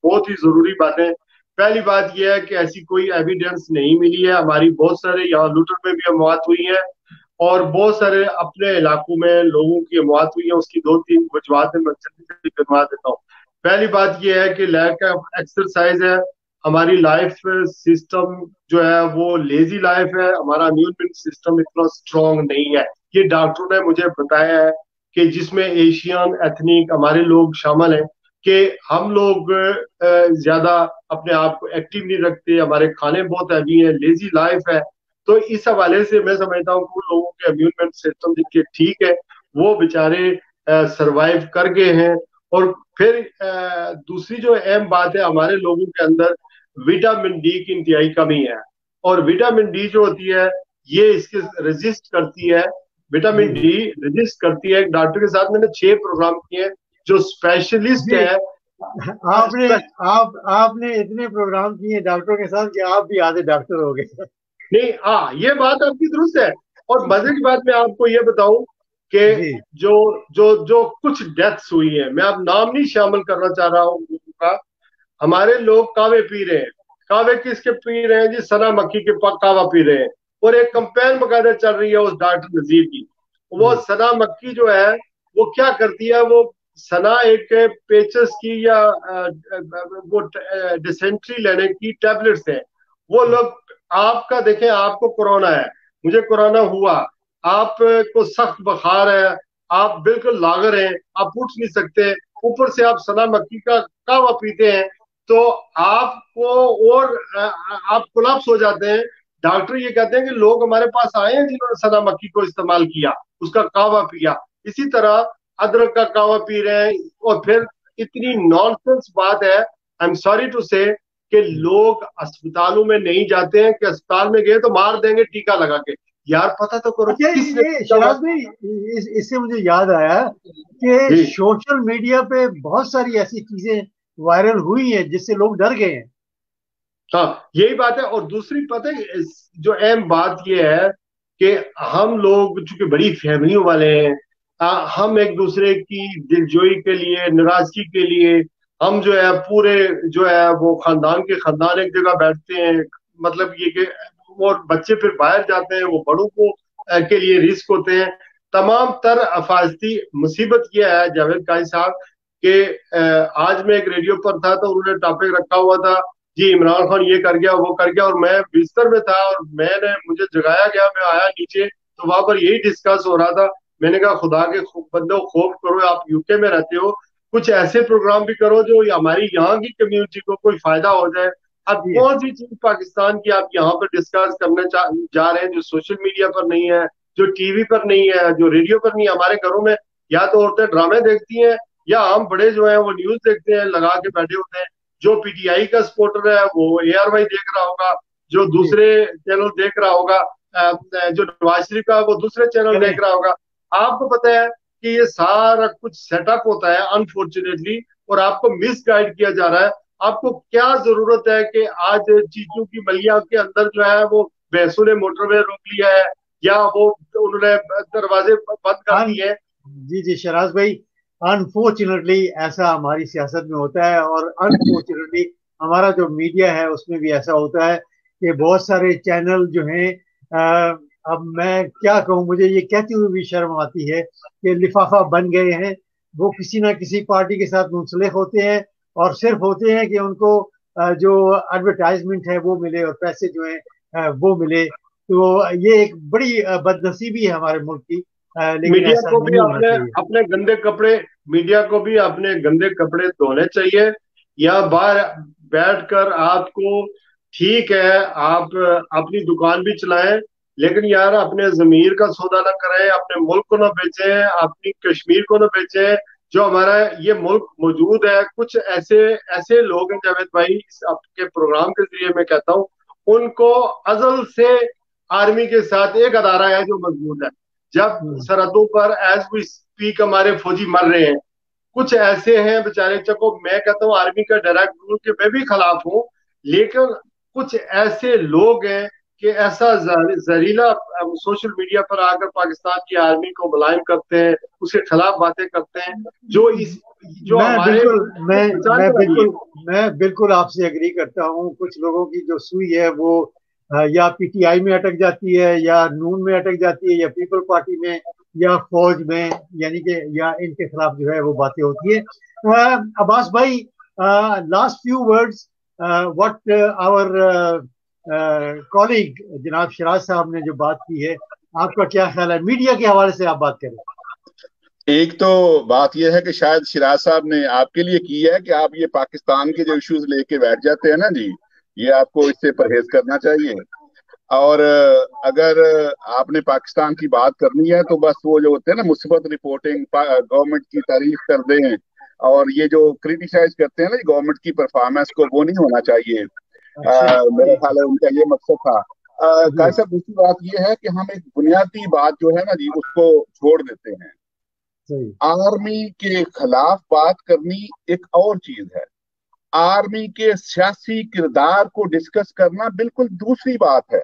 बहुत ही जरूरी बातें। पहली बात यह है कि ऐसी कोई एविडेंस नहीं मिली है। हमारी बहुत सारे यहाँ लूटर में भी अमवात हुई है और बहुत सारे अपने इलाकों में लोगों की अमवात हुई है। उसकी 2-3 वजूहात मैं जल्दी जल्दी करवा देता हूँ। पहली बात यह है कि लैक ऑफ एक्सरसाइज है। हमारी लाइफ सिस्टम जो है वो लेजी लाइफ है। हमारा इम्यून सिस्टम इतना स्ट्रांग नहीं है। ये डॉक्टरों ने मुझे बताया है कि जिसमें एशियन एथनिक हमारे लोग शामिल हैं, कि हम लोग ज्यादा अपने आप को एक्टिव नहीं रखते, हमारे खाने बहुत हैवी हैं, लेजी लाइफ है। तो इस हवाले से मैं समझता हूँ कि लोगों के इम्यून सिस्टम जिनके ठीक है वो बेचारे सरवाइव कर गए हैं اور پھر دوسری جو اہم بات ہے, ہمارے لوگوں کے اندر وٹامن ڈی کی انتہائی کمی ہے, اور وٹامن ڈی جو ہوتی ہے یہ اس کے رجسٹ کرتی ہے, وٹامن ڈی رجسٹ کرتی ہے. ایک ڈاکٹر کے ساتھ میں نے 6 پروگرام کیے ہیں جو اسپیشلسٹ ہے. آپ نے اتنے پروگرام کیے ڈاکٹروں کے ساتھ کہ آپ بھی آدھے ڈاکٹر ہو گئے. نہیں, ہاں یہ بات آپ کی درست ہے. اور مزے کی بات میں آپ کو یہ بتاؤں کہ جو کچھ ڈیتھس ہوئی ہیں, میں اب نام نہیں شامل کرنا چاہ رہا ہوں کا, ہمارے لوگ کاوے پی رہے ہیں. کاوے کس کے پی رہے ہیں جی؟ سنا مکھی کے کاوا پی رہے ہیں. اور ایک کمپین باقاعدہ چل رہی ہے اس ڈاکٹر نذیر کی. وہ سنا مکھی جو ہے وہ کیا کرتی ہے, وہ سنا ایک پیچس کی یا وہ ڈسینٹری لینے کی ٹیبلٹس ہیں. وہ لوگ آپ کا دیکھیں, آپ کو کورونا ہے, مجھے کورونا ہوا, آپ کو سخت بخار ہے, آپ بالکل لاغر ہیں, آپ اٹھ نہیں سکتے, اوپر سے آپ سنا مکھی کا کہوا پیتے ہیں تو آپ کو اور آپ کولاپس ہو جاتے ہیں. ڈاکٹر یہ کہتے ہیں کہ لوگ ہمارے پاس آئے ہیں جنہوں نے سنا مکھی کو استعمال کیا, اس کا کہوا پیا. اسی طرح ادرک کا کہوا پی رہے ہیں. اور پھر اتنی نانسنس بات ہے, آئی ایم سوری ٹو سے, کہ لوگ اسپتالوں میں نہیں جاتے ہیں کہ اسپتال میں گئے تو مار دیں گے ٹیکا لگا کے. یار پتہ تو کرو. شراز بھائی, اس سے مجھے یاد آیا کہ سوشل میڈیا پہ بہت ساری ایسی چیزیں وائرل ہوئی ہیں جس سے لوگ ڈر گئے ہیں. ہاں یہی بات ہے. اور دوسری پتہ جو اہم بات یہ ہے کہ ہم لوگ چونکہ بڑی فیملیوں والے ہیں, ہم ایک دوسرے کی دلجوئی کے لیے, ناراضگی کے لیے ہم جو ہے پورے جو ہے وہ خاندان کے خاندان ایک جگہ بیٹھتے ہیں. مطلب یہ کہ وہ بچے پھر باہر جاتے ہیں, وہ بڑوں کو کے لیے رسک ہوتے ہیں. تمام تر حفاظتی مصیبت یہ ہے جاوید قاضی صاحب کہ آج میں ایک ریڈیو پر تھا تو انہوں نے ٹاپک رکھا ہوا تھا جی عمران خان یہ کر گیا وہ کر گیا, اور میں بستر میں تھا اور مجھے جگایا گیا, میں آیا نیچے تو وہاں پر یہی ڈسکس ہو رہا تھا. میں نے کہا خدا کے بندوں خوف کرو, آپ یو کے میں رہتے ہو, کچھ ایسے پروگرام بھی کرو جو ہماری یہاں کی کمیونٹی کو کوئی فائدہ ہو جائے. اب کون سی چیز پاکستان کی آپ یہاں پر ڈسکس کرنے جا رہے ہیں جو سوشل میڈیا پر نہیں ہے, جو ٹی وی پر نہیں ہے, جو ریڈیو پر نہیں ہے. ہمارے گھروں میں یا تو عورتیں ڈرامے دیکھتی ہیں یا ہم بڑے جو ہیں وہ نیوز دیکھتے ہیں, لگا کے بیٹھے ہوتے ہیں. جو پی ٹی آئی کا سپورٹر ہے وہ اے آر وائی دیکھ رہا ہوگا, جو دوسرے چینل دیکھ رہا ہوگا, جو نواز شریف کا وہ دوسرے چینل دیکھ رہا ہوگا. آپ کو پتہ ہے کہ یہ سارا کچھ سیٹ اپ ہوتا ہے انفارچونیٹلی, اور آپ کو مس گائیڈ کیا جا رہا ہے. آپ کو کیا ضرورت ہے کہ آج چیچو کی ملیا کے اندر جو ہے وہ بھینسوں نے موٹر وے روک لیا ہے یا وہ انہوں نے دروازے بند کر دیے. جی شراز بھائی, انفارچونیٹلی ایسا ہماری سیاست میں ہوتا ہے, اور انفارچونیٹلی ہمارا جو میڈیا ہے اس میں بھی ایسا ہوتا ہے کہ بہت سارے چینل جو ہیں, اب میں کیا کہوں, مجھے یہ کہتے ہوئے بھی شرم آتی ہے کہ لفافہ بن گئے ہیں. وہ کسی نہ کسی پارٹی کے ساتھ منسلک ہوتے ہیں اور صرف ہوتے ہیں کہ ان کو جو ایڈورٹائزمنٹ ہے وہ ملے اور پیسے جو ہیں وہ ملے. تو یہ ایک بڑی بدنصیبی ہے ہمارے ملک کی. میڈیا کو بھی اپنے گندے کپڑے, میڈیا کو بھی اپنے گندے کپڑے دھونے چاہیے, یا باہر بیٹھ کر آپ کو ٹھیک ہے آپ اپنی دکان بھی چلائیں, لیکن یار اپنے ضمیر کا سودا نہ کریں, اپنے ملک کو نہ بیچیں, اپنی کشمیر کو نہ بیچیں. جو ہمارا یہ ملک موجود ہے, کچھ ایسے لوگ ہیں جاوید بھائی, آپ کے پروگرام کے ذریعے میں کہتا ہوں, ان کو ازل سے آرمی کے ساتھ ایک ادارہ ہے جو مضبوط ہے. جب سرحدوں پر ایز وی اسپیک ہمارے فوجی مر رہے ہیں, کچھ ایسے ہیں بیچارے, چکو میں کہتا ہوں آرمی کا ڈائریکٹ رول کے میں بھی خلاف ہوں, لیکن کچھ ایسے لوگ ہیں کہ ایسا زہریلا سوشل میڈیا پر آ کر پاکستان کی آرمی کو ملائم کرتے ہیں, اس کے خلاف باتیں کرتے ہیں, جو میں بالکل آپ سے اگری کرتا ہوں. کچھ لوگوں کی جو سوئی ہے وہ یا پی ٹی آئی میں اٹک جاتی ہے, یا نون میں اٹک جاتی ہے, یا پیپل پارٹی میں, یا فوج میں, یعنی کہ یا ان کے خلاف جو ہے وہ باتیں ہوتی ہیں. عباس بھائی, last few words, what our colleague جناب شراز صاحب نے جو بات کی ہے, آپ کا کیا خیال ہے میڈیا کے حوالے سے, آپ بات کریں. ایک تو بات یہ ہے کہ شاید شراز صاحب نے آپ کے لیے کی ہے کہ آپ یہ پاکستان کے جو ایشوز لے کے بیٹھ جاتے ہیں نا جی, یہ آپ کو اس سے پرہیز کرنا چاہیے. اور اگر آپ نے پاکستان کی بات کرنی ہے تو بس وہ جو ہوتے ہیں نا مثبت رپورٹنگ, گورنمنٹ کی تعریف کر دیں, और ये जो क्रिटिसाइज करते हैं ना गवर्नमेंट की परफॉर्मेंस को, वो नहीं होना चाहिए। मेरा ख्याल है उनका ये मकसद था। काजी साहब, दूसरी बात ये है कि हम एक बुनियादी बात जो है ना जी, उसको छोड़ देते हैं। आर्मी के खिलाफ बात करनी एक और चीज है, आर्मी के सियासी किरदार को डिस्कस करना बिल्कुल दूसरी बात है।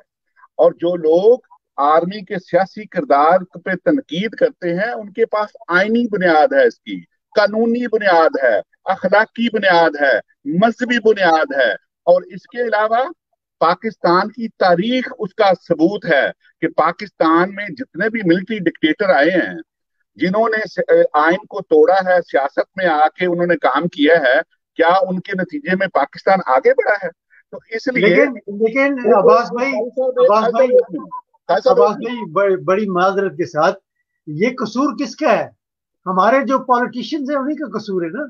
और जो लोग आर्मी के सियासी किरदार पे तनकीद करते हैं, उनके पास आईनी बुनियाद है, इसकी कानूनी बुनियाद है, अखलाकी बुनियाद है, मजहबी बुनियाद है। और इसके अलावा पाकिस्तान की तारीख उसका सबूत है कि पाकिस्तान में जितने भी मिलिट्री डिक्टेटर आए हैं, जिन्होंने आइन को तोड़ा है, सियासत में आके उन्होंने काम किया है, क्या उनके नतीजे में पाकिस्तान आगे बढ़ा है? तो इसलिए लेकिन अब्बास भाई बड़ी माजरत के साथ, ये कसूर किसका है? हमारे जो पॉलिटिशियंस हैं उन्हीं का कसूर है ना?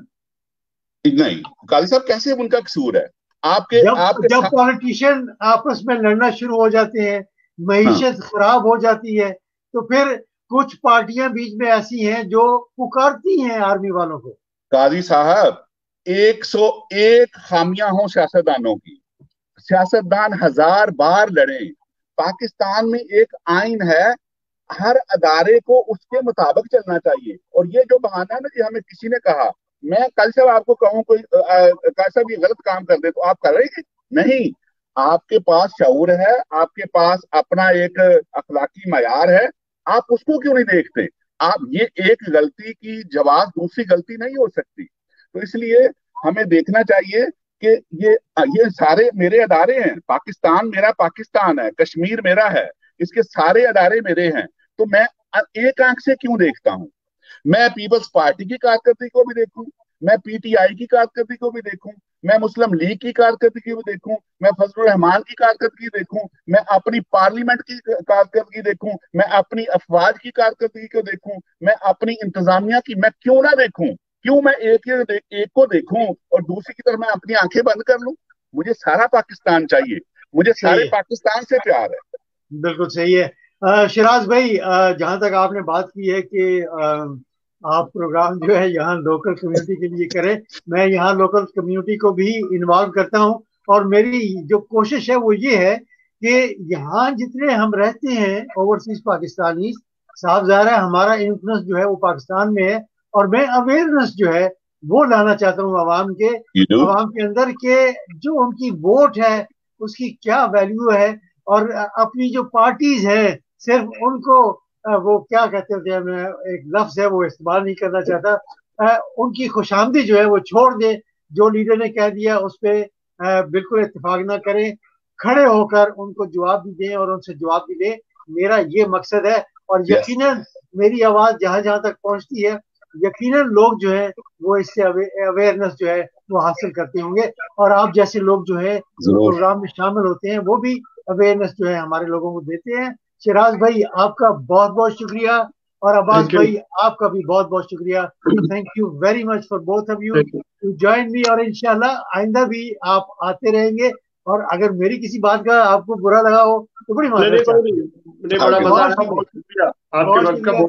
नहीं काजी साहब, कैसे उनका कसूर है? जब पॉलिटिशियन आपस में लड़ना शुरू हो जाते हैं, मईशत खराब हो जाती है, तो फिर कुछ पार्टियां बीच में ऐसी हैं जो पुकारती हैं आर्मी वालों को। काजी साहब, 101 खामियां हों सियासतदानों की, सियासतदान 1000 बार लड़े, पाकिस्तान में एक आइन है, हर अदारे को उसके मुताबिक चलना चाहिए। और ये जो बहाना है ना कि हमें किसी ने कहा, मैं कल से आपको कहूँ कोई कैसा भी गलत काम कर दे तो आप कर रहे नहीं, आपके पास शऊर है, आपके पास अपना एक अखलाकी मयार है, आप उसको क्यों नहीं देखते? आप ये एक गलती की जवाब दूसरी गलती नहीं हो सकती। तो इसलिए हमें देखना चाहिए कि ये सारे मेरे अदारे हैं, पाकिस्तान मेरा पाकिस्तान है, कश्मीर मेरा है, इसके सारे अदारे मेरे हैं। तो मैं एक आंख से क्यों देखता हूं? मैं पीपल्स पार्टी की कारकर्दगी को भी देखूं, मैं पीटीआई की कारकर्दगी को भी देखूं, मैं मुस्लिम लीग की कारकर्दगी को देखूं, मैं फजलुर रहमान की कारकर्दगी देखूं, मैं अपनी पार्लियामेंट की कारकर्दगी देखूं, मैं अपनी अफवाज की कारकर्दगी को देखूं, मैं अपनी इंतजामिया की, मैं क्यों ना देखूं? क्यों मैं एक को देखूं और दूसरी की तरफ मैं अपनी आंखें बंद कर लूं? मुझे सारा पाकिस्तान चाहिए, मुझे सारे पाकिस्तान से प्यार है। बिल्कुल सही है। शिराज भाई, जहां तक आपने बात की है कि आप प्रोग्राम जो है यहाँ लोकल कम्युनिटी के लिए करें, मैं यहाँ लोकल कम्युनिटी को भी इन्वॉल्व करता हूँ। और मेरी जो कोशिश है वो ये है कि यहाँ जितने हम रहते हैं ओवरसीज पाकिस्तानी, साफ ज़ाहिर है हमारा इन्फ्लुएंस जो है वो पाकिस्तान में है, और मैं अवेयरनेस जो है वो लाना चाहता हूँ आवाम के अंदर के जो उनकी वोट है उसकी क्या वैल्यू है, और अपनी जो पार्टीज हैं सिर्फ उनको वो क्या कहते हैं, मैं एक लफ्ज है वो इस्तेमाल नहीं करना चाहता, उनकी खुशामदी जो है वो छोड़ दे, जो लीडर ने कह दिया उस पर बिल्कुल इत्तेफाक ना करें, खड़े होकर उनको जवाब भी दें और उनसे जवाब भी दें। मेरा ये मकसद है। और यकीनन मेरी आवाज जहां जहां तक पहुंचती है, यकीनन लोग जो है वो इससे अवेयरनेस जो है वो हासिल करते होंगे, और आप जैसे लोग जो है प्रोग्राम में शामिल होते हैं वो भी अवेयरनेस जो है हमारे लोगों को देते हैं। शिराज भाई आपका बहुत बहुत शुक्रिया, और अब्बास भाई आपका भी बहुत बहुत शुक्रिया। Thank you very much for both of you to join me, और इंशाल्लाह आइंदा भी आप आते रहेंगे। और अगर मेरी किसी बात का आपको बुरा लगा हो तो बड़ी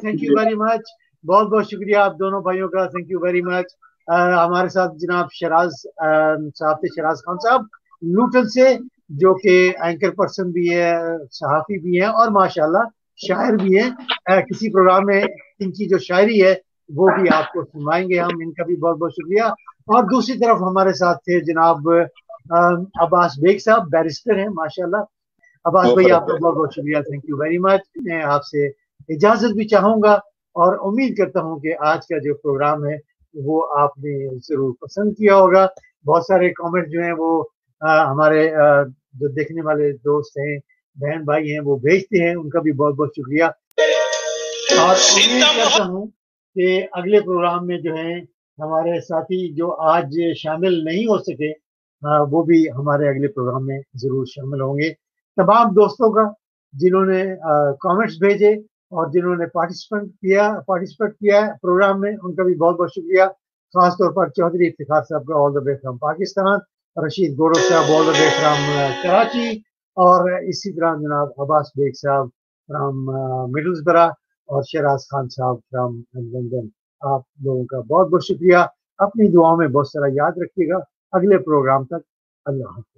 थैंक यू वेरी मच, बहुत बहुत शुक्रिया आप दोनों भाइयों का, थैंक यू वेरी मच। हमारे साथ जनाब शिराज साहब थे, शिराज खान साहब लूटन से, जो कि एंकर पर्सन भी है, सहाफी भी है और माशाल्लाह शायर भी है। किसी प्रोग्राम में इनकी जो शायरी है वो भी आपको सुनाएंगे हम, इनका भी बहुत बहुत शुक्रिया। और दूसरी तरफ हमारे साथ थे जनाब अब्बास बेग साहब, बैरिस्टर हैं माशाल्लाह। अब्बास भाई आपका बहुत बहुत शुक्रिया, थैंक यू वेरी मच। मैं आपसे इजाजत भी चाहूंगा और उम्मीद करता हूं कि आज का जो प्रोग्राम है वो आपने जरूर पसंद किया होगा। बहुत सारे कमेंट जो हैं वो हमारे जो देखने वाले दोस्त हैं, बहन भाई हैं, वो भेजते हैं, उनका भी बहुत बहुत शुक्रिया। और उम्मीद करता हूँ कि अगले प्रोग्राम में जो है हमारे साथी जो आज शामिल नहीं हो सके वो भी हमारे अगले प्रोग्राम में जरूर शामिल होंगे। तमाम दोस्तों का जिन्होंने कमेंट्स भेजे और जिन्होंने पार्टिसिपेट किया प्रोग्राम में, उनका भी बहुत बहुत शुक्रिया। खासतौर पर चौधरी इफ्तिखार साहब का all the way from Pakistan, Rashid गोरो साहब all the way from Karachi, और इसी तरह जनाब अब्बास बेग साहब फ्रॉम मिडलसबरा और शिराज खान साहब फ्रॉम लंदन। आप लोगों का बहुत बहुत शुक्रिया। अपनी दुआओं में बहुत सारा याद रखिएगा। अगले प्रोग्राम तक अल्लाह हाफ़िज़।